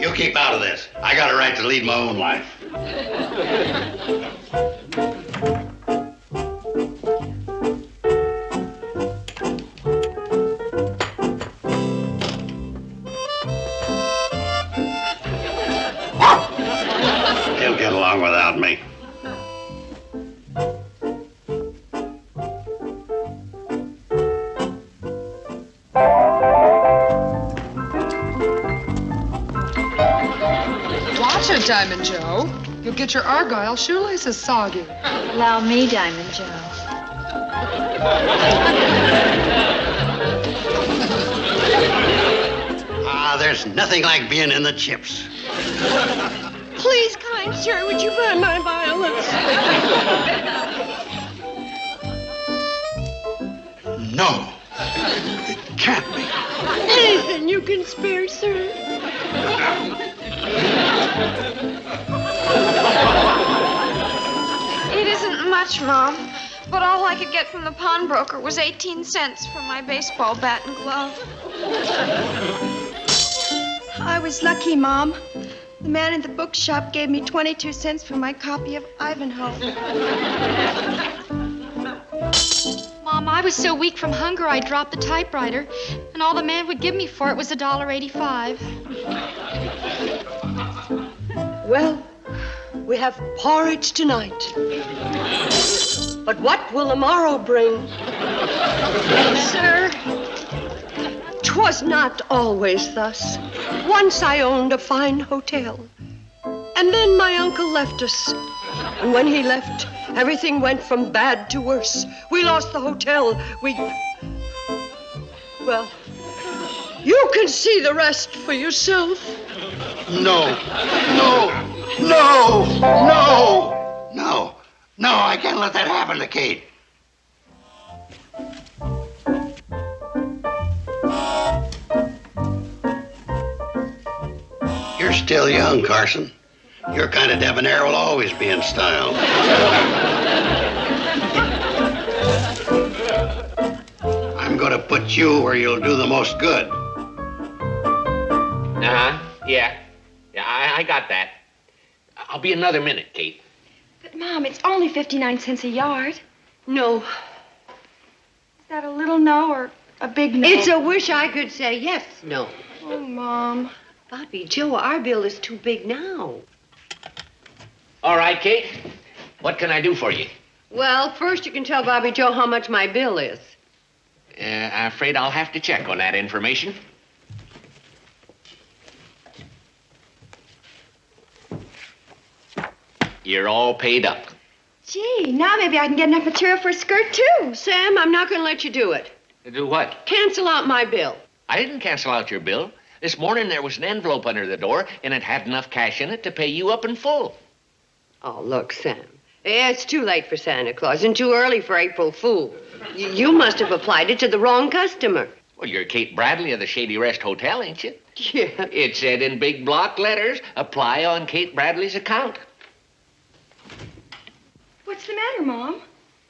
You keep out of this. I got a right to lead my own life. He'll get along without me. Watch it, Diamond Joe. You'll get your Argyle shoelaces soggy. Allow me, Diamond Joe. There's nothing like being in the chips. Please, kind sir, would you burn my violets? No, it can't be. Anything you can spare, sir. It isn't much, Mom, but all I could get from the pawnbroker was 18 cents for my baseball bat and glove. I was lucky, Mom. The man in the bookshop gave me 22 cents for my copy of Ivanhoe. Mom, I was so weak from hunger I dropped the typewriter, and all the man would give me for it was $1.85. Well, we have porridge tonight. But what will the morrow bring? Sir, 'twas not always thus. Once I owned a fine hotel. And then my uncle left us. And when he left, everything went from bad to worse. We lost the hotel. Well, you can see the rest for yourself. No, I can't let that happen to Kate. You're still young, Carson. Your kind of debonair will always be in style. I'm going to put you where you'll do the most good. Yeah, I got that. I'll be another minute, Kate. But, Mom, it's only 59 cents a yard. No. Is that a little no or a big no? It's a wish I could say yes, no. Oh, Mom. Bobby, Joe, our bill is too big now. All right, Kate. What can I do for you? Well, first you can tell Bobby Joe how much my bill is. I'm afraid I'll have to check on that information. You're all paid up. Gee, now maybe I can get enough material for a skirt, too. Sam, I'm not going to let you do it. Do what? Cancel out my bill. I didn't cancel out your bill. This morning there was an envelope under the door, and it had enough cash in it to pay you up in full. Oh, look, Sam. It's too late for Santa Claus and too early for April Fool. You must have applied it to the wrong customer. Well, you're Kate Bradley of the Shady Rest Hotel, ain't you? Yeah. It said in big block letters, apply on Kate Bradley's account. What's the matter, Mom?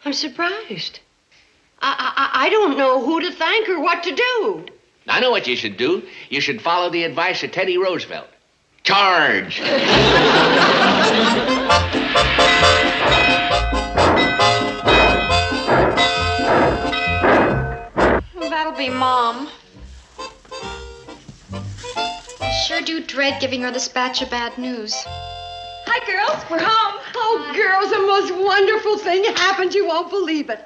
I'm surprised. I don't know who to thank or what to do. I know what you should do. You should follow the advice of Teddy Roosevelt. Charge! That'll be Mom. I sure do dread giving her this batch of bad news. Hi, girls. We're home. Oh, girls, the most wonderful thing happened. You won't believe it.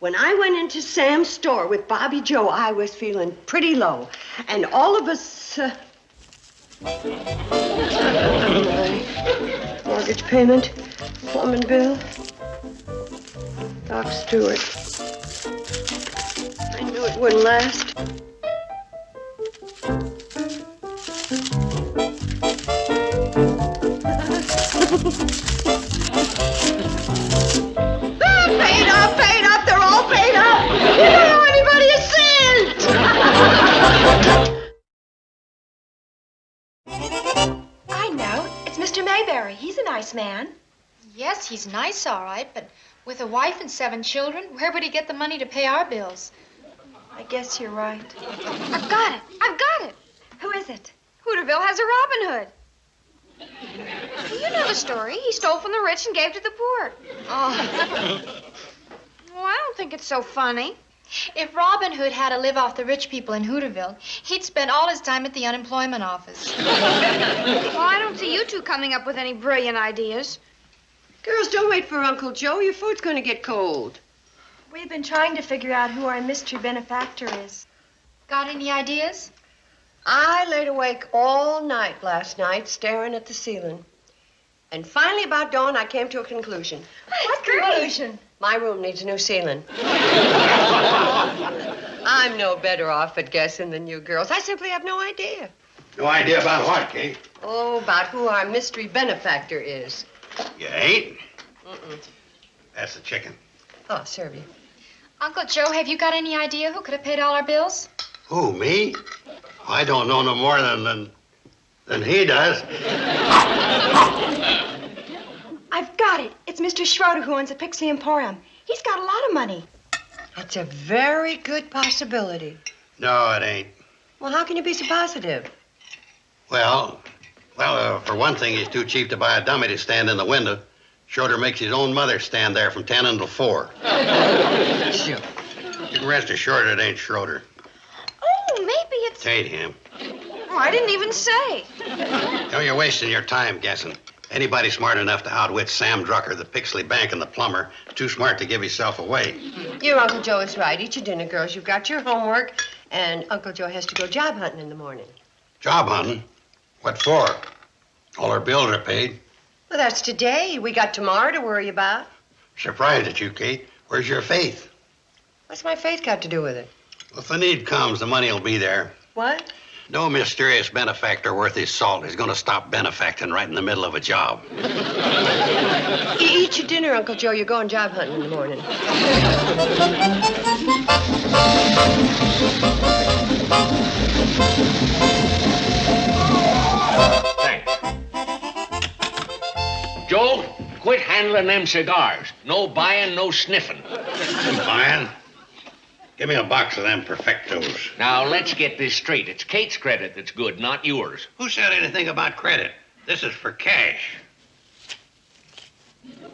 When I went into Sam's store with Bobby Joe, I was feeling pretty low. And all of us... mortgage payment, plumbing bill, Doc Stewart. I knew it wouldn't last. Paid up, they're all paid up. nice man. Yes, he's nice, all right, but with a wife and 7 children, where would he get the money to pay our bills? I guess you're right. I've got it. I've got it. Who is it? Hooterville has a Robin Hood. You know the story. He stole from the rich and gave to the poor. Oh. Well, I don't think it's so funny. If Robin Hood had to live off the rich people in Hooterville, he'd spend all his time at the unemployment office. Well, I don't see you two coming up with any brilliant ideas. Girls, don't wait for Uncle Joe. Your food's going to get cold. We've been trying to figure out who our mystery benefactor is. Got any ideas? I laid awake all night last night staring at the ceiling. And finally, about dawn, I came to a conclusion. What conclusion? My room needs a new ceiling. I'm no better off at guessing than you girls. I simply have no idea. No idea about what, Kate? Oh, about who our mystery benefactor is. You ain't? Mm-mm. That's the chicken. Oh, serve you. Uncle Joe, have you got any idea who could have paid all our bills? Who, me? I don't know no more than he does. I've got it. It's Mr. Schroeder who owns the Pixie Emporium. He's got a lot of money. That's a very good possibility. No, it ain't. Well, how can you be so positive? Well, for one thing, he's too cheap to buy a dummy to stand in the window. Schroeder makes his own mother stand there from 10 until 4. Sure. You can rest assured it ain't Schroeder. Oh, maybe it's... It ain't him. Oh, I didn't even say. No, you're wasting your time guessing. Anybody smart enough to outwit Sam Drucker, the Pixley Bank, and the plumber, too smart to give himself away. Your Uncle Joe is right. Eat your dinner, girls. You've got your homework, and Uncle Joe has to go job hunting in the morning. Job hunting? What for? All our bills are paid. Well, that's today. We got tomorrow to worry about. Surprised at you, Kate. Where's your faith? What's my faith got to do with it? Well, if the need comes, the money will be there. What? No mysterious benefactor worth his salt is going to stop benefacting right in the middle of a job. Eat your dinner, Uncle Joe. You're going job hunting in the morning. Thanks. Joe, quit handling them cigars. No buying, no sniffing. Buying? Give me a box of them Perfectos. Now, let's get this straight. It's Kate's credit that's good, not yours. Who said anything about credit? This is for cash.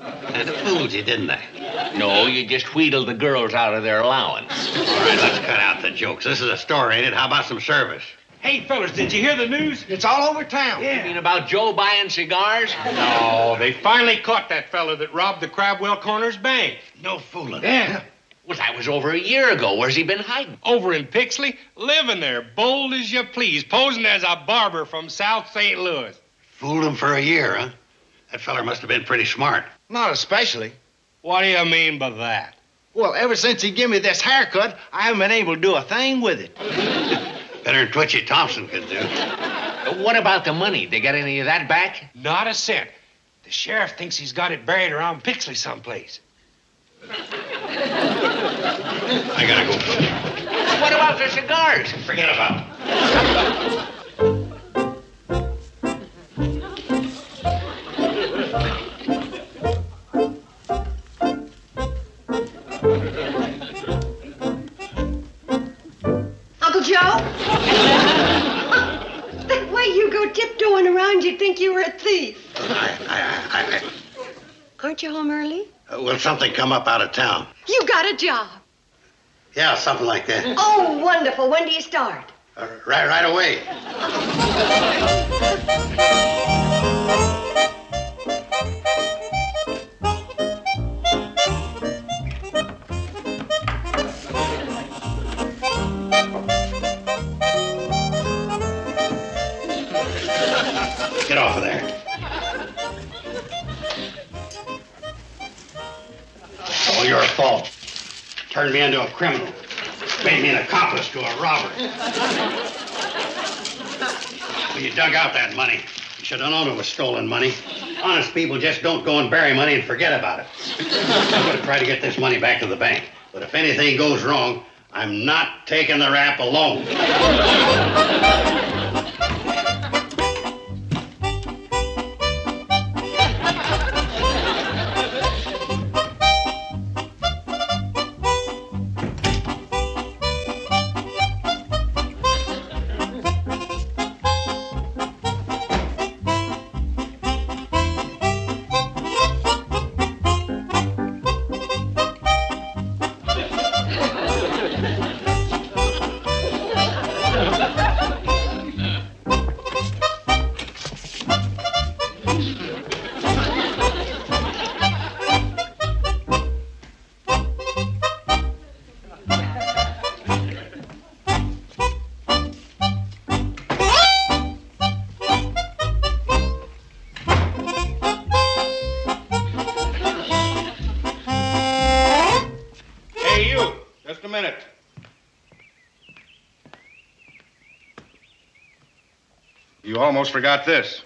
And I fooled you, didn't I? No, you just wheedled the girls out of their allowance. All right, let's cut out the jokes. This is a store, ain't it? How about some service? Hey, fellas, did you hear the news? It's all over town. You mean about Joe buying cigars? No, they finally caught that fella that robbed the Crabwell Corners Bank. No fooling. Yeah. Well, that was over a year ago. Where's he been hiding? Over in Pixley, living there, bold as you please, posing as a barber from South St. Louis. Fooled him for a year, huh? That feller must have been pretty smart. Not especially. What do you mean by that? Well, ever since he gave me this haircut, I haven't been able to do a thing with it. Better than Twitchy Thompson could do. What about the money? They got any of that back? Not a cent. The sheriff thinks he's got it buried around Pixley someplace. I gotta go. What about the cigars? Forget about it. Uncle Joe? The way you go tiptoeing around, you'd think you were a thief. Aren't you home early? Will something come up out of town? You got a job. Yeah, something like that. Oh, wonderful. When do you start? Right away. Get off of there. It's all your fault. Turned me into a criminal. Made me an accomplice to a robber. When you dug out that money, you should have known it was stolen money. Honest people just don't go and bury money and forget about it. I'm going to try to get this money back to the bank. But if anything goes wrong, I'm not taking the rap alone. minute. You almost forgot this.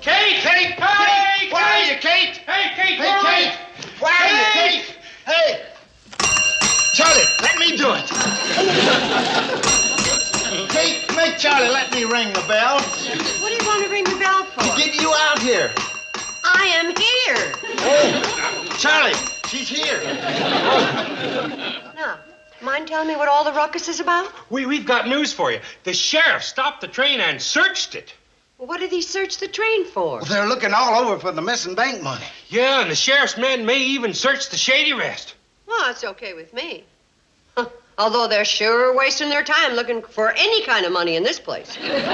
Kate! Kate! Hey! Where are you, Kate? Hey, Kate! Hey, Kate! Where are you, Kate? Hey! Charlie, let me do it. Kate, make Charlie let me ring the bell. What do you want to ring the bell for? To get you out here. I am here. Oh, Charlie, she's here. Now, mind telling me what all the ruckus is about? We've got news for you. The sheriff stopped the train and searched it. Well, what did he search the train for? Well, they're looking all over for the missing bank money. Yeah, and the sheriff's men may even search the Shady rest. Well, that's okay with me. Although they're sure wasting their time looking for any kind of money in this place. They're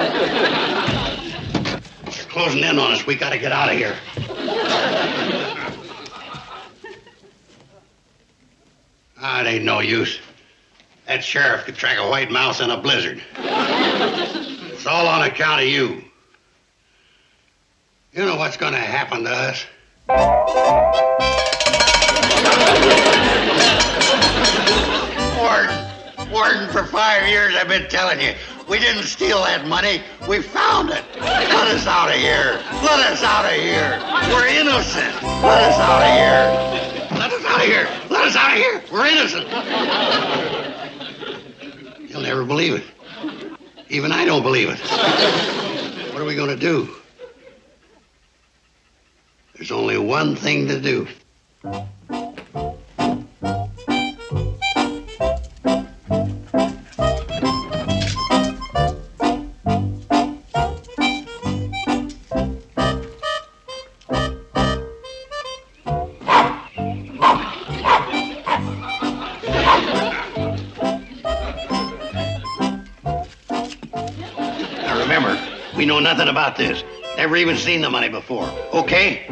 closing in on us. We gotta get out of here. It ain't no use. That sheriff could track a white mouse in a blizzard. It's all on account of you. You know what's gonna happen to us? Warden, for 5 years I've been telling you, we didn't steal that money. We found it. Let us out of here. Let us out of here. We're innocent. Let us out of here. Let us out of here. Let us out of here. We're innocent. You'll never believe it. Even I don't believe it. What are we going to do? There's only one thing to do. We know nothing about this. Never even seen the money before. Okay?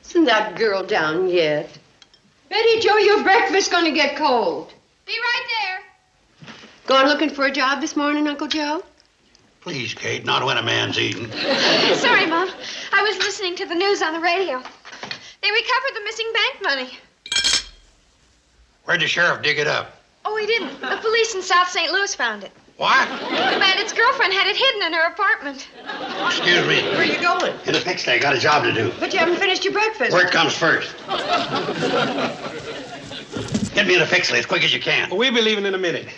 Isn't that girl down yet? Betty Jo, your breakfast's gonna get cold. Be right there. Gone looking for a job this morning, Uncle Joe? Please, Kate, not when a man's eating. Sorry, Mom. I was listening to the news on the radio. They recovered the missing bank money. Where'd the sheriff dig it up? Oh, he didn't. The police in South St. Louis found it. What? The bandit's girlfriend had it hidden in her apartment. Excuse me. Where are you going? In the fix, I got a job to do. But you haven't finished your breakfast. Work comes first. Get me in a fix as quick as you can. We'll be leaving in a minute.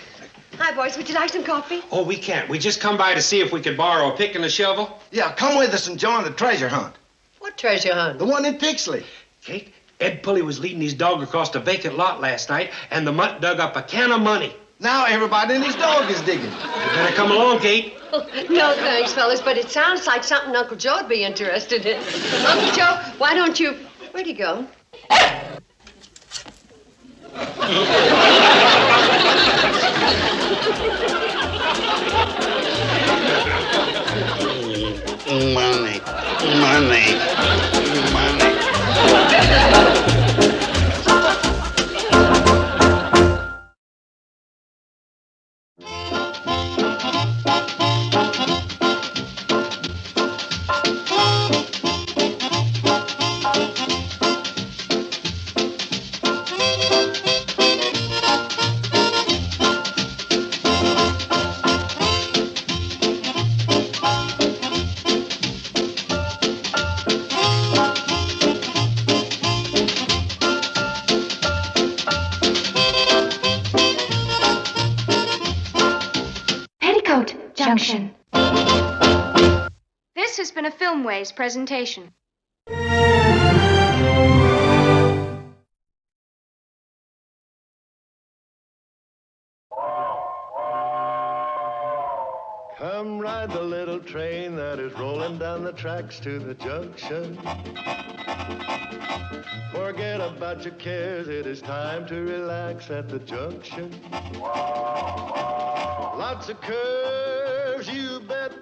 Hi, boys. Would you like some coffee? Oh, we can't. We just come by to see if we could borrow a pick and a shovel. Yeah, come with us and join the treasure hunt. What treasure hunt? The one in Pixley. Kate, Ed Pulley was leading his dog across a vacant lot last night, and the mutt dug up a can of money. Now everybody and his dog is digging. You better come along, Kate. No, thanks, fellas, but it sounds like something Uncle Joe'd be interested in. Uncle Joe, why don't you... Where'd he go? Money. Money. Money. Petticoat Junction. This has been a Filmways presentation. Come ride the little train that is rolling down the tracks to the junction. Forget about your cares, it is time to relax at the junction. Lots of curves, you bet,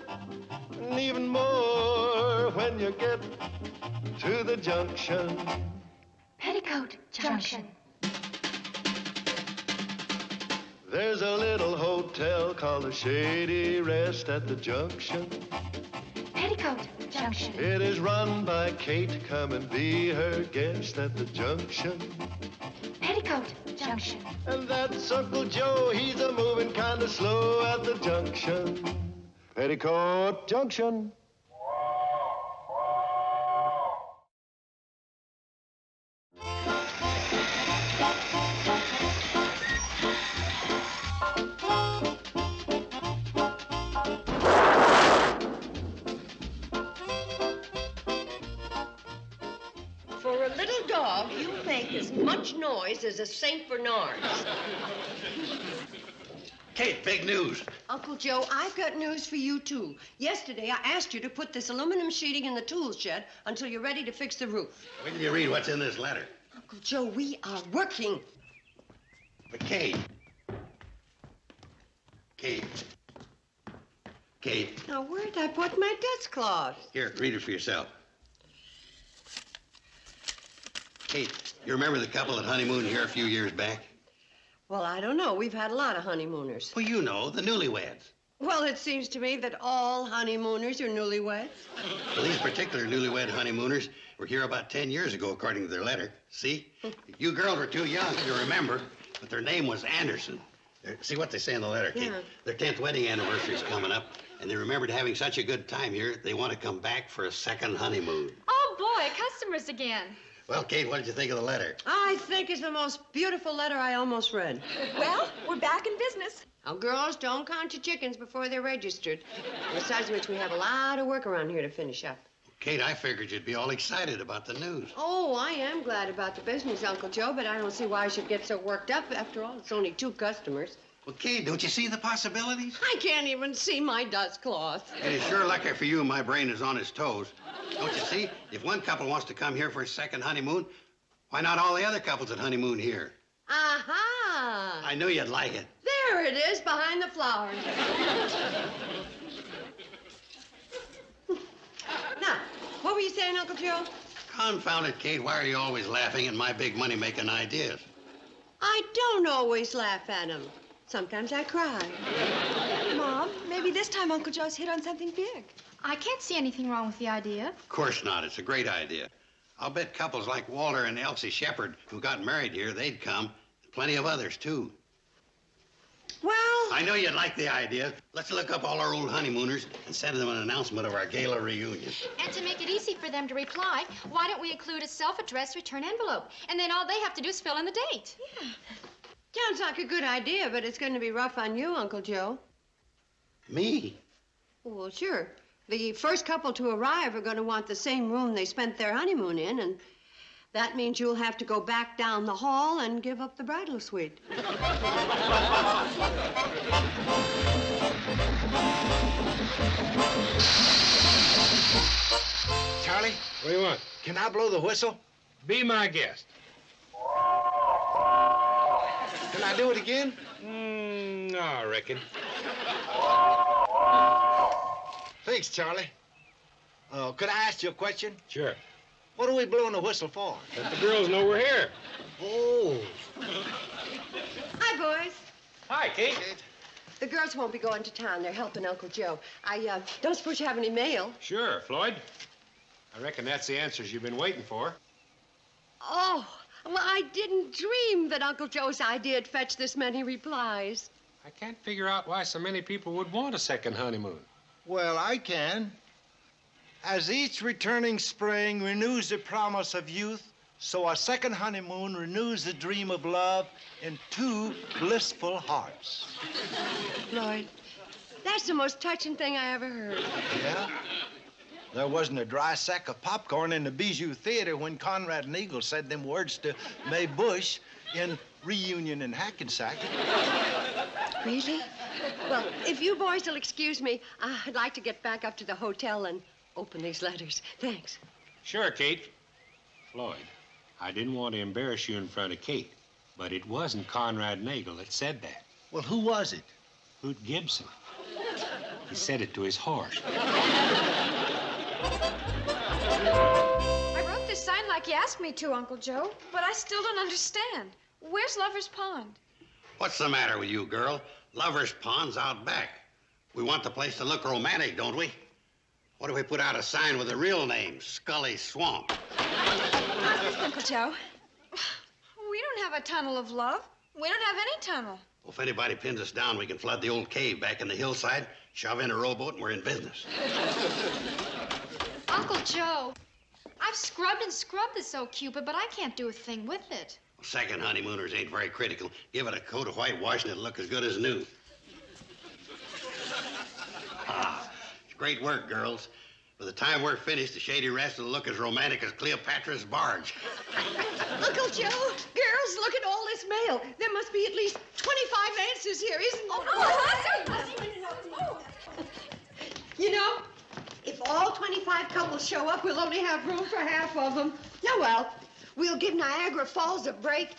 and even more when you get to the junction. Petticoat Junction. There's a little hotel called the Shady Rest at the junction. Petticoat Junction. It is run by Kate. Come and be her guest at the junction. Petticoat Junction. And that's Uncle Joe. He's a moving kind of slow at the junction. Petticoat Junction. For a little dog, you make as much noise as a St. Bernard's. Kate, big news. Uncle Joe, I've got news for you, too. Yesterday, I asked you to put this aluminum sheeting in the tool shed until you're ready to fix the roof. Wait till you read what's in this letter. Uncle Joe, we are working. But Kate. Kate, Now, where'd I put my dust cloth? here, read it for yourself. Kate, you remember the couple that honeymooned here a few years back? Well, I don't know. We've had a lot of honeymooners. Well, you know, the newlyweds. Well, it seems to me that all honeymooners are newlyweds. Well, these particular newlywed honeymooners were here about 10 years ago, according to their letter. See? You girls were too young to remember, but their name was Anderson. See what they say in the letter, Kate? Yeah. Their 10th wedding anniversary's coming up, and they remembered having such a good time here, they want to come back for a second honeymoon. Oh, boy, customers again. Well, Kate, what did you think of the letter? I think it's the most beautiful letter I almost read. Well, we're back in business. Now, girls, don't count your chickens before they're registered. Besides which, we have a lot of work around here to finish up. Kate, I figured you'd be all excited about the news. Oh, I am glad about the business, Uncle Joe, but I don't see why I should get so worked up. After all, it's only 2 customers. Well, Kate, don't you see the possibilities? I can't even see my dust cloth. It is sure lucky for you my brain is on its toes. Don't you see? If one couple wants to come here for a second honeymoon, why not all the other couples that honeymoon here? Aha! I knew you'd like it. There it is, behind the flowers. Now, what were you saying, Uncle Joe? Confound it, Kate, why are you always laughing at my big money-making ideas? I don't always laugh at them. Sometimes I cry. Mom, maybe this time Uncle Joe's hit on something big. I can't see anything wrong with the idea. Of course not. It's a great idea. I'll bet couples like Walter and Elsie Shepherd who got married here, they'd come. Plenty of others, too. Well... I know you'd like the idea. Let's look up all our old honeymooners and send them an announcement of our gala reunion. And to make it easy for them to reply, why don't we include a self-addressed return envelope? And then all they have to do is fill in the date. Yeah. Sounds like a good idea, but it's going to be rough on you, Uncle Joe. Me? Well, sure. The first couple to arrive are going to want the same room they spent their honeymoon in, and that means you'll have to go back down the hall and give up the bridal suite. Charlie, What do you want? can I blow the whistle? Be my guest. Can I do it again? No, I reckon. Thanks, Charlie. Could I ask you a question? Sure. What are we blowing the whistle for? Let the girls know we're here. Oh. Hi, boys. Hi, Kate. The girls won't be going to town. They're helping Uncle Joe. I don't suppose you have any mail. Sure, Floyd. I reckon that's the answers you've been waiting for. Oh, well, I didn't dream that Uncle Joe's idea'd fetch this many replies. I can't figure out why so many people would want a second honeymoon. Well, I can. As each returning spring renews the promise of youth, so a second honeymoon renews the dream of love in 2 blissful hearts. Floyd, that's the most touching thing I ever heard. Yeah? There wasn't a dry sack of popcorn in the Bijou Theater when Conrad and Eagle said them words to Mae Bush in Reunion in Hackensack. Really? Well, if you boys will excuse me, I'd like to get back up to the hotel and open these letters. Thanks. Sure, Kate. Floyd, I didn't want to embarrass you in front of Kate, but it wasn't Conrad Nagel that said that. Well, who was it? Hoot Gibson. He said it to his horse. I wrote this sign like you asked me to, Uncle Joe, but I still don't understand. Where's Lover's Pond? What's the matter with you, girl? Lover's Pond's out back. We want the place to look romantic, don't we? What if we put out a sign with the real name, Scully Swamp? Uncle Joe, we don't have a tunnel of love. We don't have any tunnel. Well, if anybody pins us down, we can flood the old cave back in the hillside, shove in a rowboat, and we're in business. Uncle Joe, I've scrubbed and scrubbed this old Cupid, but I can't do a thing with it. Well, second honeymooners ain't very critical. Give it a coat of whitewash and it'll look as good as new. Great work, girls. By the time we're finished, the Shady Rest will look as romantic as Cleopatra's barge. Uncle Joe, girls, look at all this mail. There must be at least 25 answers here, isn't there? You know, if all 25 couples show up, we'll only have room for half of them. Oh, well, we'll give Niagara Falls a break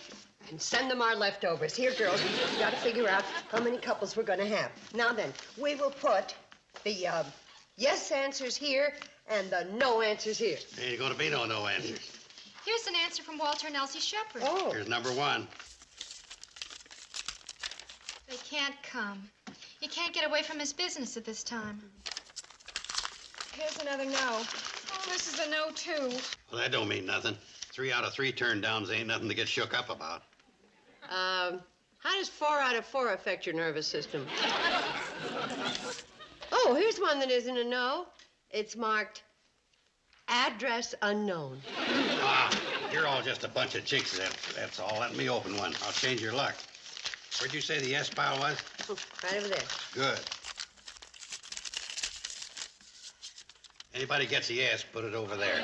and send them our leftovers. Here, girls, we've got to figure out how many couples we're going to have. Now then, we will put the yes answers here and the no answers here. Ain't going to be no answers. Here's an answer from Walter and Elsie Shepherd. Oh. Here's number 1. They can't come. He can't get away from his business at this time. Here's another no. Oh, this is a no, too. Well, that don't mean nothing. 3 out of 3 turn downs ain't nothing to get shook up about. How does 4 out of 4 affect your nervous system? Oh, here's one that isn't a no. It's marked address unknown. You're all just a bunch of jinxes, that's all. Let me open one. I'll change your luck. Where'd you say the yes pile was? Right over there. Good. Anybody gets a yes, put it over there.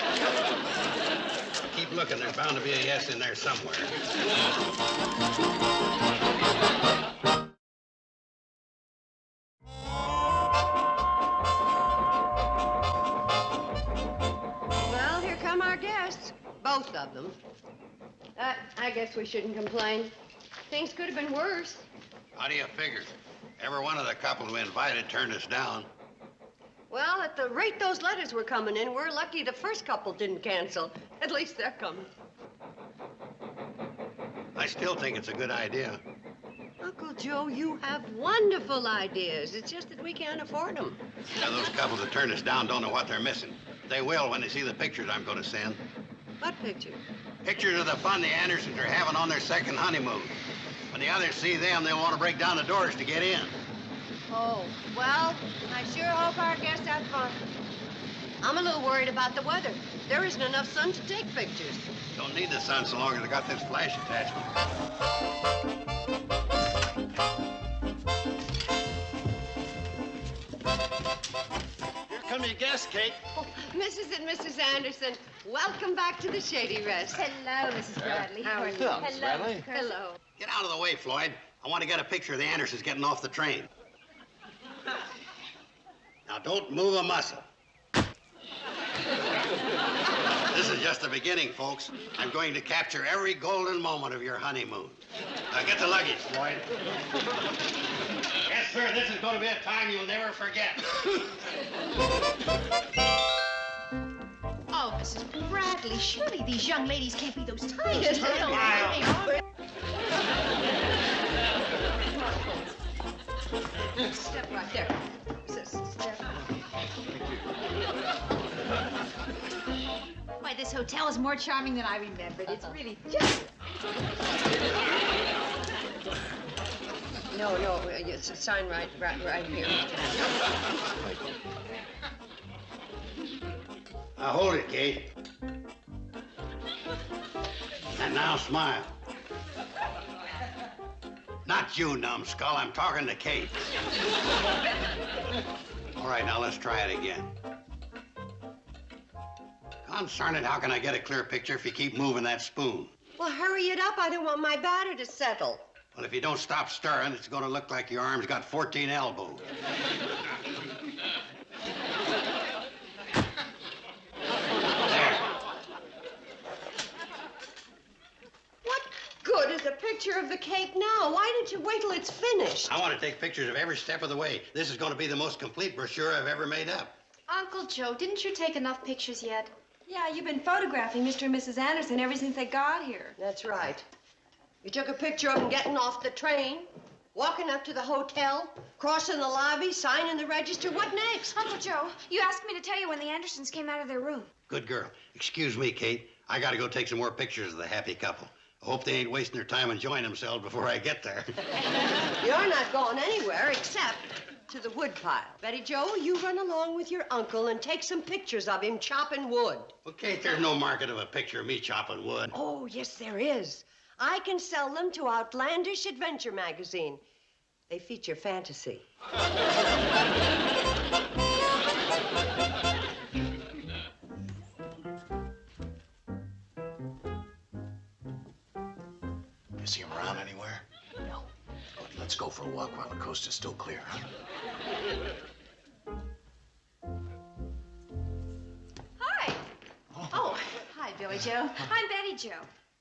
Keep looking. There's bound to be a yes in there somewhere. Well, here come our guests. Both of them. I guess we shouldn't complain. Things could have been worse. How do you figure? Every one of the couples we invited turned us down. Well, at the rate those letters were coming in, we're lucky the first couple didn't cancel. At least they're coming. I still think it's a good idea. Uncle Joe, you have wonderful ideas. It's just that we can't afford them. Now, those couples that turned us down don't know what they're missing. They will when they see the pictures I'm going to send. What picture? Pictures of the fun the Andersons are having on their second honeymoon. When the others see them, they'll want to break down the doors to get in. Oh, well, I sure hope our guests have fun. I'm a little worried about the weather. There isn't enough sun to take pictures. Don't need the sun so long as I got this flash attachment. Here come your guests, Kate. Oh, Mrs. and Mrs. Anderson, welcome back to the Shady Rest. Hello, Mrs. Bradley. How are you? Hello, Miss Bradley. Hello. Get out of the way, Floyd. I want to get a picture of the Andersons getting off the train. Now, don't move a muscle. This is just the beginning, folks. I'm going to capture every golden moment of your honeymoon. Now, get the luggage, Floyd. Yes, sir, this is going to be a time you'll never forget. Oh, Mrs. Bradley, surely these young ladies can't be those tiny Yes, turtles. Step right there. Step. Why, this hotel is more charming than I remembered. It's really just... No, it's a sign right here. Now, hold it, Kate. And now smile. Not you, numbskull. I'm talking to Kate. All right, now let's try it again. Concern it, how can I get a clear picture if you keep moving that spoon? Well, hurry it up. I don't want my batter to settle. Well, if you don't stop stirring, it's going to look like your arm's got 14 elbows. There. picture of the cake now. Why didn't you wait till it's finished? I want to take pictures of every step of the way. This is going to be the most complete brochure I've ever made up. Uncle Joe, didn't you take enough pictures yet? Yeah, you've been photographing Mr. and Mrs. Anderson ever since they got here. That's right. You took a picture of them getting off the train, walking up to the hotel, crossing the lobby, signing the register. What next? Uncle Joe, you asked me to tell you when the Andersons came out of their room. Good girl. Excuse me, Kate. I got to go take some more pictures of the happy couple. I hope they ain't wasting their time enjoying themselves before I get there. You're not going anywhere except to the wood pile. Betty Joe, you run along with your uncle and take some pictures of him chopping wood. Well, Kate, there's no market of a picture of me chopping wood. Oh, yes, there is. I can sell them to Outlandish Adventure magazine. They feature fantasy. You see him around anywhere? No. Good. Let's go for a walk while the coast is still clear, huh? Hi. Oh, hi, Billy Joe. I'm Betty Joe.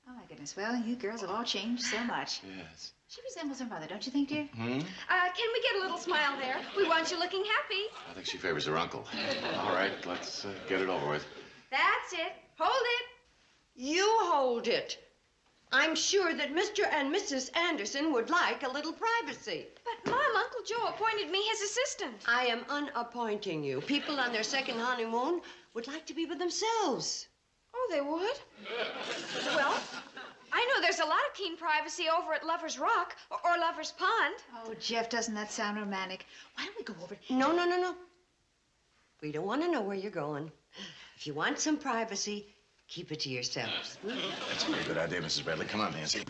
Oh, my goodness. Well, you girls have all changed so much. Yes. She resembles her mother, don't you think, dear? Can we get a little smile there? We want you looking happy. I think she favors her uncle. All right, let's get it over with. That's it. Hold it. You hold it. I'm sure that Mr. and Mrs. Anderson would like a little privacy. But, Mom, Uncle Joe appointed me his assistant. I am unappointing you. People on their second honeymoon would like to be with themselves. Oh, they would? Well, I know there's a lot of keen privacy over at Lover's Rock or Lover's Pond. Oh, Jeff, doesn't that sound romantic? Why don't we go over? No. We don't want to know where you're going. If you want some privacy, keep it to yourselves. That's a very good idea, Mrs. Bradley. Come on, Nancy.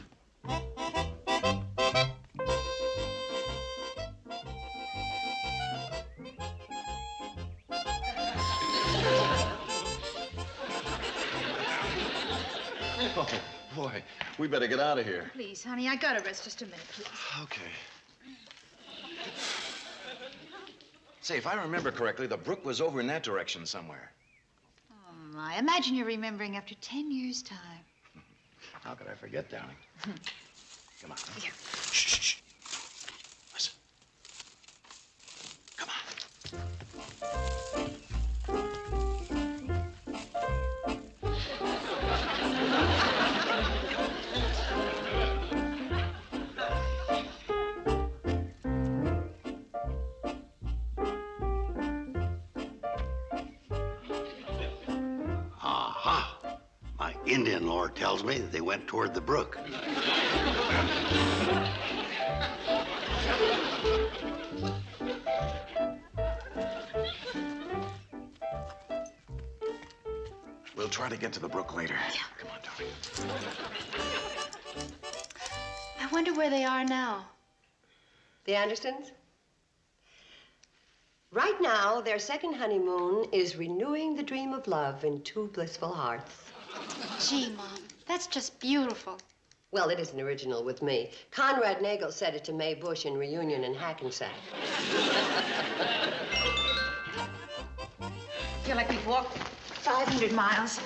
Oh, boy. We better get out of here. Please, honey, I gotta rest just a minute, please. Okay. Say, if I remember correctly, the brook was over in that direction somewhere. Oh, my. Imagine you're remembering after 10 years' time. How could I forget, darling? Come on. Here. Shh. Listen. Come Indian lore tells me that they went toward the brook. We'll try to get to the brook later. Yeah. Come on, darling. I wonder where they are now. The Andersons? Right now, their second honeymoon is renewing the dream of love in two blissful hearts. Gee, Mom, that's just beautiful. Well, it isn't original with me. Conrad Nagel said it to Mae Bush in Reunion in Hackensack. I feel like we've walked 500 miles.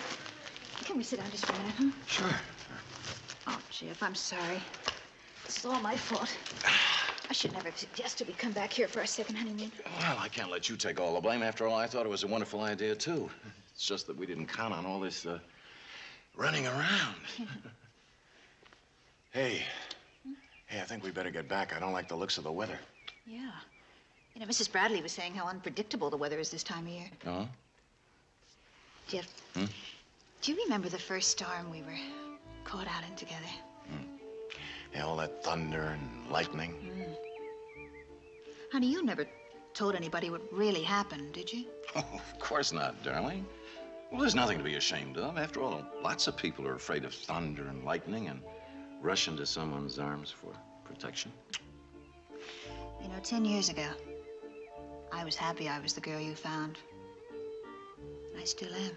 Can we sit down just for a minute, huh? Sure. Oh, Jeff, I'm sorry. This is all my fault. I should never have suggested we come back here for our second honeymoon. Well, I can't let you take all the blame. After all, I thought it was a wonderful idea, too. It's just that we didn't count on all this, running around. Hey, I think we better get back. I don't like the looks of the weather. Yeah. You know, Mrs. Bradley was saying how unpredictable the weather is this time of year. Oh? Jeff, do you remember the first storm we were caught out in together? Yeah, all that thunder and lightning. Honey, you never told anybody what really happened, did you? Oh, of course not, darling. Well, there's nothing to be ashamed of. After all, lots of people are afraid of thunder and lightning and rush into someone's arms for protection. You know, 10 years ago, I was happy I was the girl you found. I still am.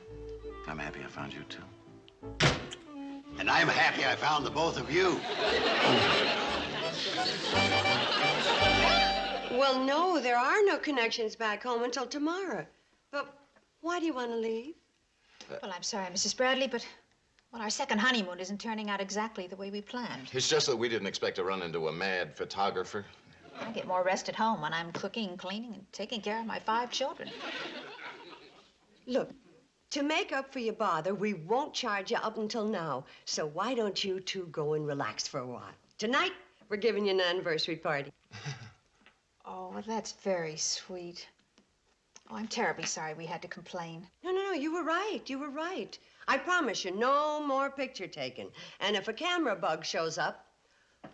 I'm happy I found you, too. And I'm happy I found the both of you. Well, no, there are no connections back home until tomorrow. But why do you want to leave? Well, I'm sorry, Mrs. Bradley, but Well, our second honeymoon isn't turning out exactly the way we planned. It's just that we didn't expect to run into a mad photographer. I get more rest at home when I'm cooking, cleaning, and taking care of my 5 children. Look, to make up for your bother, we won't charge you up until now. So why don't you two go and relax for a while? Tonight, we're giving you an anniversary party. Oh, well, that's very sweet. Oh, I'm terribly sorry we had to complain. No, you were right. You were right. I promise you, no more picture taking. And if a camera bug shows up,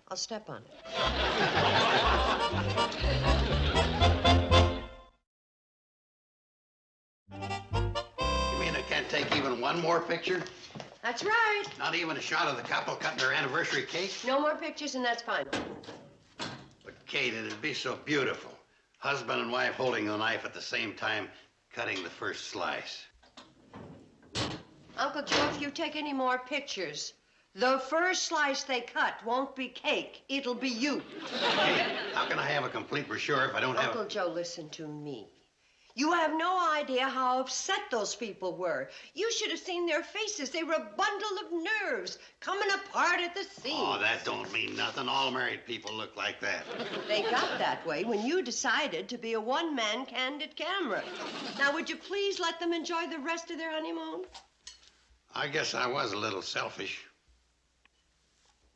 I'll step on it. You mean I can't take even one more picture? That's right. Not even a shot of the couple cutting their anniversary cake? No more pictures, and that's fine. But, Kate, it'd be so beautiful. Husband and wife holding the knife at the same time, cutting the first slice. Uncle Joe, if you take any more pictures, the first slice they cut won't be cake. It'll be you. Hey, how can I have a complete brochure if I don't have... Uncle Joe, listen to me. You have no idea how upset those people were. You should have seen their faces. They were a bundle of nerves coming apart at the seams. Oh, that don't mean nothing. All married people look like that. They got that way when you decided to be a one-man candid camera. Now, would you please let them enjoy the rest of their honeymoon? I guess I was a little selfish.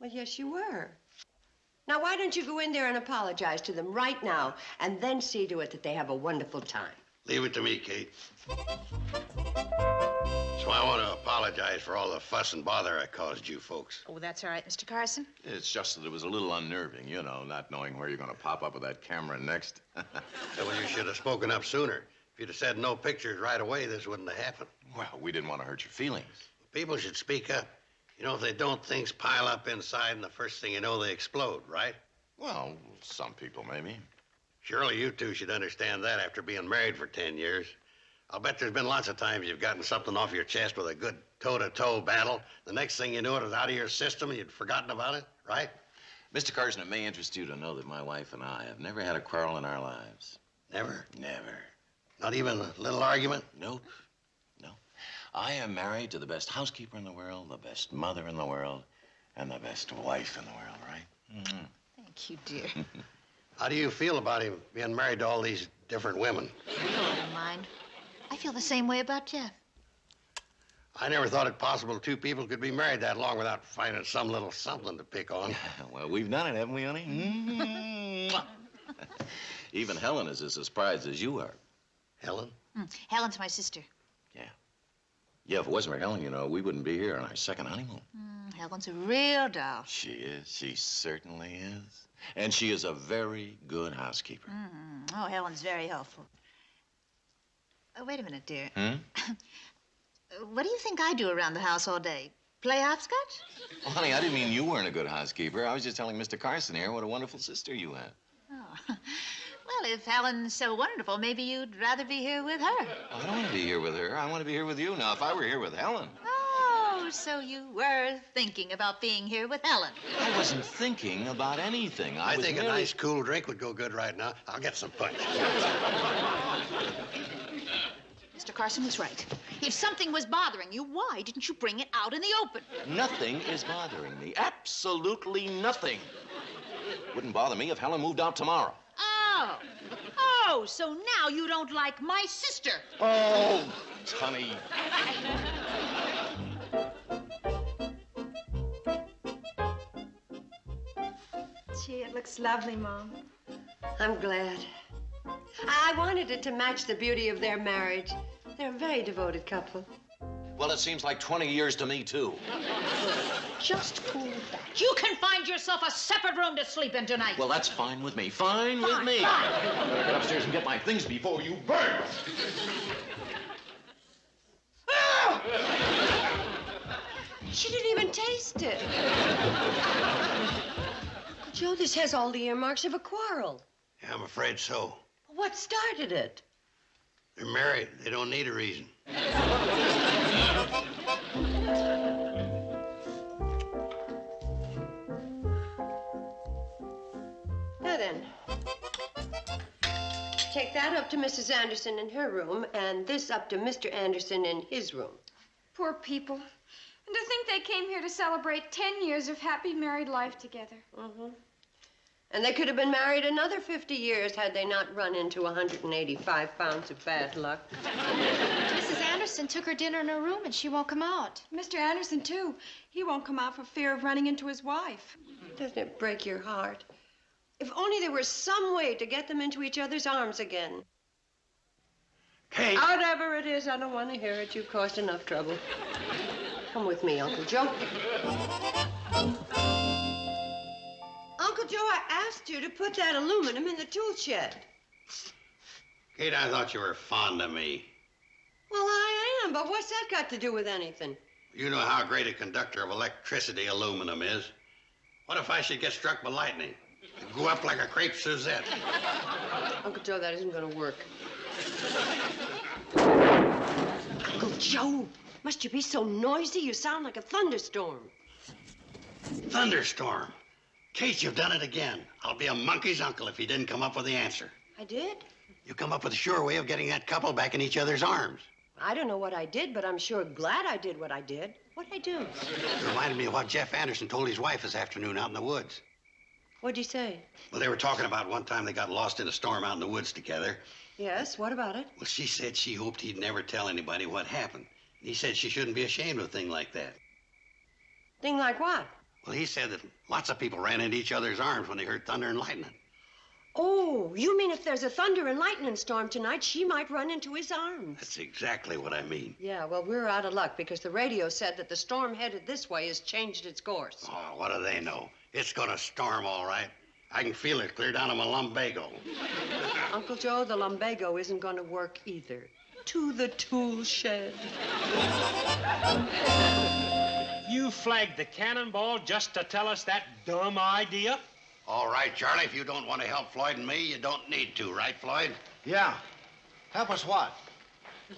Well, yes, you were. Now, why don't you go in there and apologize to them right now, and then see to it that they have a wonderful time? Leave it to me, Kate. So I want to apologize for all the fuss and bother I caused you folks. Oh, that's all right, Mr. Carson. It's just that it was a little unnerving, you know, not knowing where you're going to pop up with that camera next. Well, you should have spoken up sooner. If you'd have said no pictures right away, this wouldn't have happened. Well, we didn't want to hurt your feelings. People should speak up. You know, if they don't, things pile up inside, and the first thing you know, they explode, right? Well, some people, maybe. Surely you two should understand that after being married for 10 years. I'll bet there's been lots of times you've gotten something off your chest with a good toe-to-toe battle. The next thing you knew, it was out of your system and you'd forgotten about it, right? Mr. Carson, it may interest you to know that my wife and I have never had a quarrel in our lives. Never? Never. Not even a little argument? Nope. No. I am married to the best housekeeper in the world, the best mother in the world, and the best wife in the world, right? Mm-hmm. Thank you, dear. How do you feel about him being married to all these different women? I don't mind. I feel the same way about Jeff. I never thought it possible 2 people could be married that long without finding some little something to pick on. Well, we've done it, haven't we, honey? Even Helen is as surprised as you are. Helen? Helen's my sister. Yeah, if it wasn't for Helen, you know, we wouldn't be here on our second honeymoon. Helen's a real doll. She is. She certainly is. And she is a very good housekeeper. Oh, Helen's very helpful. Wait a minute, dear. What do you think I do around the house all day? Play hopscotch? Well, honey, I didn't mean you weren't a good housekeeper. I was just telling Mr. Carson here what a wonderful sister you have. Oh. Well, if Helen's so wonderful, maybe you'd rather be here with her. I don't want to be here with her. I want to be here with you. Now, if I were here with Helen... Oh, so you were thinking about being here with Helen. I wasn't thinking about anything. I think a nice cool drink would go good right now. I'll get some punch. Mr. Carson was right. If something was bothering you, why didn't you bring it out in the open? Nothing is bothering me. Absolutely nothing. Wouldn't bother me if Helen moved out tomorrow. Oh, so now you don't like my sister. Oh, honey. Gee, it looks lovely, Mom. I'm glad. I wanted it to match the beauty of their marriage. They're a very devoted couple. Well, it seems like 20 years to me, too. Just cool back. You can find yourself a separate room to sleep in tonight. Well, that's fine with me. Fine with me. Fine. I better get upstairs and get my things before you burn. She didn't even taste it. Joe, this has all the earmarks of a quarrel. Yeah, I'm afraid so. What started it? They're married. They don't need a reason. Now then, take that up to Mrs. Anderson in her room, and this up to Mr. Anderson in his room. Poor people. And to think they came here to celebrate 10 years of happy married life together. Mm-hmm. And they could have been married another 50 years had they not run into 185 pounds of bad luck. Mrs. Anderson took her dinner in her room and she won't come out. Mr. Anderson, too. He won't come out for fear of running into his wife. Doesn't it break your heart? If only there was some way to get them into each other's arms again. Kate! Whatever it is, I don't want to hear it. You've caused enough trouble. Come with me, Uncle Joe. Uncle Joe, I asked you to put that aluminum in the tool shed. Kate, I thought you were fond of me. Well, I am, but what's that got to do with anything? You know how great a conductor of electricity aluminum is. What if I should get struck by lightning? It'd go up like a crepe Suzette. Uncle Joe, that isn't going to work. Uncle Joe, must you be so noisy? You sound like a thunderstorm. Thunderstorm? Kate, you've done it again. I'll be a monkey's uncle if you didn't come up with the answer. I did? You come up with a sure way of getting that couple back in each other's arms. I don't know what I did, but I'm sure glad I did what I did. What'd I do? It reminded me of what Jeff Anderson told his wife this afternoon out in the woods. What'd you say? Well, they were talking about one time they got lost in a storm out in the woods together. Yes, what about it? Well, she said she hoped he'd never tell anybody what happened. And he said she shouldn't be ashamed of a thing like that. Thing like what? Well, he said that lots of people ran into each other's arms when they heard thunder and lightning. Oh, you mean if there's a thunder and lightning storm tonight, she might run into his arms? That's exactly what I mean. Yeah, well, we're out of luck because the radio said that the storm headed this way has changed its course. Oh, what do they know? It's gonna storm, all right. I can feel it clear down to my lumbago. Uncle Joe, the lumbago isn't going to work either. To the tool shed. You flagged the cannonball just to tell us that dumb idea? All right, Charlie, if you don't want to help Floyd and me, you don't need to, right, Floyd? Yeah. Help us what?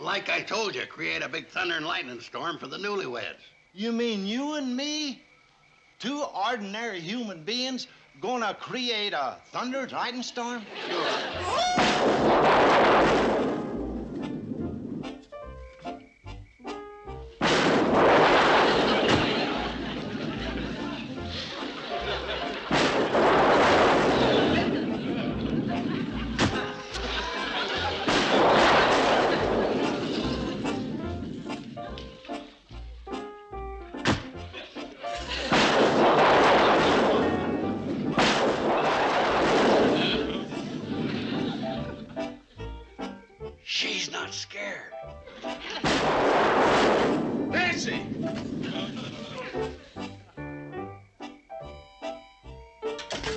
Like I told you, create a big thunder and lightning storm for the newlyweds. You mean you and me? Two ordinary human beings gonna create a thunder and lightning storm? She's not scared. Nancy!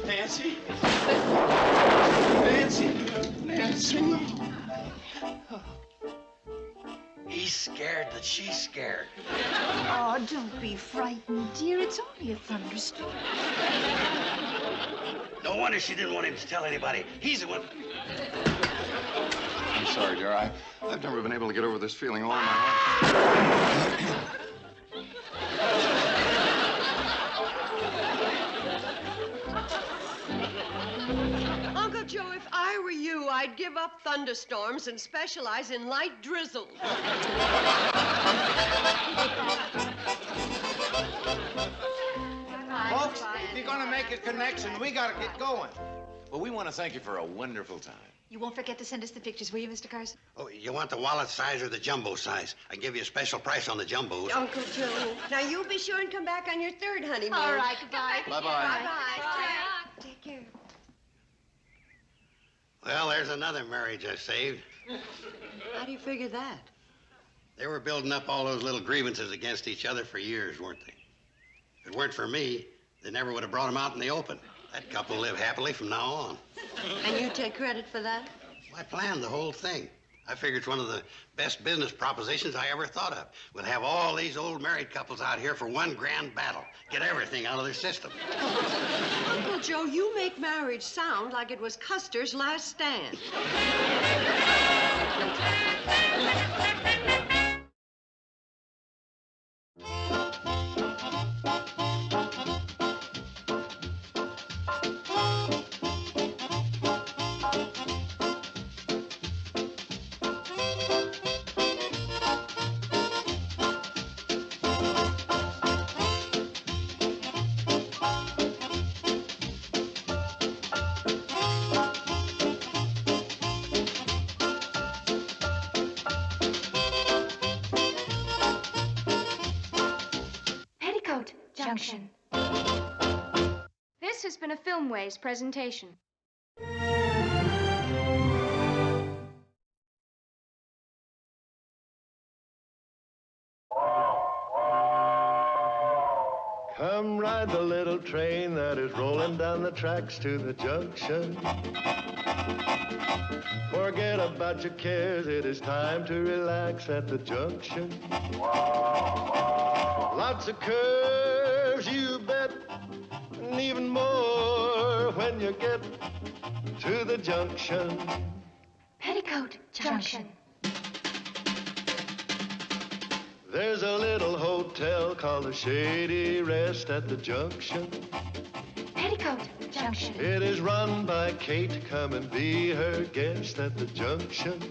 Nancy? Nancy? Nancy? He's scared that she's scared. Oh, don't be frightened, dear. It's only a thunderstorm. No wonder she didn't want him to tell anybody. He's the one. I'm sorry, dear. I've never been able to get over this feeling all my life. Uncle Joe, if I were you, I'd give up thunderstorms and specialize in light drizzles. Folks, if you're gonna make a connection, we gotta get going. Well, we want to thank you for a wonderful time. You won't forget to send us the pictures, will you, Mr. Carson? Oh, you want the wallet size or the jumbo size? I can give you a special price on the jumbos. Uncle Joe, now you be sure and come back on your third honeymoon. All right, goodbye. Bye-bye. Bye-bye. Take care. Well, there's another marriage I saved. How do you figure that? They were building up all those little grievances against each other for years, weren't they? If it weren't for me, they never would have brought them out in the open. That couple will live happily from now on. And you take credit for that? I planned the whole thing. I figure it's one of the best business propositions I ever thought of. We'll have all these old married couples out here for one grand battle. Get everything out of their system. Uncle Joe, you make marriage sound like it was Custer's last stand. Junction. This has been a Filmways presentation. Come ride the little train that is rolling down the tracks to the junction. Forget about your cares, it is time to relax at the junction. Lots of curves, you bet, and even more when you get to the junction. Petticoat Junction. There's a little hotel called the Shady Rest at the junction. Petticoat Junction. It is run by Kate. Come and be her guest at the junction.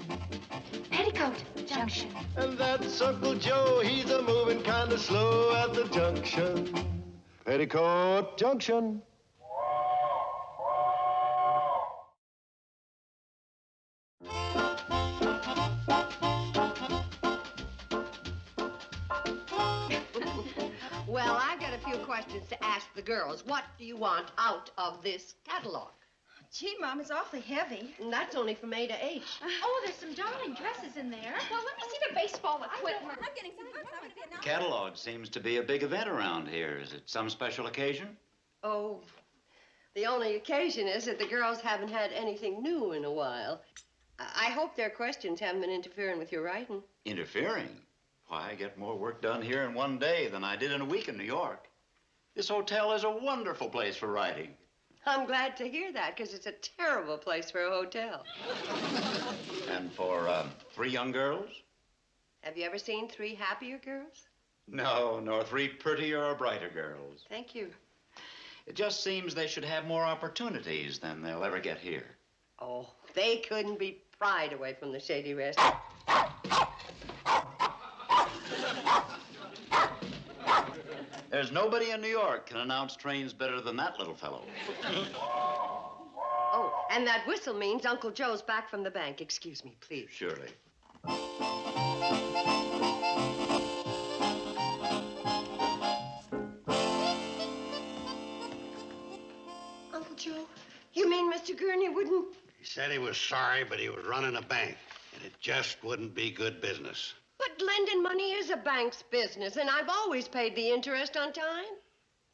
Petticoat Junction. And that's Uncle Joe. He's a moving kind of slow at the junction. Petticoat Junction. Well, I've got a few questions to ask the girls. What do you want out of this catalog? Gee, Mom, it's awfully heavy. And that's only from A to H. Oh, there's some darling dresses in there. Well, let me see the baseball equipment. I'm getting some books. I'm going to be a Catalog seems to be a big event around here. Is it some special occasion? Oh, the only occasion is that the girls haven't had anything new in a while. I hope their questions haven't been interfering with your writing. Interfering? Why, I get more work done here in one day than I did in a week in New York. This hotel is a wonderful place for writing. I'm glad to hear that, because it's a terrible place for a hotel. And for 3 young girls? Have you ever seen 3 happier girls? No, nor 3 prettier or brighter girls. Thank you. It just seems they should have more opportunities than they'll ever get here. Oh, they couldn't be pried away from the Shady Rest. There's nobody in New York can announce trains better than that little fellow. Oh, and that whistle means Uncle Joe's back from the bank. Excuse me, please. Surely. Uncle Joe, you mean Mr. Gurney wouldn't... He said he was sorry, but he was running a bank, and it just wouldn't be good business. But lending money is a bank's business, and I've always paid the interest on time.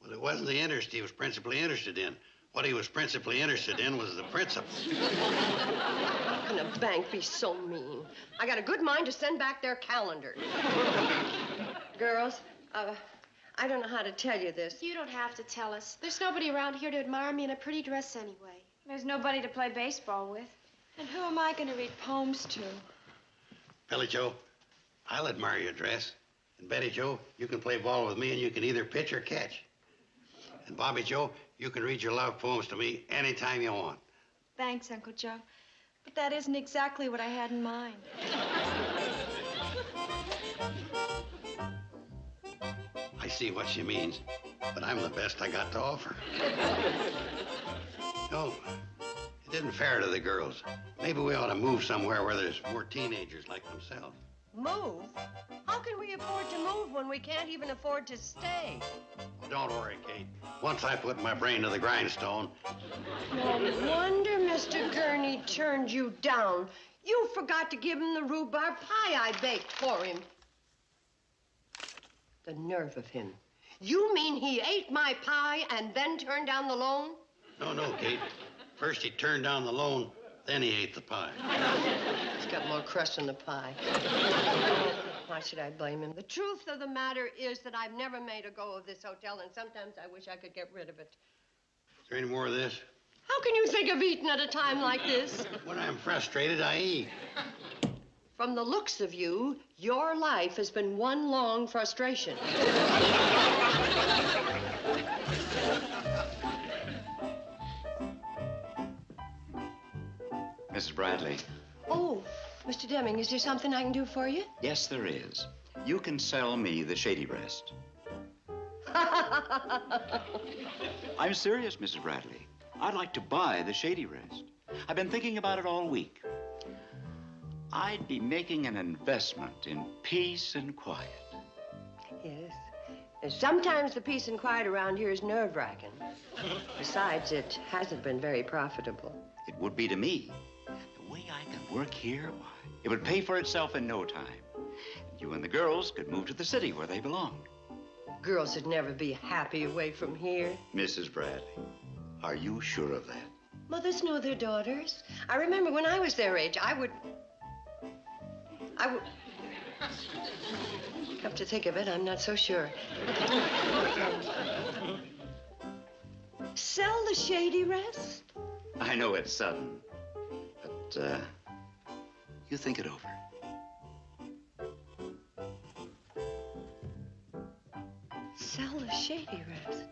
Well, it wasn't the interest he was principally interested in. What he was principally interested in was the principal. How can a bank be so mean? I got a good mind to send back their calendar. Girls, I don't know how to tell you this. You don't have to tell us. There's nobody around here to admire me in a pretty dress anyway. There's nobody to play baseball with. And who am I going to read poems to? Billy Joe, I'll admire your dress. And Betty Joe, you can play ball with me and you can either pitch or catch. And Bobby Joe, you can read your love poems to me anytime you want. Thanks, Uncle Joe. But that isn't exactly what I had in mind. I see what she means, but I'm the best I got to offer. No, it isn't fair to the girls. Maybe we ought to move somewhere where there's more teenagers like themselves. Move? How can we afford to move when we can't even afford to stay? Well, don't worry, Kate. Once I put my brain to the grindstone... No wonder Mr. Gurney turned you down. You forgot to give him the rhubarb pie I baked for him. The nerve of him. You mean he ate my pie and then turned down the loan? No, Kate. First he turned down the loan, then he ate the pie. He's got more crust in the pie. Why should I blame him? The truth of the matter is that I've never made a go of this hotel, and sometimes I wish I could get rid of it. Is there any more of this? How can you think of eating at a time like this? When I'm frustrated, I eat. From the looks of you, your life has been one long frustration. Mrs. Bradley. Oh, Mr. Deming, is there something I can do for you? Yes, there is. You can sell me the Shady Rest. I'm serious, Mrs. Bradley. I'd like to buy the Shady Rest. I've been thinking about it all week. I'd be making an investment in peace and quiet. Yes. Sometimes the peace and quiet around here is nerve-wracking. Besides, it hasn't been very profitable. It would be to me. The way I can work here, why, it would pay for itself in no time. You and the girls could move to the city where they belong. Girls would never be happy away from here. Mrs. Bradley, are you sure of that? Mothers know their daughters. I remember when I was their age, I would... Come to think of it, I'm not so sure. Sell the Shady Rest? I know it's sudden, but you think it over. Sell the Shady Rest?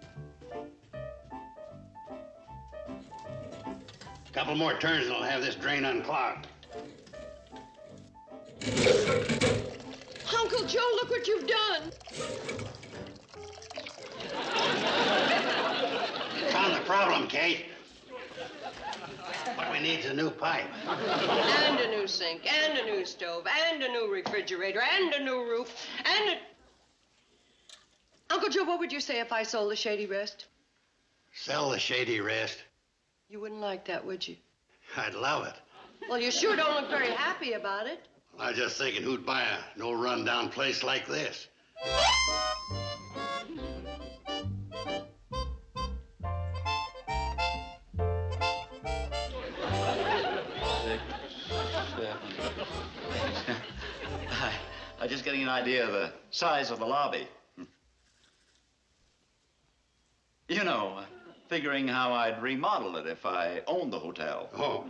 A couple more turns and I'll have this drain unclogged. Uncle Joe, look what you've done. Found the problem, Kate. What we need is a new pipe. And a new sink, and a new stove, and a new refrigerator, and a new roof, and a... Uncle Joe, what would you say if I sold the Shady Rest? Sell the Shady Rest? You wouldn't like that, would you? I'd love it. Well, you sure don't look very happy about it. I was just thinking who'd buy a no-rundown place like this. I'm just getting an idea of the size of the lobby. You know, figuring how I'd remodel it if I owned the hotel. Oh.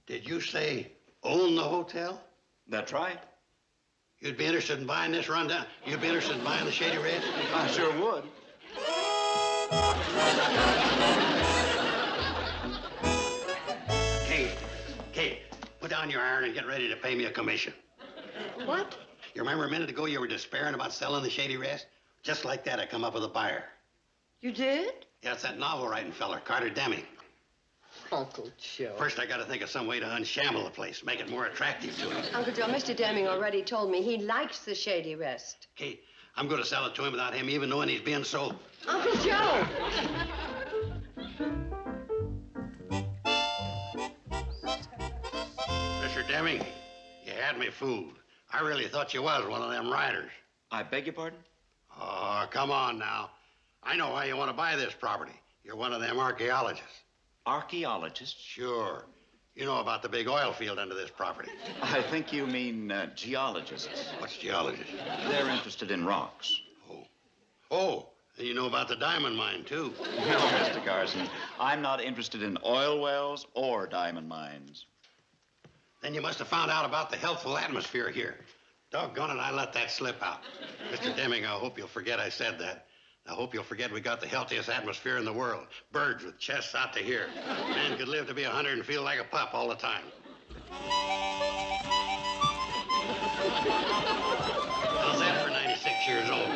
Did you say own the hotel? That's right. You'd be interested in buying this rundown? You'd be interested in buying the Shady Rest? I sure would. Kate, put down your iron and get ready to pay me a commission. What? You remember a minute ago you were despairing about selling the Shady Rest? Just like that, I come up with a buyer. You did? Yeah, it's that novel-writing feller, Carter Deming. Uncle Joe. First, I got to think of some way to unshamble the place, make it more attractive to him. Uncle Joe, Mr. Deming already told me he likes the Shady Rest. Kate, I'm going to sell it to him without him even knowing he's being sold. Uncle Joe! Mr. Deming, you had me fooled. I really thought you was one of them writers. I beg your pardon? Oh, come on now. I know why you want to buy this property. You're one of them archaeologists. Archaeologists? Sure. You know about the big oil field under this property. I think you mean geologists. What's geologists? They're interested in rocks. Oh, and you know about the diamond mine, too. No, Mr. Carson. I'm not interested in oil wells or diamond mines. Then you must have found out about the healthful atmosphere here. Doggone it, I let that slip out. Mr. Deming, I hope you'll forget I said that. I hope you'll forget we got the healthiest atmosphere in the world. Birds with chests out to here. Man could live to be 100 and feel like a pup all the time. How's that for 96 years old?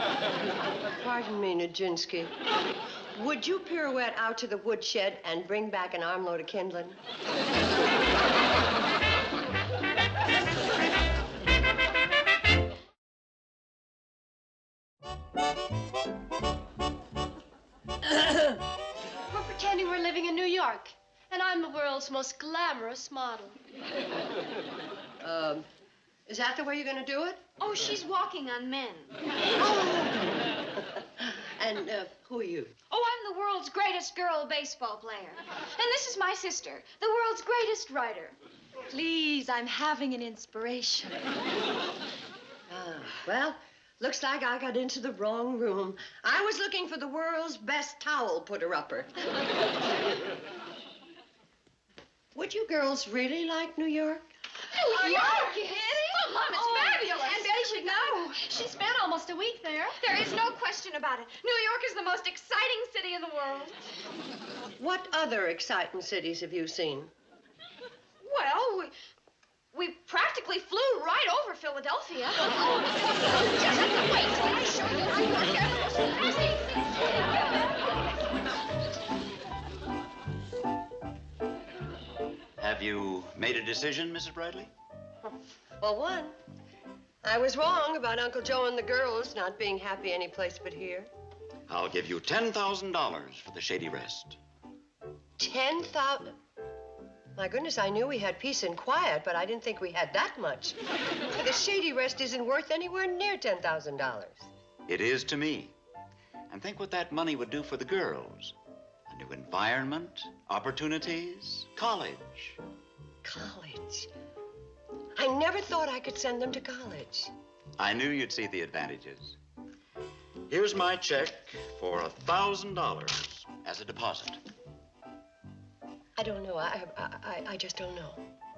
Pardon me, Nijinsky. Would you pirouette out to the woodshed and bring back an armload of kindling? We're pretending we're living in New York, and I'm the world's most glamorous model. Is that the way you're going to do it? Oh, she's walking on men. And who are you? Oh, I'm the world's greatest girl baseball player. And this is my sister, the world's greatest writer. Please, I'm having an inspiration. Well, looks like I got into the wrong room. I was looking for the world's best towel putter-upper. Would you girls really like New York? New York? Are you kidding? Oh, Mom, it's fabulous. And Betty should know. She spent almost a week there. There is no question about it. New York is the most exciting city in the world. What other exciting cities have you seen? Well, we practically flew right over Philadelphia. Just wait till I show you New York. They're the most Have you made a decision, Mrs. Bradley? Well, one. I was wrong about Uncle Joe and the girls not being happy any place but here. I'll give you $10,000 for the Shady Rest. 10,000? My goodness, I knew we had peace and quiet, but I didn't think we had that much. The Shady Rest isn't worth anywhere near $10,000. It is to me. And think what that money would do for the girls. A new environment, opportunities, college. College? I never thought I could send them to college. I knew you'd see the advantages. Here's my check for $1,000 as a deposit. I don't know. I just don't know.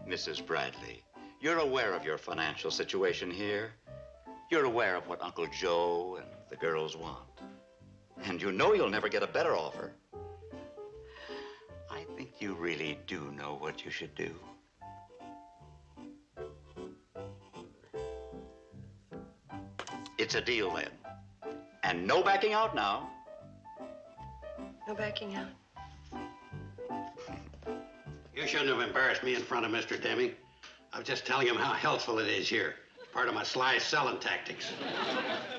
Mrs. Bradley, you're aware of your financial situation here. You're aware of what Uncle Joe and the girls want. And you know you'll never get a better offer. I think you really do know what you should do. It's a deal, then. And no backing out now. No backing out? You shouldn't have embarrassed me in front of Mr. Deming. I was just telling him how healthful it is here. It's part of my sly selling tactics.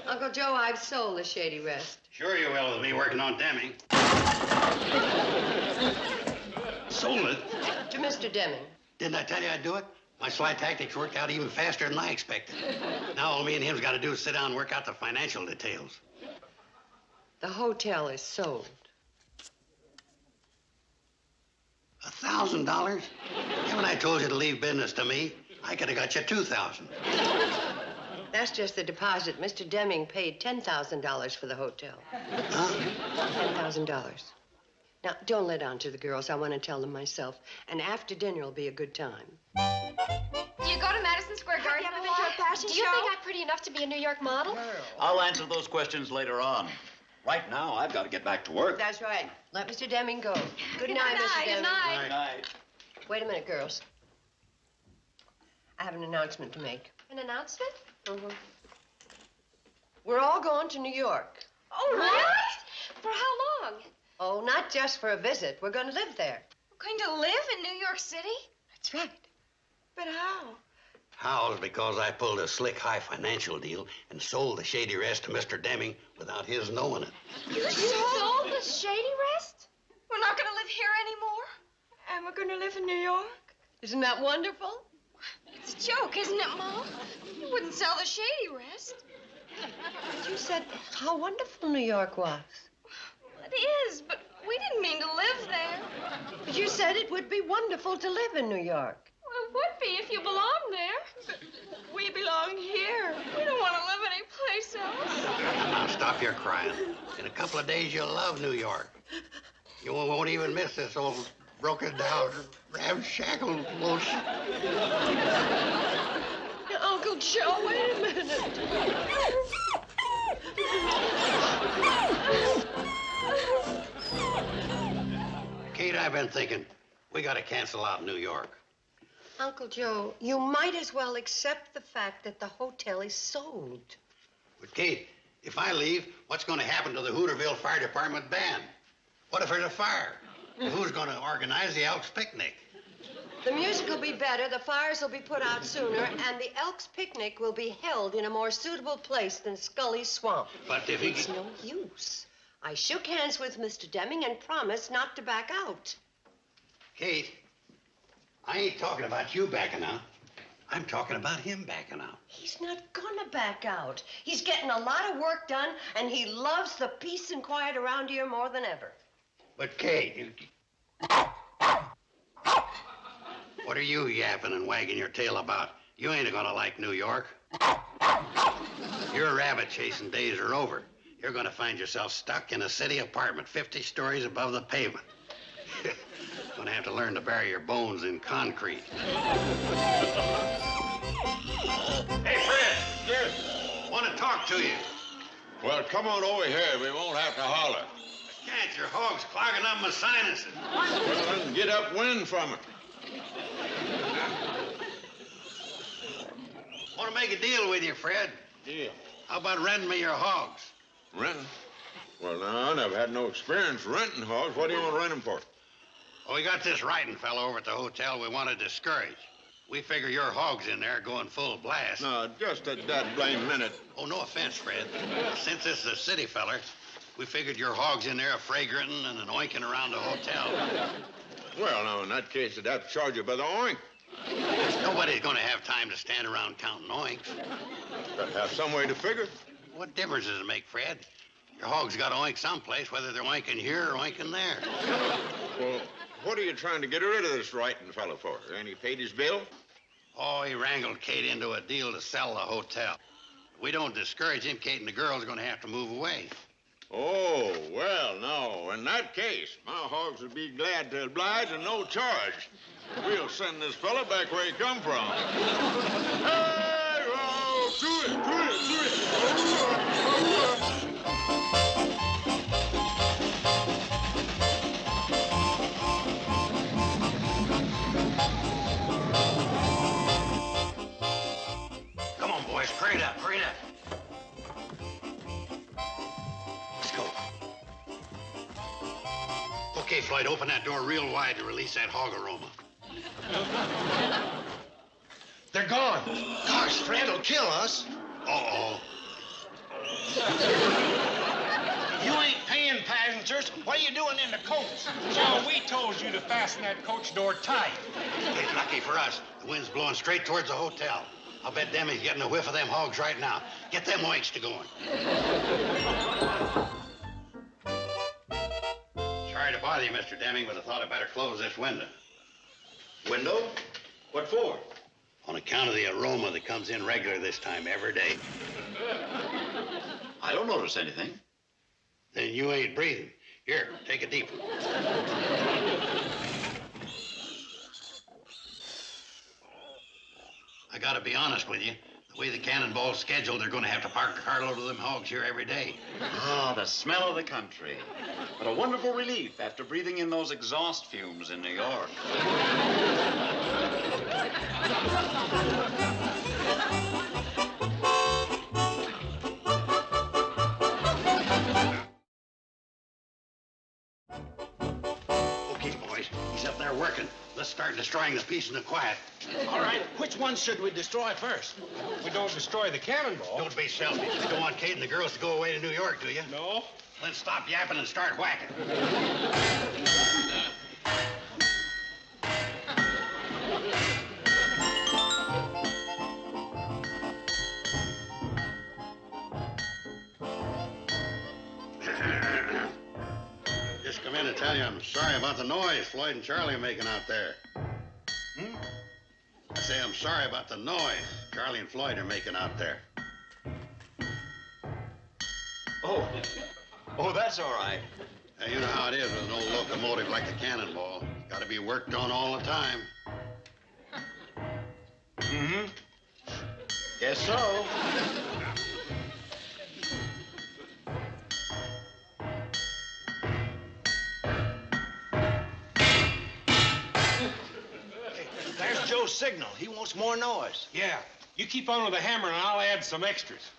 Uncle Joe, I've sold the Shady Rest. Sure you will with me working on Deming. Sold it? To Mr. Deming. Didn't I tell you I'd do it? My sly tactics worked out even faster than I expected. Now all me and him's got to do is sit down and work out the financial details. The hotel is sold. $1,000? Haven't I told you to leave business to me? I could have got you $2,000. That's just the deposit. Mr. Deming paid $10,000 for the hotel. Huh? $10,000. Now, don't let on to the girls. I want to tell them myself. And after dinner will be a good time. Do you go to Madison Square Garden? Have you ever been to a fashion Do you show? think I'm pretty enough to be a New York model? I'll answer those questions later on. Right now, I've got to get back to work. That's right. Let Mr. Deming go. Good night, night, Mr. good Deming. night. Good night. Wait a minute, girls. I have an announcement to make. An announcement? Mm-hmm. We're all going to New York. Oh, really? For how long? Oh, not just for a visit. We're going to live there. We're going to live in New York City? That's right. But how? How is because I pulled a slick, high financial deal and sold the Shady Rest to Mr. Deming without his knowing it. You sold the Shady Rest? We're not going to live here anymore? And we're going to live in New York? Isn't that wonderful? It's a joke, isn't it, Mom? You wouldn't sell the Shady Rest. But you said how wonderful New York was. It is, but we didn't mean to live there. But you said it would be wonderful to live in New York. Well, it would be if you belonged there. But we belong here. We don't want to live anyplace else. Now, stop your crying. In a couple of days, you'll love New York. You won't even miss this old broken-down, ramshackle bullshit. Uncle Joe, wait a minute. Kate, I've been thinking, we got to cancel out New York. Uncle Joe, you might as well accept the fact that the hotel is sold. But, Kate, if I leave, what's going to happen to the Hooterville Fire Department band? What if there's a fire? Well, who's going to organize the Elks picnic? The music will be better, the fires will be put out sooner, and the Elks picnic will be held in a more suitable place than Scully's Swamp. But if he... It's no use. I shook hands with Mr. Deming and promised not to back out. Kate, I ain't talking about you backing out. I'm talking about him backing out. He's not gonna back out. He's getting a lot of work done, and he loves the peace and quiet around here more than ever. But, Kate, what are you yapping and wagging your tail about? You ain't gonna like New York. Your rabbit chasing days are over. You're gonna find yourself stuck in a city apartment 50 stories above the pavement. Gonna have to learn to bury your bones in concrete. Hey, Fred. Yes? Want to talk to you. Well, come on over here. We won't have to holler. Can't, your hog's clogging up my sinuses. Well, then get upwind from it. Want to make a deal with you, Fred. Deal? How about renting me your hogs? Renting? Well, now, I never had no experience renting hogs. What do you want to rent them for? Well, we got this writing fellow over at the hotel we want to discourage. We figure your hog's in there going full blast. No, just at that blame minute. Oh, no offense, Fred. Since this is a city feller, we figured your hog's in there a-fragranting and an-oinking around the hotel. Well, now, in that case, they'd have to charge you by the oink. Nobody's going to have time to stand around counting oinks. Gotta have some way to figure. What difference does it make, Fred? Your hog's got to oink someplace, whether they're oinking here or oinking there. Well, what are you trying to get rid of this writing fellow for? Ain't he paid his bill? Oh, he wrangled Kate into a deal to sell the hotel. If we don't discourage him, Kate and the girls are going to have to move away. Oh, well, no. In that case, my hogs would be glad to oblige and no charge. We'll send this fella back where he come from. Hey, oh, do it. Come on, boys, hurry it up, hurry it up. Let's go. Okay, Floyd, open that door real wide to release that hog aroma. They're gone. Gosh, Fred will kill us. Uh-oh. You ain't paying passengers. What are you doing in the coach? Joe, we told you to fasten that coach door tight. It's lucky for us. The wind's blowing straight towards the hotel. I'll bet Demi's getting a whiff of them hogs right now. Get them oinks to going. Sorry to bother you, Mr. Deming, but I thought I'd better close this window. Window? What for? On account of the aroma that comes in regular this time every day. I don't notice anything. Then you ain't breathing. Here, take a deep one. I gotta be honest with you. The way the cannonball's scheduled, they're gonna have to park a carload of them hogs here every day. Ah, the smell of the country. What a wonderful relief after breathing in those exhaust fumes in New York. Okay, boys, he's up there working. Let's start destroying the peace and the quiet. All right, which one should we destroy first? We don't destroy the cannonball. Don't be selfish. You don't want Kate and the girls to go away to New York, do you? No. Then stop yapping and start whacking. Just come in and tell you I'm sorry about the noise Floyd and Charlie are making out there. I say I'm sorry about the noise Charlie and Floyd are making out there. Oh, that's all right. Now, you know how it is with an old locomotive like the Cannonball. It's got to be worked on all the time. Mm-hmm. Guess so. There's Joe's signal. He wants more noise. Yeah, you keep on with the hammer and I'll add some extras.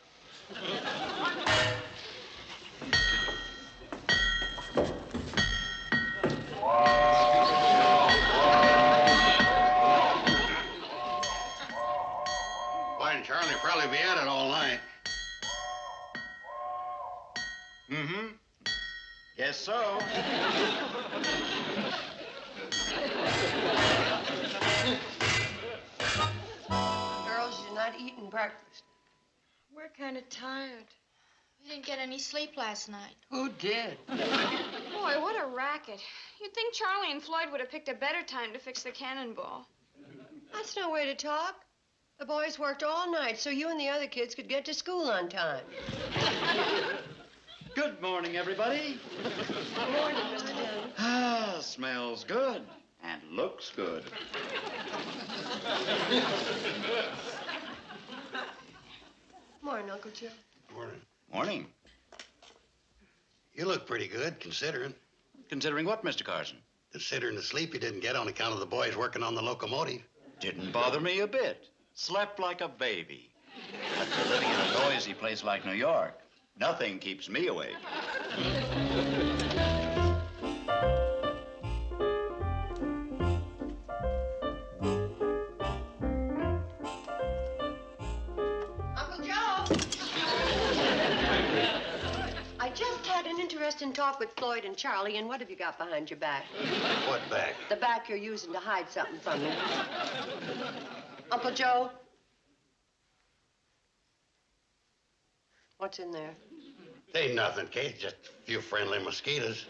Boy and Charlie will probably be at it all night. Mm-hmm. Guess so. Girls, you're not eating breakfast. We're kind of tired. We didn't get any sleep last night. Who did? Boy, what a racket. You'd think Charlie and Floyd would have picked a better time to fix the cannonball. That's no way to talk. The boys worked all night so you and the other kids could get to school on time. Good morning, everybody. Good morning, Mr. Dennis. Ah, smells good and looks good. Morning, Uncle Joe. Morning. Morning. You look pretty good, considering. Considering what, Mr. Carson? Considering the sleep you didn't get on account of the boys working on the locomotive. Didn't bother me a bit. Slept like a baby. After living in a noisy place like New York, nothing keeps me awake. rest and talk with Floyd and Charlie, and what have you got behind your back? What back? The back you're using to hide something from me. Uncle Joe? What's in there? Ain't nothing, Kate. Just a few friendly mosquitoes.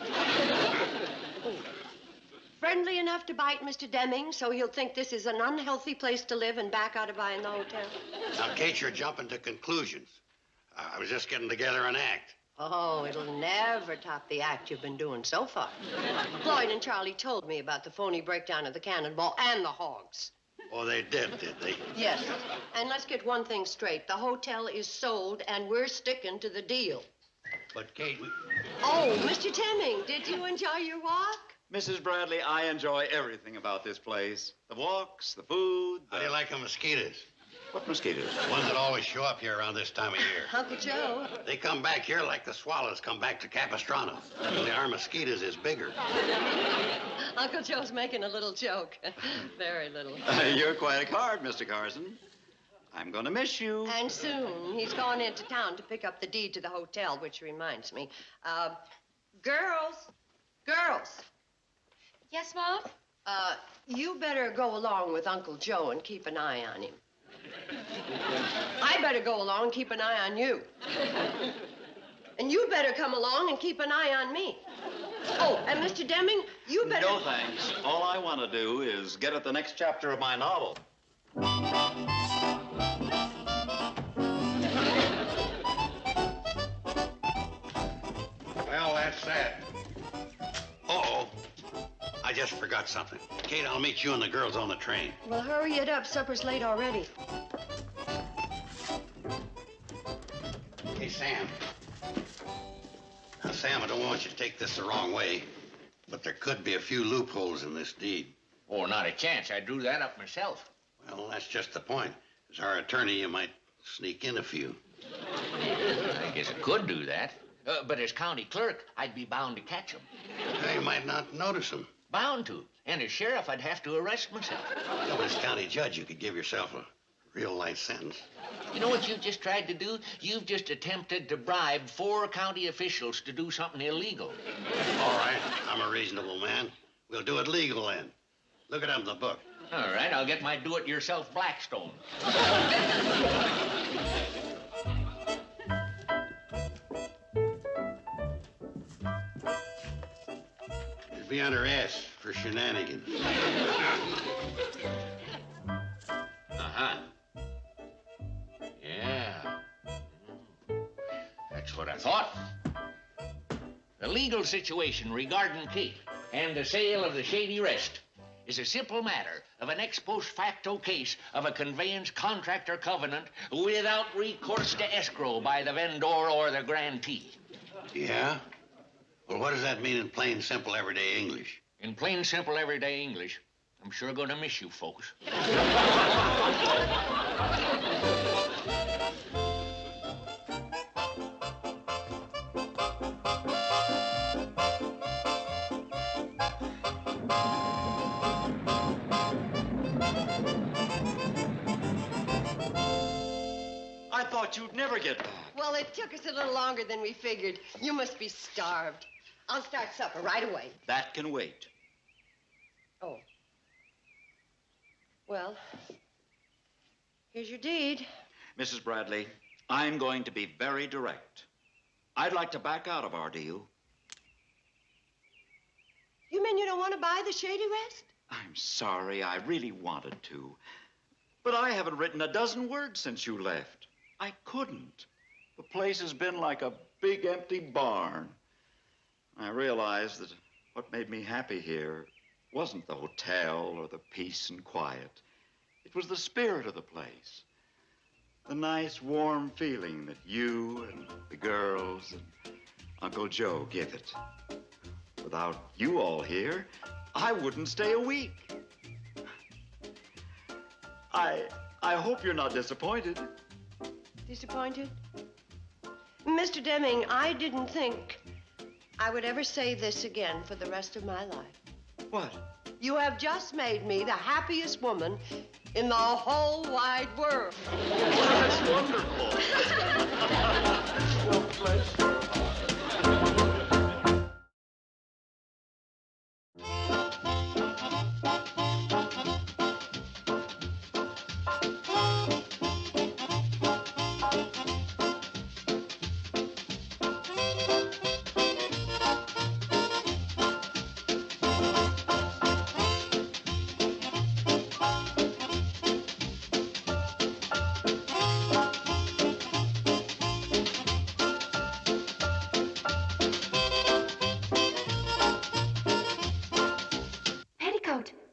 Friendly enough to bite Mr. Deming, so he'll think this is an unhealthy place to live and back out of buying the hotel? Now, Kate, you're jumping to conclusions. I was just getting together an act. Oh, it'll never top the act you've been doing so far. Floyd and Charlie told me about the phony breakdown of the cannonball and the hogs. Oh, they did they? Yes. And let's get one thing straight. The hotel is sold, and we're sticking to the deal. But, Kate, Oh, Mr. Deming, did you enjoy your walk? Mrs. Bradley, I enjoy everything about this place. The walks, the food. How do you like the mosquitoes? What mosquitoes? The ones that always show up here around this time of year. Uncle Joe. They come back here like the swallows come back to Capistrano. Only our mosquitoes is bigger. Uncle Joe's making a little joke. Very little. You're quite a card, Mr. Carson. I'm going to miss you. And soon. He's gone into town to pick up the deed to the hotel, which reminds me. Girls. Yes, Mom? You better go along with Uncle Joe and keep an eye on him. I better go along and keep an eye on you. And you better come along and keep an eye on me. Oh, and Mr. Deming, you better... No, thanks. All I want to do is get at the next chapter of my novel. Well, that's that. Uh-oh. I just forgot something. Kate, I'll meet you and the girls on the train. Well, hurry it up. Supper's late already. Hey, Sam. Now, Sam, I don't want you to take this the wrong way, but there could be a few loopholes in this deed. Oh, not a chance. I drew that up myself. Well, that's just the point. As our attorney, you might sneak in a few. I guess I could do that. But as county clerk, I'd be bound to catch them. You might not notice them. Bound to. And as sheriff, I'd have to arrest myself. Well, as county judge, you could give yourself a real light sentence. You know what you've just tried to do? You've just attempted to bribe 4 county officials to do something illegal. All right, I'm a reasonable man. We'll do it legal then. Look it up in the book. All right, I'll get my do-it-yourself Blackstone. It'd be under S for shenanigans. Uh-huh. Yeah. That's what I thought. The legal situation regarding Kate and the sale of the Shady Rest is a simple matter of an ex post facto case of a conveyance contract or covenant without recourse to escrow by the vendor or the grantee. Yeah? Well, what does that mean in plain, simple, everyday English? In plain, simple, everyday English, I'm sure going to miss you folks. I thought you'd never get back. Well, it took us a little longer than we figured. You must be starved. I'll start supper right away. That can wait. Oh. Well, here's your deed. Mrs. Bradley, I'm going to be very direct. I'd like to back out of our deal. You mean you don't want to buy the Shady Rest? I'm sorry, I really wanted to. But I haven't written a dozen words since you left. I couldn't. The place has been like a big empty barn. I realized that what made me happy here wasn't the hotel or the peace and quiet. It was the spirit of the place. The nice, warm feeling that you and the girls and Uncle Joe give it. Without you all here, I wouldn't stay a week. I hope you're not disappointed. Disappointed? Mr. Deming, I didn't think I would ever say this again for the rest of my life. What? You have just made me the happiest woman in the whole wide world. That's wonderful. Well,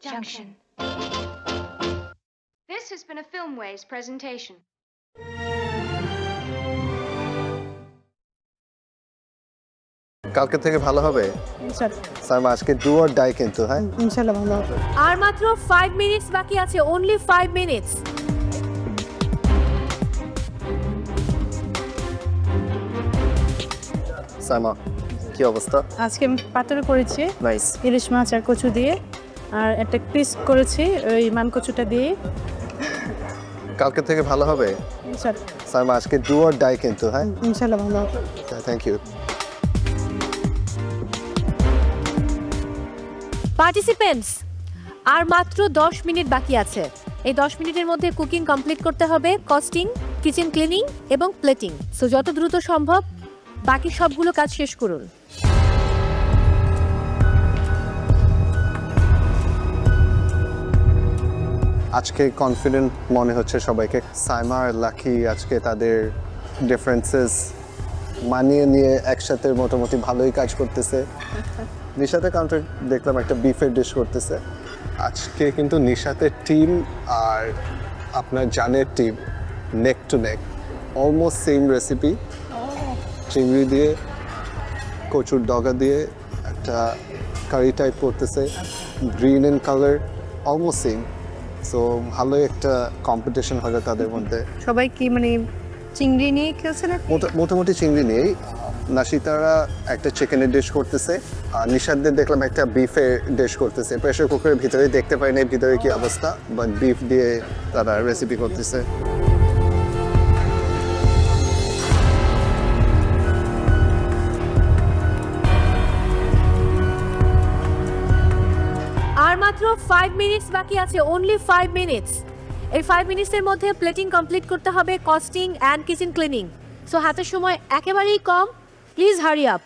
Junction. This has been a Filmways presentation. কালকে থেকে ভালো হবে সাইমা আজকে do or die কিন্তু হ্যাঁ ইনশাআল্লাহ ভালো হবে আর মাত্র 5 মিনিটস বাকি আছে only 5 মিনিটস সাইমা কি অবস্থা আজকে পাতুরি করেছি নাইস ইলিশ মাছ আর কচু দিয়ে আর একটা পিস করেছি ওই মান কচুটা দিয়ে কালকে থেকে ভালো হবে ইনশাআল্লাহ সাইমা আজকে ডু অর ডাই কিন্তু হ্যাঁ ইনশাআল্লাহ ভালো হবে থ্যাংক ইউ পার্টিসিপেন্টস আর মাত্র 10 মিনিট বাকি আছে এই 10 মিনিটের মধ্যে কুকিং কমপ্লিট করতে হবে কস্টিং কিচেন ক্লিনিং এবং প্লেটিং সো যত দ্রুত সম্ভব বাকি সবগুলো কাজ শেষ করুন আজকে কনফিডেন্ট মনে হচ্ছে সবাইকে সাইমা আর লাকি আজকে তাদের ডিফারেন্সেস মানিয়ে নিয়ে একসাথে মোটামুটি ভালোই কাজ করতেছে নিশাতে কাউন্টার দেখলাম একটা বিফের ডিশ করতেছে আজকে কিন্তু নিশাতের টিম আর আপনার জানের টিম নেক টু নেক অলমোস্ট সেম রেসিপি চিংড়ি দিয়ে কচুর ডগা দিয়ে একটা কারি টাইপ করতেছে green in colour almost same so ভালোই একটা কম্পিটিশন হবে তাদের মধ্যে সবাই কি মানে চিংড়ি নিয়ে খেলছে না মোটামুটি চিংড়ি নিয়েই নাশিতারা একটা চিকেনের ডিশ করতেছে আর নিশাদদের দেখলাম একটা বিফের ডিশ করতেছে প্রেসার কুকারের ভিতরে দেখতে পাই না ভিতরে কি অবস্থা বাট বিফ দিয়ে তারা রেসিপি করতেছে আর মাত্র 5 মিনিটস বাকি আছে only 5 মিনিটস এই 5 মিনিটসের মধ্যে প্লেটিং কমপ্লিট করতে হবে costing and kitchen cleaning so হাতের সময় একেবারেই কম please hurry up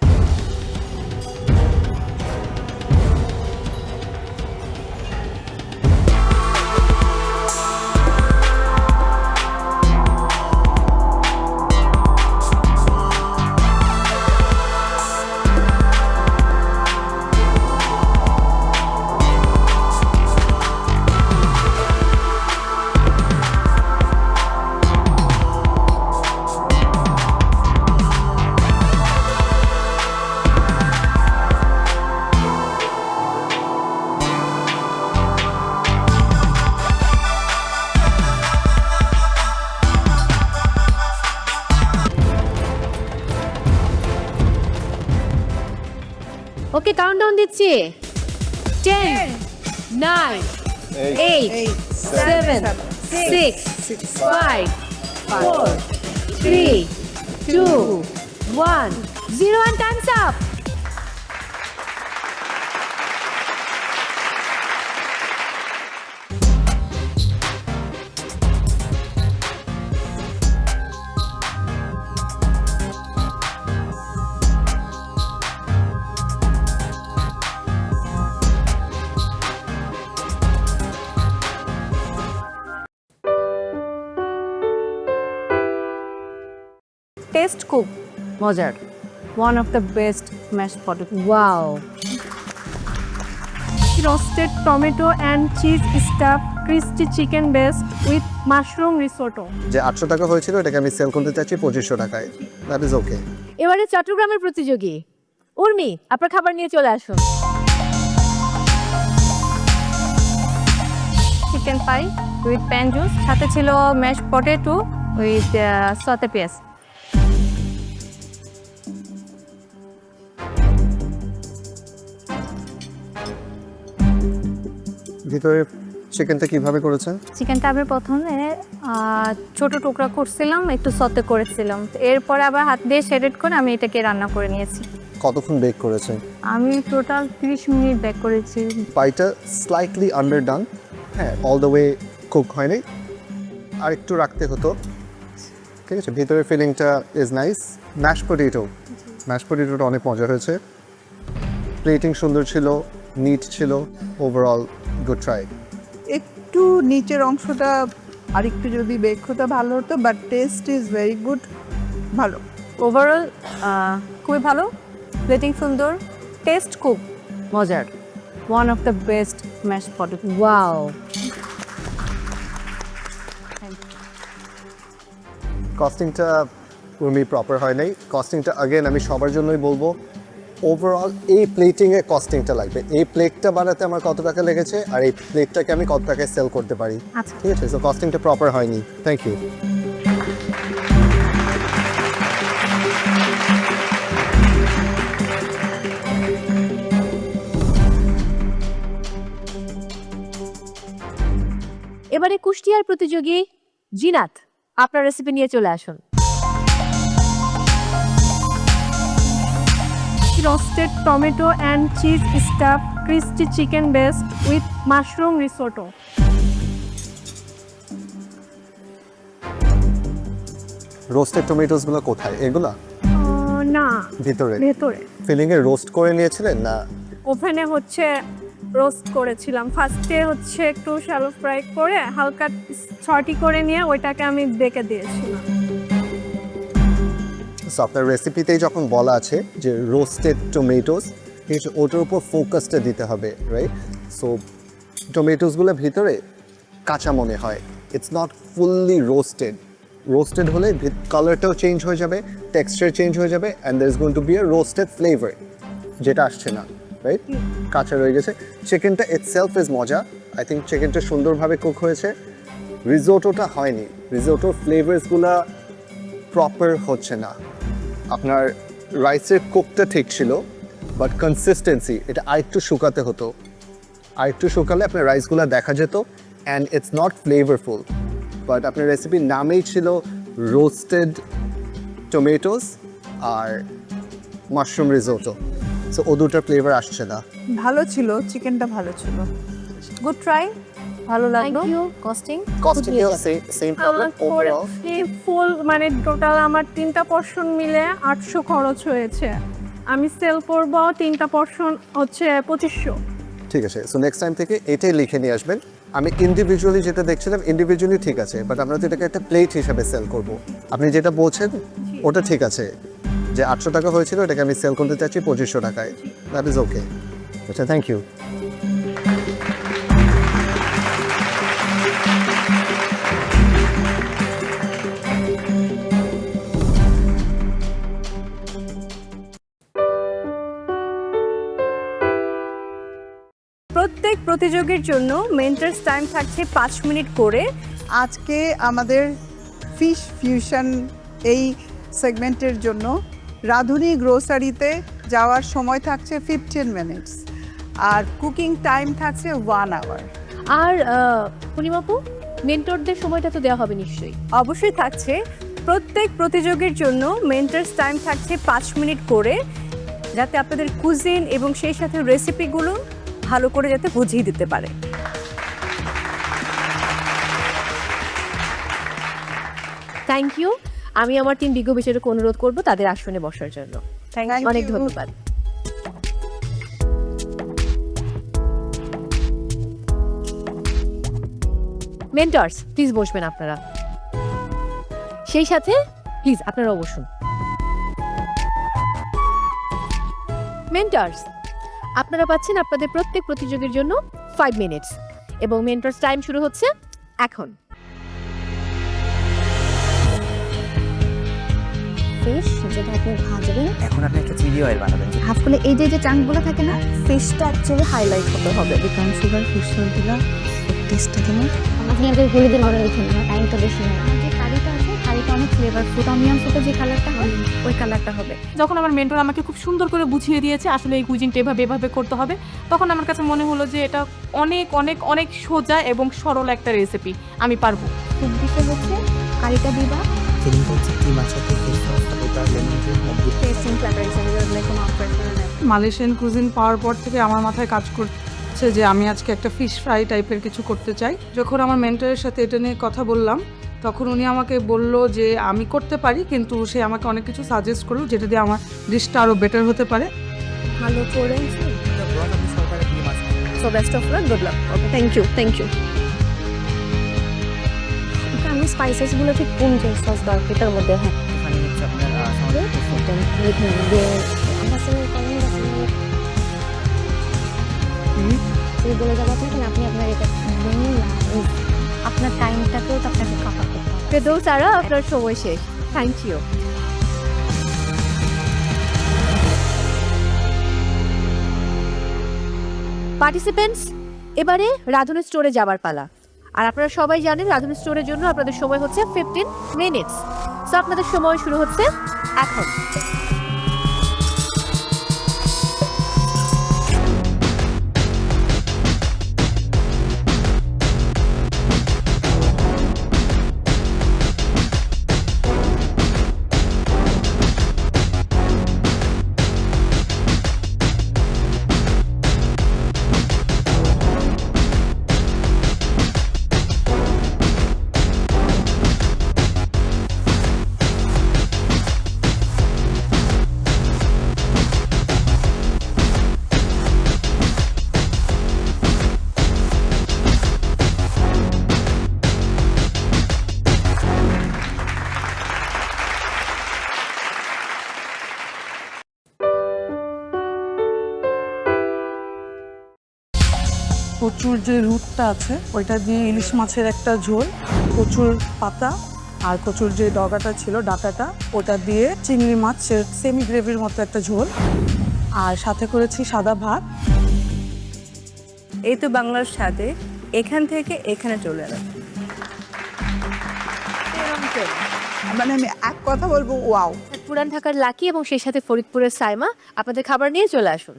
okay countdown দিচ্ছি 10 9 8 7 6 5 4 3 2 1 0 and time's up টেস্ট খুব মজার one of the best mashed potato wow roasted tomato and cheese stuffed crispy chicken based with mushroom risotto যে 800 টাকা হয়েছিল এটাকে আমি সেল করতে চাচ্ছি 2500 টাকায় দ্যাট ইজ ওকে এবারে চট্টগ্রামের প্রতিযোগী উর্মি আপনার খাবার নিয়ে চলে আসুন chicken pi with pan juice সাথে ছিল ম্যাশড পটেটো উইথ সতে পেঁয়াজ ভিতরে চিকেনটা কিভাবে করেছেন চিকেনটা আমি প্রথমে ছোট টুকরা করছিলাম একটু সতে করেছিলাম এরপরে আবার হাত দিয়ে শেডেড করে আমি এটাকে রান্না করে নিয়েছি কতক্ষণ বেক করেছেন আমি টোটাল 30 মিনিট বেক করেছি পাইটা স্লাইটলি আন্ডারডান হ্যাঁ অল দ্য ওয়ে কুক হয়নি আর একটু রাখতে হতো ঠিক আছে ভিতরের ফিলিংটা ইজ নাইস ম্যাশ পটেটোটা অনেক মজা হয়েছে প্লেটিং সুন্দর ছিল নিট ছিল ওভারঅল গুড ট্রাই একটু নিচের অংশটা আরেকটু যদি বেক হতো ভালো হতো but test is very good ভালো ওভারঅল খুবই ভালো প্লেটিং সুন্দর টেস্ট খুব মজার one of the best mashed potato. Wow. কস্টিংটা পুরোপুরি প্রপার হয় নাই। কস্টিংটা আগেন আমি সবার জন্যই বলবো, ওভারঅল এই প্লেটিংয়ে কস্টিংটা লাগবে। এই প্লেটটা বানাতে আমার কত টাকা লেগেছে আর এই প্লেটটাকে আমি কত টাকায় সেল করতে পারি, ঠিক আছে? সো কস্টিংটা প্রপার হয়নি। Thank you. এবারে কুষ্টিয়ার প্রতিযোগী জিনাত, আপনার রেসিপি নিয়ে চলে আসুন। Roasted tomato and cheese stuffed crispy chicken based with mushroom risotto. Roasted টমেটোসগুলো কোথায়? এগুলা না, ভিতরে ভেতরে ফিলিংয়ে রোস্ট করে নিয়েছিলেন না? ওভেনে হচ্ছে রোস্ট করেছিলাম। ফার্স্টে হচ্ছে একটু শ্যালো ফ্রাই করে হালকা ছটি করে নিয়ে ওইটাকে আমি ডেকে দিয়েছিলাম। সো আপনার রেসিপিতেই যখন বলা আছে যে রোস্টেড টমেটোস, ওটার উপর ফোকাসটা দিতে হবে, রাইট? সো টমেটোসগুলো ভিতরে কাঁচা মনে হয়, it's not fully roasted. Roasted হলে কালারটাও চেঞ্জ হয়ে যাবে, টেক্সচার চেঞ্জ হয়ে যাবে, and there is going to be a roasted flavour, যেটা আসছে না, রাইট? কাঁচা রয়ে গেছে। চিকেনটা ইটসেলফ ইজ মজা, আই থিঙ্ক চিকেনটা সুন্দরভাবে কুক হয়েছে। রিজোটোটা হয়নি, রিজোটোর ফ্লেভার্সগুলো প্রপার হচ্ছে না। আপনার রাইসের কুকটা ঠিক ছিল, বাট কনসিস্টেন্সি এটা আরেকটু শুকাতে হতো। আরেকটু শুকালে আপনার রাইসগুলো দেখা যেত, and it's not flavourful. But আপনার রেসিপির নামেই ছিল রোস্টেড টমেটোস আর মাশরুম রিজোটো, সো ও দুটার ফ্লেভার আসছে না। ভালো ছিল, চিকেনটা ভালো ছিল। গুড ট্রাই, ভালো লাগলো। Costing same problem overall. Full মানে টোটাল আমার 3টা পোরশন মিলে 800 খরচ হয়েছে। আমি সেল করব 3টা পোরশন হচ্ছে 2500। ঠিক আছে, সো নেক্সট টাইম থেকে এটাই লিখে নিয়ে আসবেন। আমি ইন্ডিভিজুয়ালি যেটা দেখছিলাম ইন্ডিভিজুয়ালি ঠিক আছে, বাট আমরা তো এটাকে একটা প্লেট হিসাবে সেল করব। আপনি যেটা বলছেন ওটা ঠিক আছে, যে 800 টাকা হয়েছিল এটাকে আমি সেল করতে চাচ্ছি 2500 টাকায়, দ্যাট ইজ ওকে। আচ্ছা, থ্যাংক ইউ। প্রত্যেক প্রতিযোগীর জন্য মেন্টার্স টাইম থাকছে 5 মিনিট করে। আজকে আমাদের ফিশ ফিউশন এই সেগমেন্টের জন্য রাঁধুনি গ্রোসারিতে যাওয়ার সময় থাকছে 15 মিনিটস, আর কুকিং টাইম থাকছে 1 আওয়ার। আর পূর্ণিমাপু, মেন্টরদের সময়টা তো দেওয়া হবে নিশ্চয়ই? অবশ্যই থাকছে। প্রত্যেক প্রতিযোগীর জন্য মেন্টার্স টাইম থাকছে 5 মিনিট করে, যাতে আপনাদের কুজিন এবং সেই সাথে রেসিপিগুলো ভালো করে যাতে বুঝিয়ে দিতে পারে। Thank you. আমি আমার টিম বিজ্ঞ বিচারক অনুরোধ করব তাদের আসনে বসার জন্য। অনেক ধন্যবাদ। মেন্টরস, প্লিজ বসবেন আপনারা। সেই সাথে প্লিজ আপনারাও বসুন। মেন্টরস, আপনারা পাচ্ছেন আপনাদের প্রত্যেক প্রতিযোগীর জন্য 5 মিনিটস, এবং মেন্টরস টাইম শুরু হচ্ছে এখন। ফিশ যেটা আপনি ভাজবেন, এখন আপনি একটা চিলি অয়েল বানাবেন। হাফ করে এই যে চাংগুলো থাকে না, ফিশটা অ্যাকচুয়ালি হাইলাইট হতে হবে। বিকন সুগার ফিশ সল্ট দিলা, টেস্টটা দিলাম। আপনি আমাদের হলুদের অর্ডার লিখে নিন, টাইমটা বেশি নেই। যে কারিটা আছে, কারিটা অনেক ফ্লেভারফুল, অনিয়ন সুপে যে কালারটা হয় ওই কালারটা হবে। যখন আমার মেন্টর আমাকে খুব সুন্দর করে বুঝিয়ে দিয়েছে আসলে এই কুইজিনটা এভাবে করতে হবে, তখন আমার কাছে মনে হলো যে এটা অনেক অনেক অনেক সোজা এবং সরল একটা রেসিপি, আমি পারবো। খুব দিকে হচ্ছে কারিটা দিবা, ফিলিংটা হচ্ছে কি মাছের ফিশ সস, ওটা লেমন জুস আর টেস্টিং ফ্লেভার হিসেবে যেগুলো কোনো অপারেশন নেই। মালয়েশিয়ান কুজিন পাওয়ার পর থেকে আমার মাথায় কাজ করছে যে আমি আজকে একটা ফিশ ফ্রাই টাইপের কিছু করতে চাই। যখন আমার মেন্টরের সাথে এটা নিয়ে কথা বললাম, তখন উনি আমাকে বলল যে আমি করতে পারি, কিন্তু সে আমাকে অনেক কিছু সাজেস্ট করলো যেটা দিয়ে আমার ডিশটা আরও বেটার হতে পারে। ভালো করে so best of luck, good luck. Okay, thank you. আমি স্পাইসেসগুলো ঠিক কোন যে সস দরকার এটার মধ্যে, হ্যাঁ এখানে হচ্ছে আপনার তুমি বলে যাবো আপনাকে, আপনি আপনার এটা বলুন না, আপনার টাইমটাকেও তো আপনাকে কাভার করতে হবে। ফেরদৌস আরা, আপনার সময় শেষ। Thank you. পার্টিসিপেন্টস, এবারে রাধুনী স্টোরে যাবার পালা। আর আপনারা সবাই জানেন রাধুনী স্টোরের জন্য আপনাদের সময় হচ্ছে 15 মিনিটস। সো আপনাদের সময় শুরু হচ্ছে এখন। কচুর যে রুটটা আছে ওইটা দিয়ে ইলিশ মাছের একটা ঝোল, কচুর পাতা আর কচুর যে ডগাটা ছিল ডাটাটা ওটা দিয়ে চিংড়ি মাছের সেমি গ্রেভির মতো একটা ঝোল, আর সাথে করেছি সাদা ভাত। এই তো বাংলার স্বাদে এখান থেকে এখানে চলে এলাম। মানে আমি এক কথা বলবো, ওয়াও। পুরান ঢাকার লাকি এবং সেই সাথে ফরিদপুরের সাইমা আপনাদের খাবার নিয়ে চলে আসুন।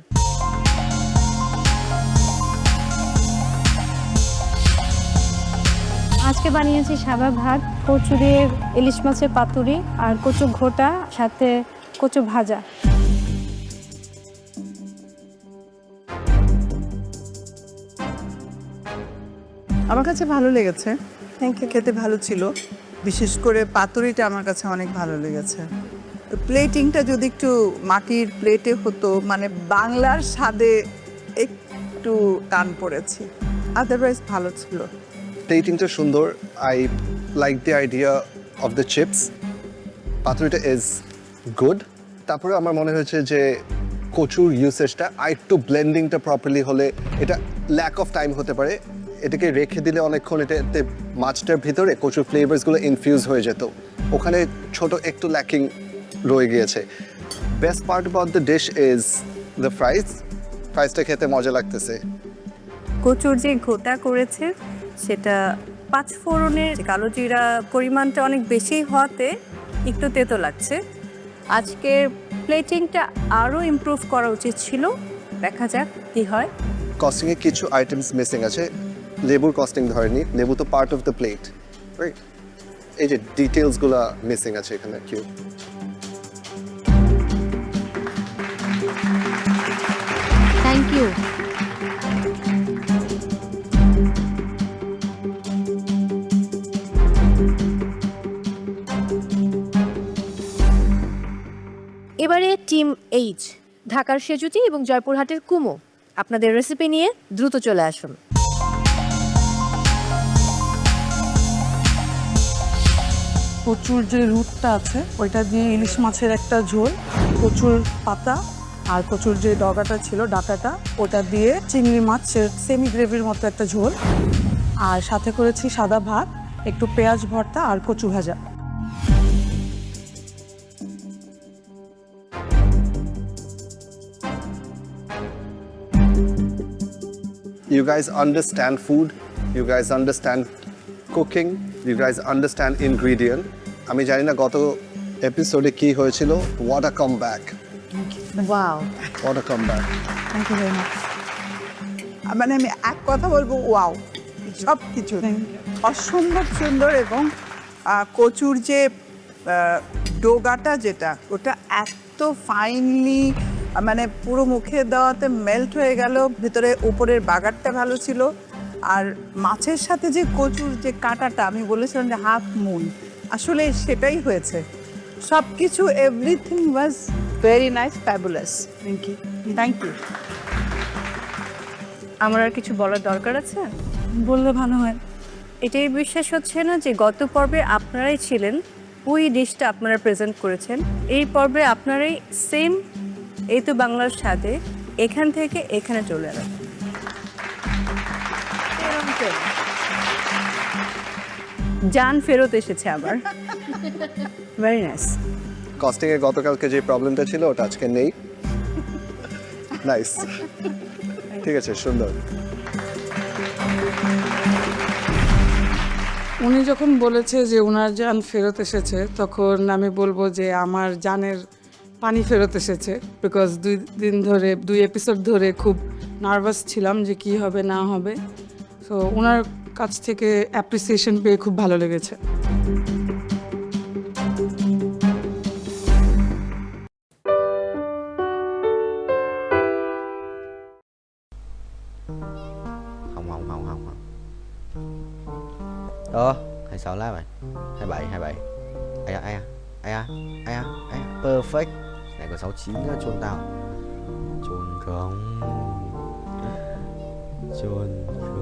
আজকে বানিয়েছি সাদা ভাত, কচুরির ইলিশ মাছের পাতুরি আর কচু ঘোটা, সাথে কচু ভাজা। আমার কাছে ভালো লেগেছে, থ্যাংক ইউ। খেতে ভালো ছিল, বিশেষ করে পাতুরিটা আমার কাছে অনেক ভালো লেগেছে। প্লেটিংটা যদি একটু মাটির প্লেটে হতো, মানে বাংলার স্বাদে একটু টান পড়েছি, আদারওয়াইজ ভালো ছিল। প্লেটিংটা সুন্দর। I like the idea of the chips. পাতুরিটা ইজ গুড। তারপরে আমার মনে হয়েছে যে কচুর ইউসেজটা আর একটু ব্লেন্ডিংটা প্রপারলি হলে, এটা ল্যাক অফ টাইম হতে পারে, এটাকে রেখে দিলে অনেকক্ষণ এটাতে মাছটার ভিতরে কচুর ফ্লেভার্সগুলো ইনফিউজ হয়ে যেত, ওখানে ছোট একটু ল্যাকিং রয়ে গিয়েছে। Best part about the dish is the fries. ফ্রাইজটা খেতে মজা লাগতেছে। কচুর যে ঘোটা করেছে সেটা 5 ফোড়নের কালো জিরা পরিমাণটা অনেক বেশি হওয়াতে একটু তেতো লাগছে। আজকের প্লেটিংটা আরও ইমপ্রুভ করা উচিত ছিল, দেখা যাক কী হয়। কস্টিংয়ে কিছু আইটেমস মিসিং আছে। লেবুর কস্টিং ধরেনি, লেবু তো part of the plate, right? এই যে ডিটেলসগুলো মিসিং আছে এখানে। কিউ থ্যাংক ইউ। এবারে টিম এইচ, ঢাকার সেজুতি এবং জয়পুরহাটের কুমো, আপনাদের রেসিপি নিয়ে দ্রুত চলে আসুন। কচুর যে রুটটা আছে ওইটা দিয়ে ইলিশ মাছের একটা ঝোল, কচুর পাতা আর কচুর যে ডগাটা ছিল ডাটাটা ওটা দিয়ে চিংড়ি মাছের সেমি গ্রেভির মতো একটা ঝোল, আর সাথে করেছি সাদা ভাত, একটু পেঁয়াজ ভর্তা আর কচু ভাজা। You guys understand food, you guys understand cooking, you guys understand ingredient. আমি জানি না গত এপিসোডে কি হয়েছিল। What a comeback. Wow, What a comeback. Thank you very much. মানে আমি এক কথা বলবো, ওয়াও। সব কিছু অসম্ভব সুন্দর, এবং কচুর যে ডোগাটা যেটা, ওটা এত ফাইনলি মানে পুরো মুখে দেওয়াতে মেল্ট হয়ে গেল, ভিতরে উপরের বাগারটা ভালো ছিল, আর মাছের সাথে যে কচুর যে কাঁটাটা, আমি বলেছিলাম যে হাফ মুন, আসলে সেটাই হয়েছে। সব কিছু everything was very nice, fabulous. Thank you, thank you. আমার আর কিছু বলার দরকার আছে? বললে ভালো হয়। এটাই বিশ্বাস হচ্ছে না যে গত পর্বে আপনারাই ছিলেন, ওই ডিশটা আপনারা প্রেজেন্ট করেছেন, এই পর্বে আপনারাই সেম এই তো বাংলার স্বাদে এখান থেকে এখানে চলে এলেন। কস্টিং জান ফেরত এসেছে আবার ভেরি নাইস কস্টিং এ গতকালকে যে প্রবলেমটা ছিল ওটা আজকে নেই নাইস ঠিক আছে সুন্দর উনি যখন বলেছে যে ওনার জান ফেরত এসেছে তখন আমি বলবো যে আমার জানের পানি ফেরত এসেছে বিকজ 2 দিন ধরে 2 এপিসোড ধরে খুব নার্ভাস ছিলাম যে কি হবে না হবে সো ওনার কাছ থেকে অ্যাপ্রিসিয়েশন পেয়ে খুব ভালো লেগেছে Ơ, 26 lá rồi 27, 27 Ai à, ai à, ai à, ai à, ai à, perfect Này còn 69 nữa, chôn tao Chôn không Chôn không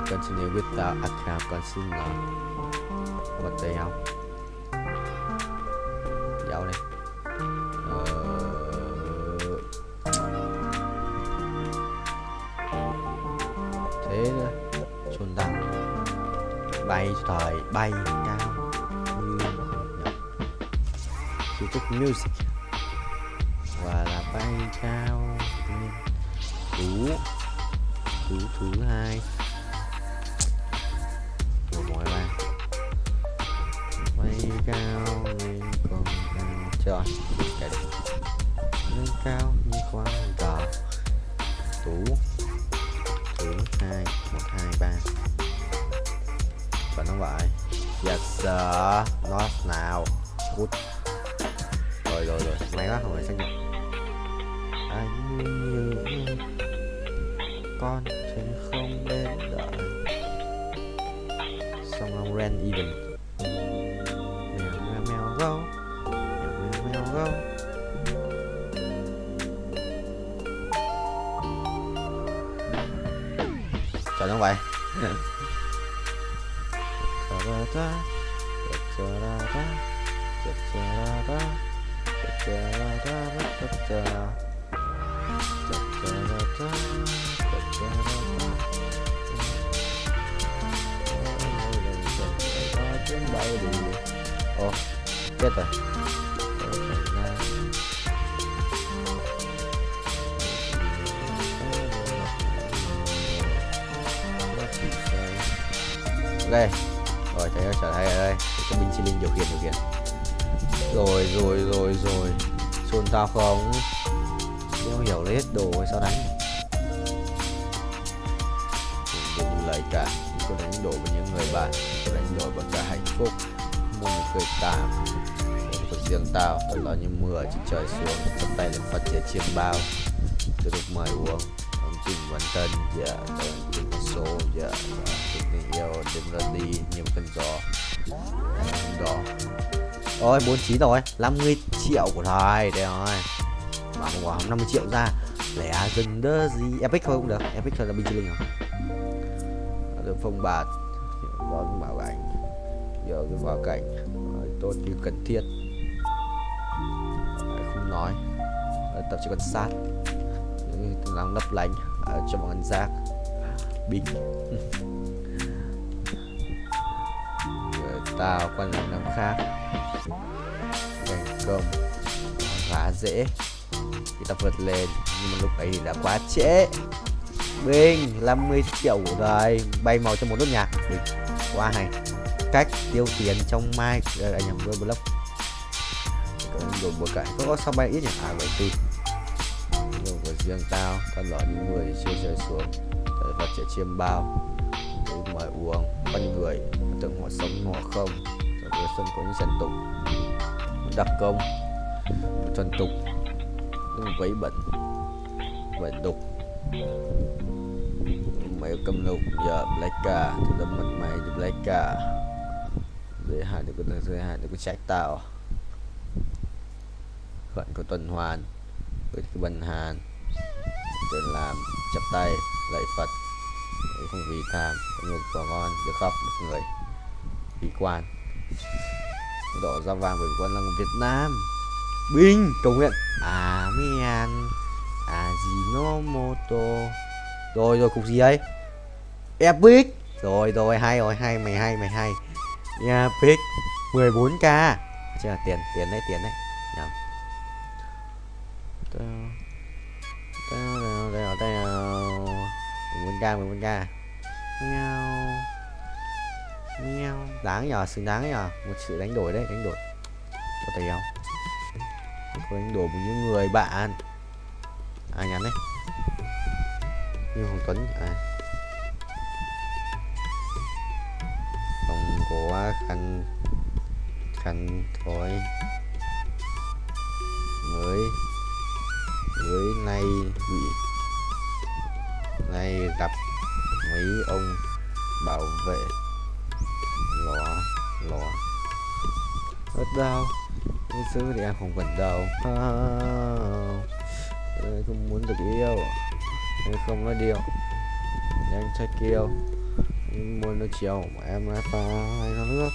Continue without account consumer What the hell Dạo này Thế nữa chôn tao bay thời bay cao như chỉ thích music và là bay cao thứ hai của mọi bạn bay cao lên còn cao trời cái đấy lên cao như khoan cờ thứ hai 1, 2, 3 và nó vậy yes sir not now good rồi may quá không phải xác nhận anh như con trên không bên đợi xong ông ran even mèo go mèo go chào nó vậy Ồ, chết rồi ok rồi thấy trở thấy ở đây cái binh chi linh điều khiển rồi xôn tao không không hiểu lấy hết đồ rồi sao đánh đừng lấy cả có đánh đổ với những người bạn có đánh đổ vào cả hạnh phúc mua một cười tạm của riêng tao thật là như mưa chỉ trời xuống bắt tay lên phát triển chiêm bao tôi được mời uống ông trình bản thân dạ trình số dạ tình yêu đêm ra đi như một cơn gió đó ôi 49 rồi 50 triệu của thầy đây rồi mà không có 50 triệu ra lẻ dừng đơ gì epic thôi cũng được epic thôi là binh chi linh rồi được phong bạt đón bảo cảnh giờ cái vào cảnh tốt như cần thiết không nói tập chỉ quan sát lòng lấp lánh ở trong con rác bình tao quan làm năm khác thành công khá dễ khi ta vượt lên nhưng mà lúc ấy thì đã quá trễ Bình 50 triệu rồi bay màu trong một nốt nhạc Bình quá hay cách tiêu tiền trong mai anh nhầm với blog đồ bữa cải có sao bay ít nhỉ 74 đồ của riêng tao lọ những người chưa rơi xuống thời phát triển chiêm bao mời uống con người tưởng họ sống họ không rồi sân có những dân tục đặc công thuần tục những vấy bẩn đục mày cầm lục giờ black cả từ đó mặt mày thì black cả dễ hại được cái trách tao phận của tuần hoàn với cái bần hàn rồi làm chắp tay lạy Phật không vì tham ngược vào con được khóc một người vì quan đỏ da vàng với quan là Việt Nam Bình cầu nguyện Amen Ajinomoto. Rồi cục gì đây? Epic. Rồi hay rồi, mày hay. Epic 14k. Chứ là tiền đấy. Nhầm. 14k. Mèo. Đáng nhờ, xứng đáng nhờ. Một sự đánh đổi đấy, Có tay không? Có đánh đổi với những người bạn. Ai nhắn đấy? Như Hồng Tuấn không có khăn thôi. Mới nay gặp mấy ông bảo vệ lò ở đâu cái xứ thì em không cần đâu. Không muốn được yêu, em không nói điều, anh trai kêu anh muốn nó chiều mà em nói phải nó nước.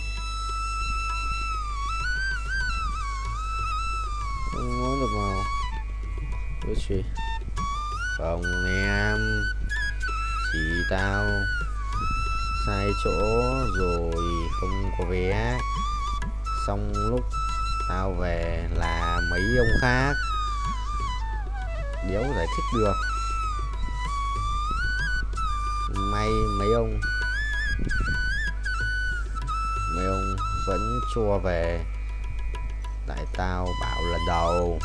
Không muốn được màu cái gì không em, chỉ tao sai chỗ rồi không có vé, xong lúc tao về là mấy ông khác, đéo giải thích được. Mấy ông vẫn cho về, tại tao bảo lần đầu.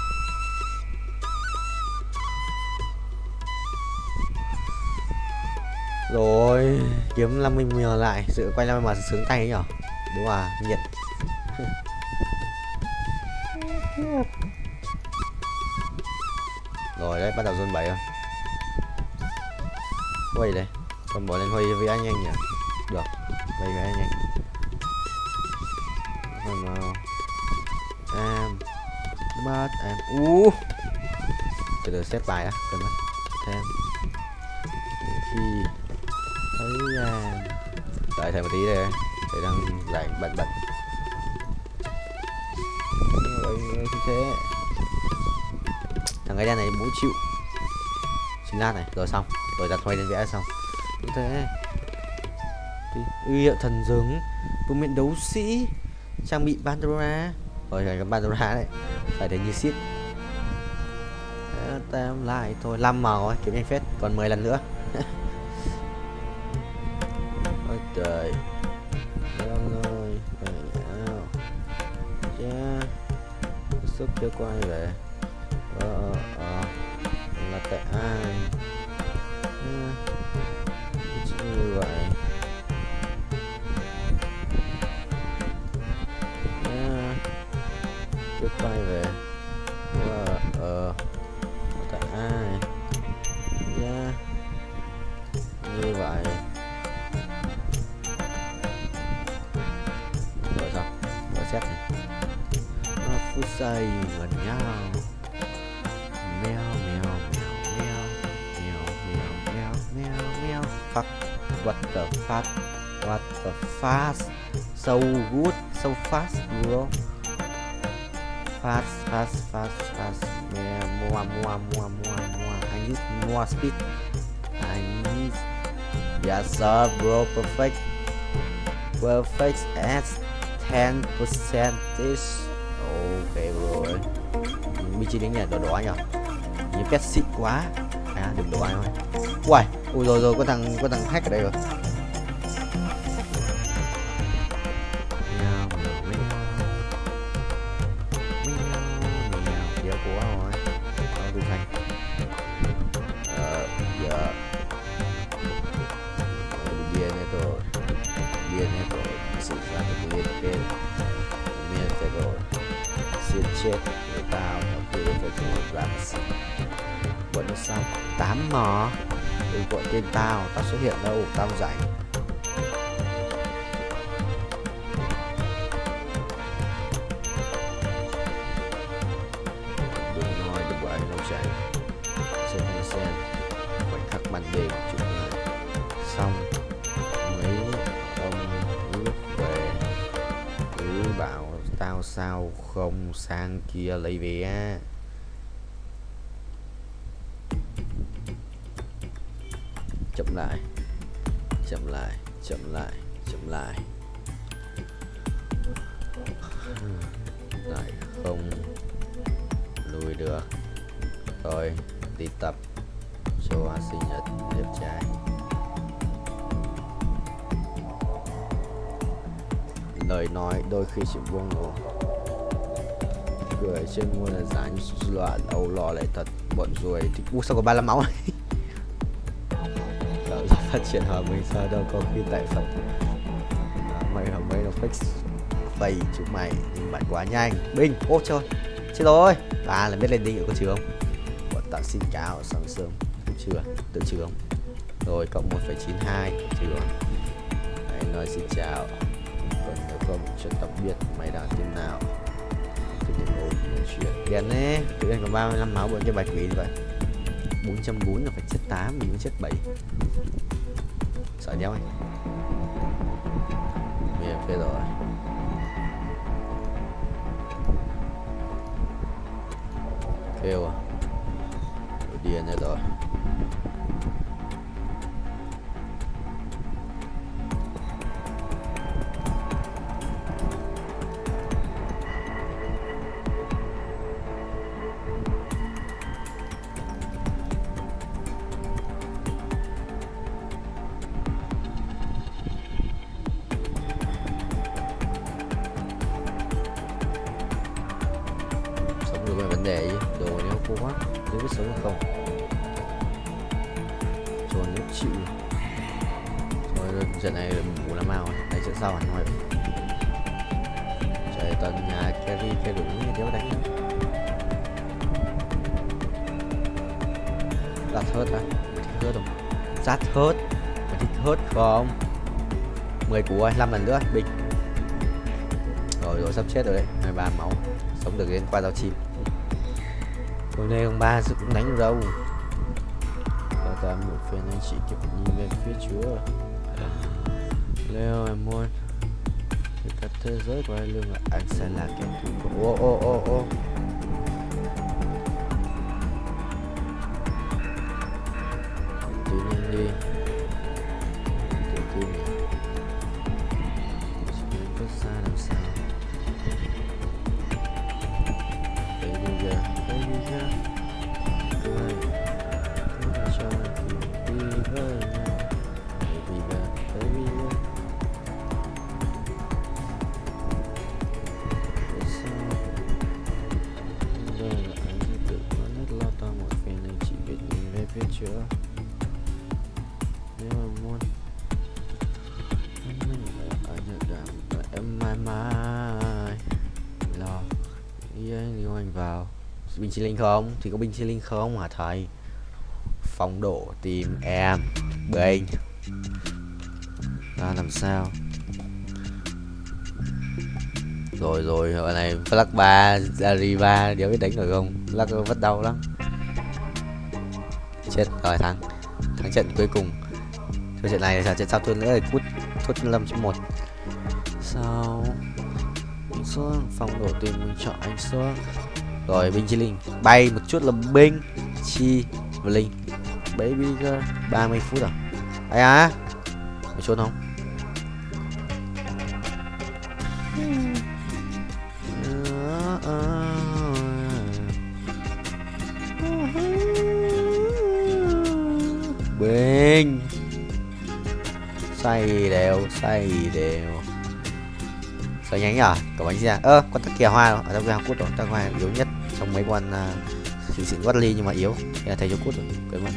Rồi kiếm 50 mờ lại, sự quay lại mà sướng tay ấy nhở. Đúng à, nhiệt. Rồi đấy, bắt đầu zone 7 rồi. Quay đây, còn bỏ lên hơi với anh nhanh nhỉ. Được, vậy với anh nhanh. Còn nào em mất em từ xếp bài á, cần mất thêm khi thấy đợi thêm một tí đây, để đang rảnh bận như thế. Thằng ấy đen này bố chịu xin lát này, rồi xong, rồi đặt quay lên vẽ xong như thế. Uy hiệu thần giống vương miện đấu sĩ, trang bị Pandora. Rồi cái Pandora đấy phải để như shit. Tam lại thôi, 5 màu ấy, kiếm nhanh phết, còn 10 lần nữa. Ôi trời em ơi, cha sức chưa quay về. Là tại ai như vậy. Chưa quay về. Tại ai như vậy. Rồi xong, rồi xét này. Phút giây gần nhau. Mèo. Fuck. What the fast. So good, so fast, bro. Fast. Mua. I need more speed. Yes sir, bro. Perfect at 10%. Ok bro. Michelin này đỏ nhỉ. Như pet xịn quá. Đừng đổ ai thôi. Uầy, rồi có thằng hack ở đây rồi. Giờ của rồi. Tôi thành. Giờ dia này tôi sự ra cái liên kết miền Tây rồi. Xịt chết người tao nó cứ phải做làm gì. Vẫn xong 8 mò. Đừng gọi tên tao xuất hiện đâu, tao rảnh. Đừng nói đừng gọi lâu chạy. Sen khoảnh khắc ban đêm chụp người. Xong mấy ông lúc về cứ bảo tao sao không sang kia lấy vé. chậm lại, chậm lại, chậm lại, chậm lại. Lại không lùi được. Rồi đi tập cho hoa sinh nhật đẹp trai. Lời nói đôi khi chỉ buông ngủ. Cười trên môi là dáng loạn âu lo lại thật bọn ruồi thì sao có 35 máu này. Phát triển hòa bình sao đâu có khi tại Phật. Mày hầm mấy nó fix phẩy chú mày nhưng bạn quá nhanh. Binh, ô trời, chết rồi. Bà là biết lên đinh ở có chưa không? Bọn tao xin cáo sáng sớm chưa, tự chưa không? Rồi cộng 1,92 chưa? Hãy nói xin chào. Còn nếu không cho tao biết mày đang team nào. Thì đừng ổn một chuyện. Đèn ấy, tụi em có 35 máu bọn cái bài quỷ như vậy. 440 là phải chết 8, mình mới chết 7. Sợ đéo anh. Mẹ phê rồi. Kêu à. Điên này rồi. Vấn đề gì? Đồ nếu cô quá, nếu biết sống không? Cho nếu chịu. Thôi trận này ngủ làm nào, đánh trận sau hẳn rồi. Trời tận nhà carry cái đúng như đéo đánh. Giát hớt à? Mày thích hớt không? Giát hớt. Mày thích hớt không? 10 cú rồi, 5 lần nữa, Bình. Rồi sắp chết rồi đấy, 23 máu. Sống được đến qua giao chim. Hôm nay ông ba cũng đánh được đâu. Và ta một phen anh chị kịp nhìn về phía chúa. Leo em muốn thì cả thế giới của ai lương là anh sẽ là kẻ thù của ô. Tự nhiên đi. Tự tin nhỉ. Chỉ nên bước xa làm sao. Bây giờ nếu mà muốn mình ở nhà cảm em mãi lo ý anh yêu anh vào binh chi linh không thì có binh chi linh không hả thầy? Phong độ tìm em Bình ra làm sao? Rồi hồi này flag 3 Zari 3 đéo biết đánh được không? Flag vất đau lắm. Chết rồi, thắng trận cuối cùng. Thôi trận này là trận sau tuần nữa thì cút 5-1. Sao anh xuống phong độ tìm mình chọn anh xuống. Rồi binh chi linh bay một chút là binh chi linh baby girl 30 phút à? Ai á? Mày trốn không? Bình xoay đều xoay nhanh à? Cậu bánh ra con tắc kia hoa ở trong kia cút rồi, tắc hoa yếu nhất trong mấy con xịn quát ly nhưng mà yếu. Thế là thầy cho cút rồi, quên mất.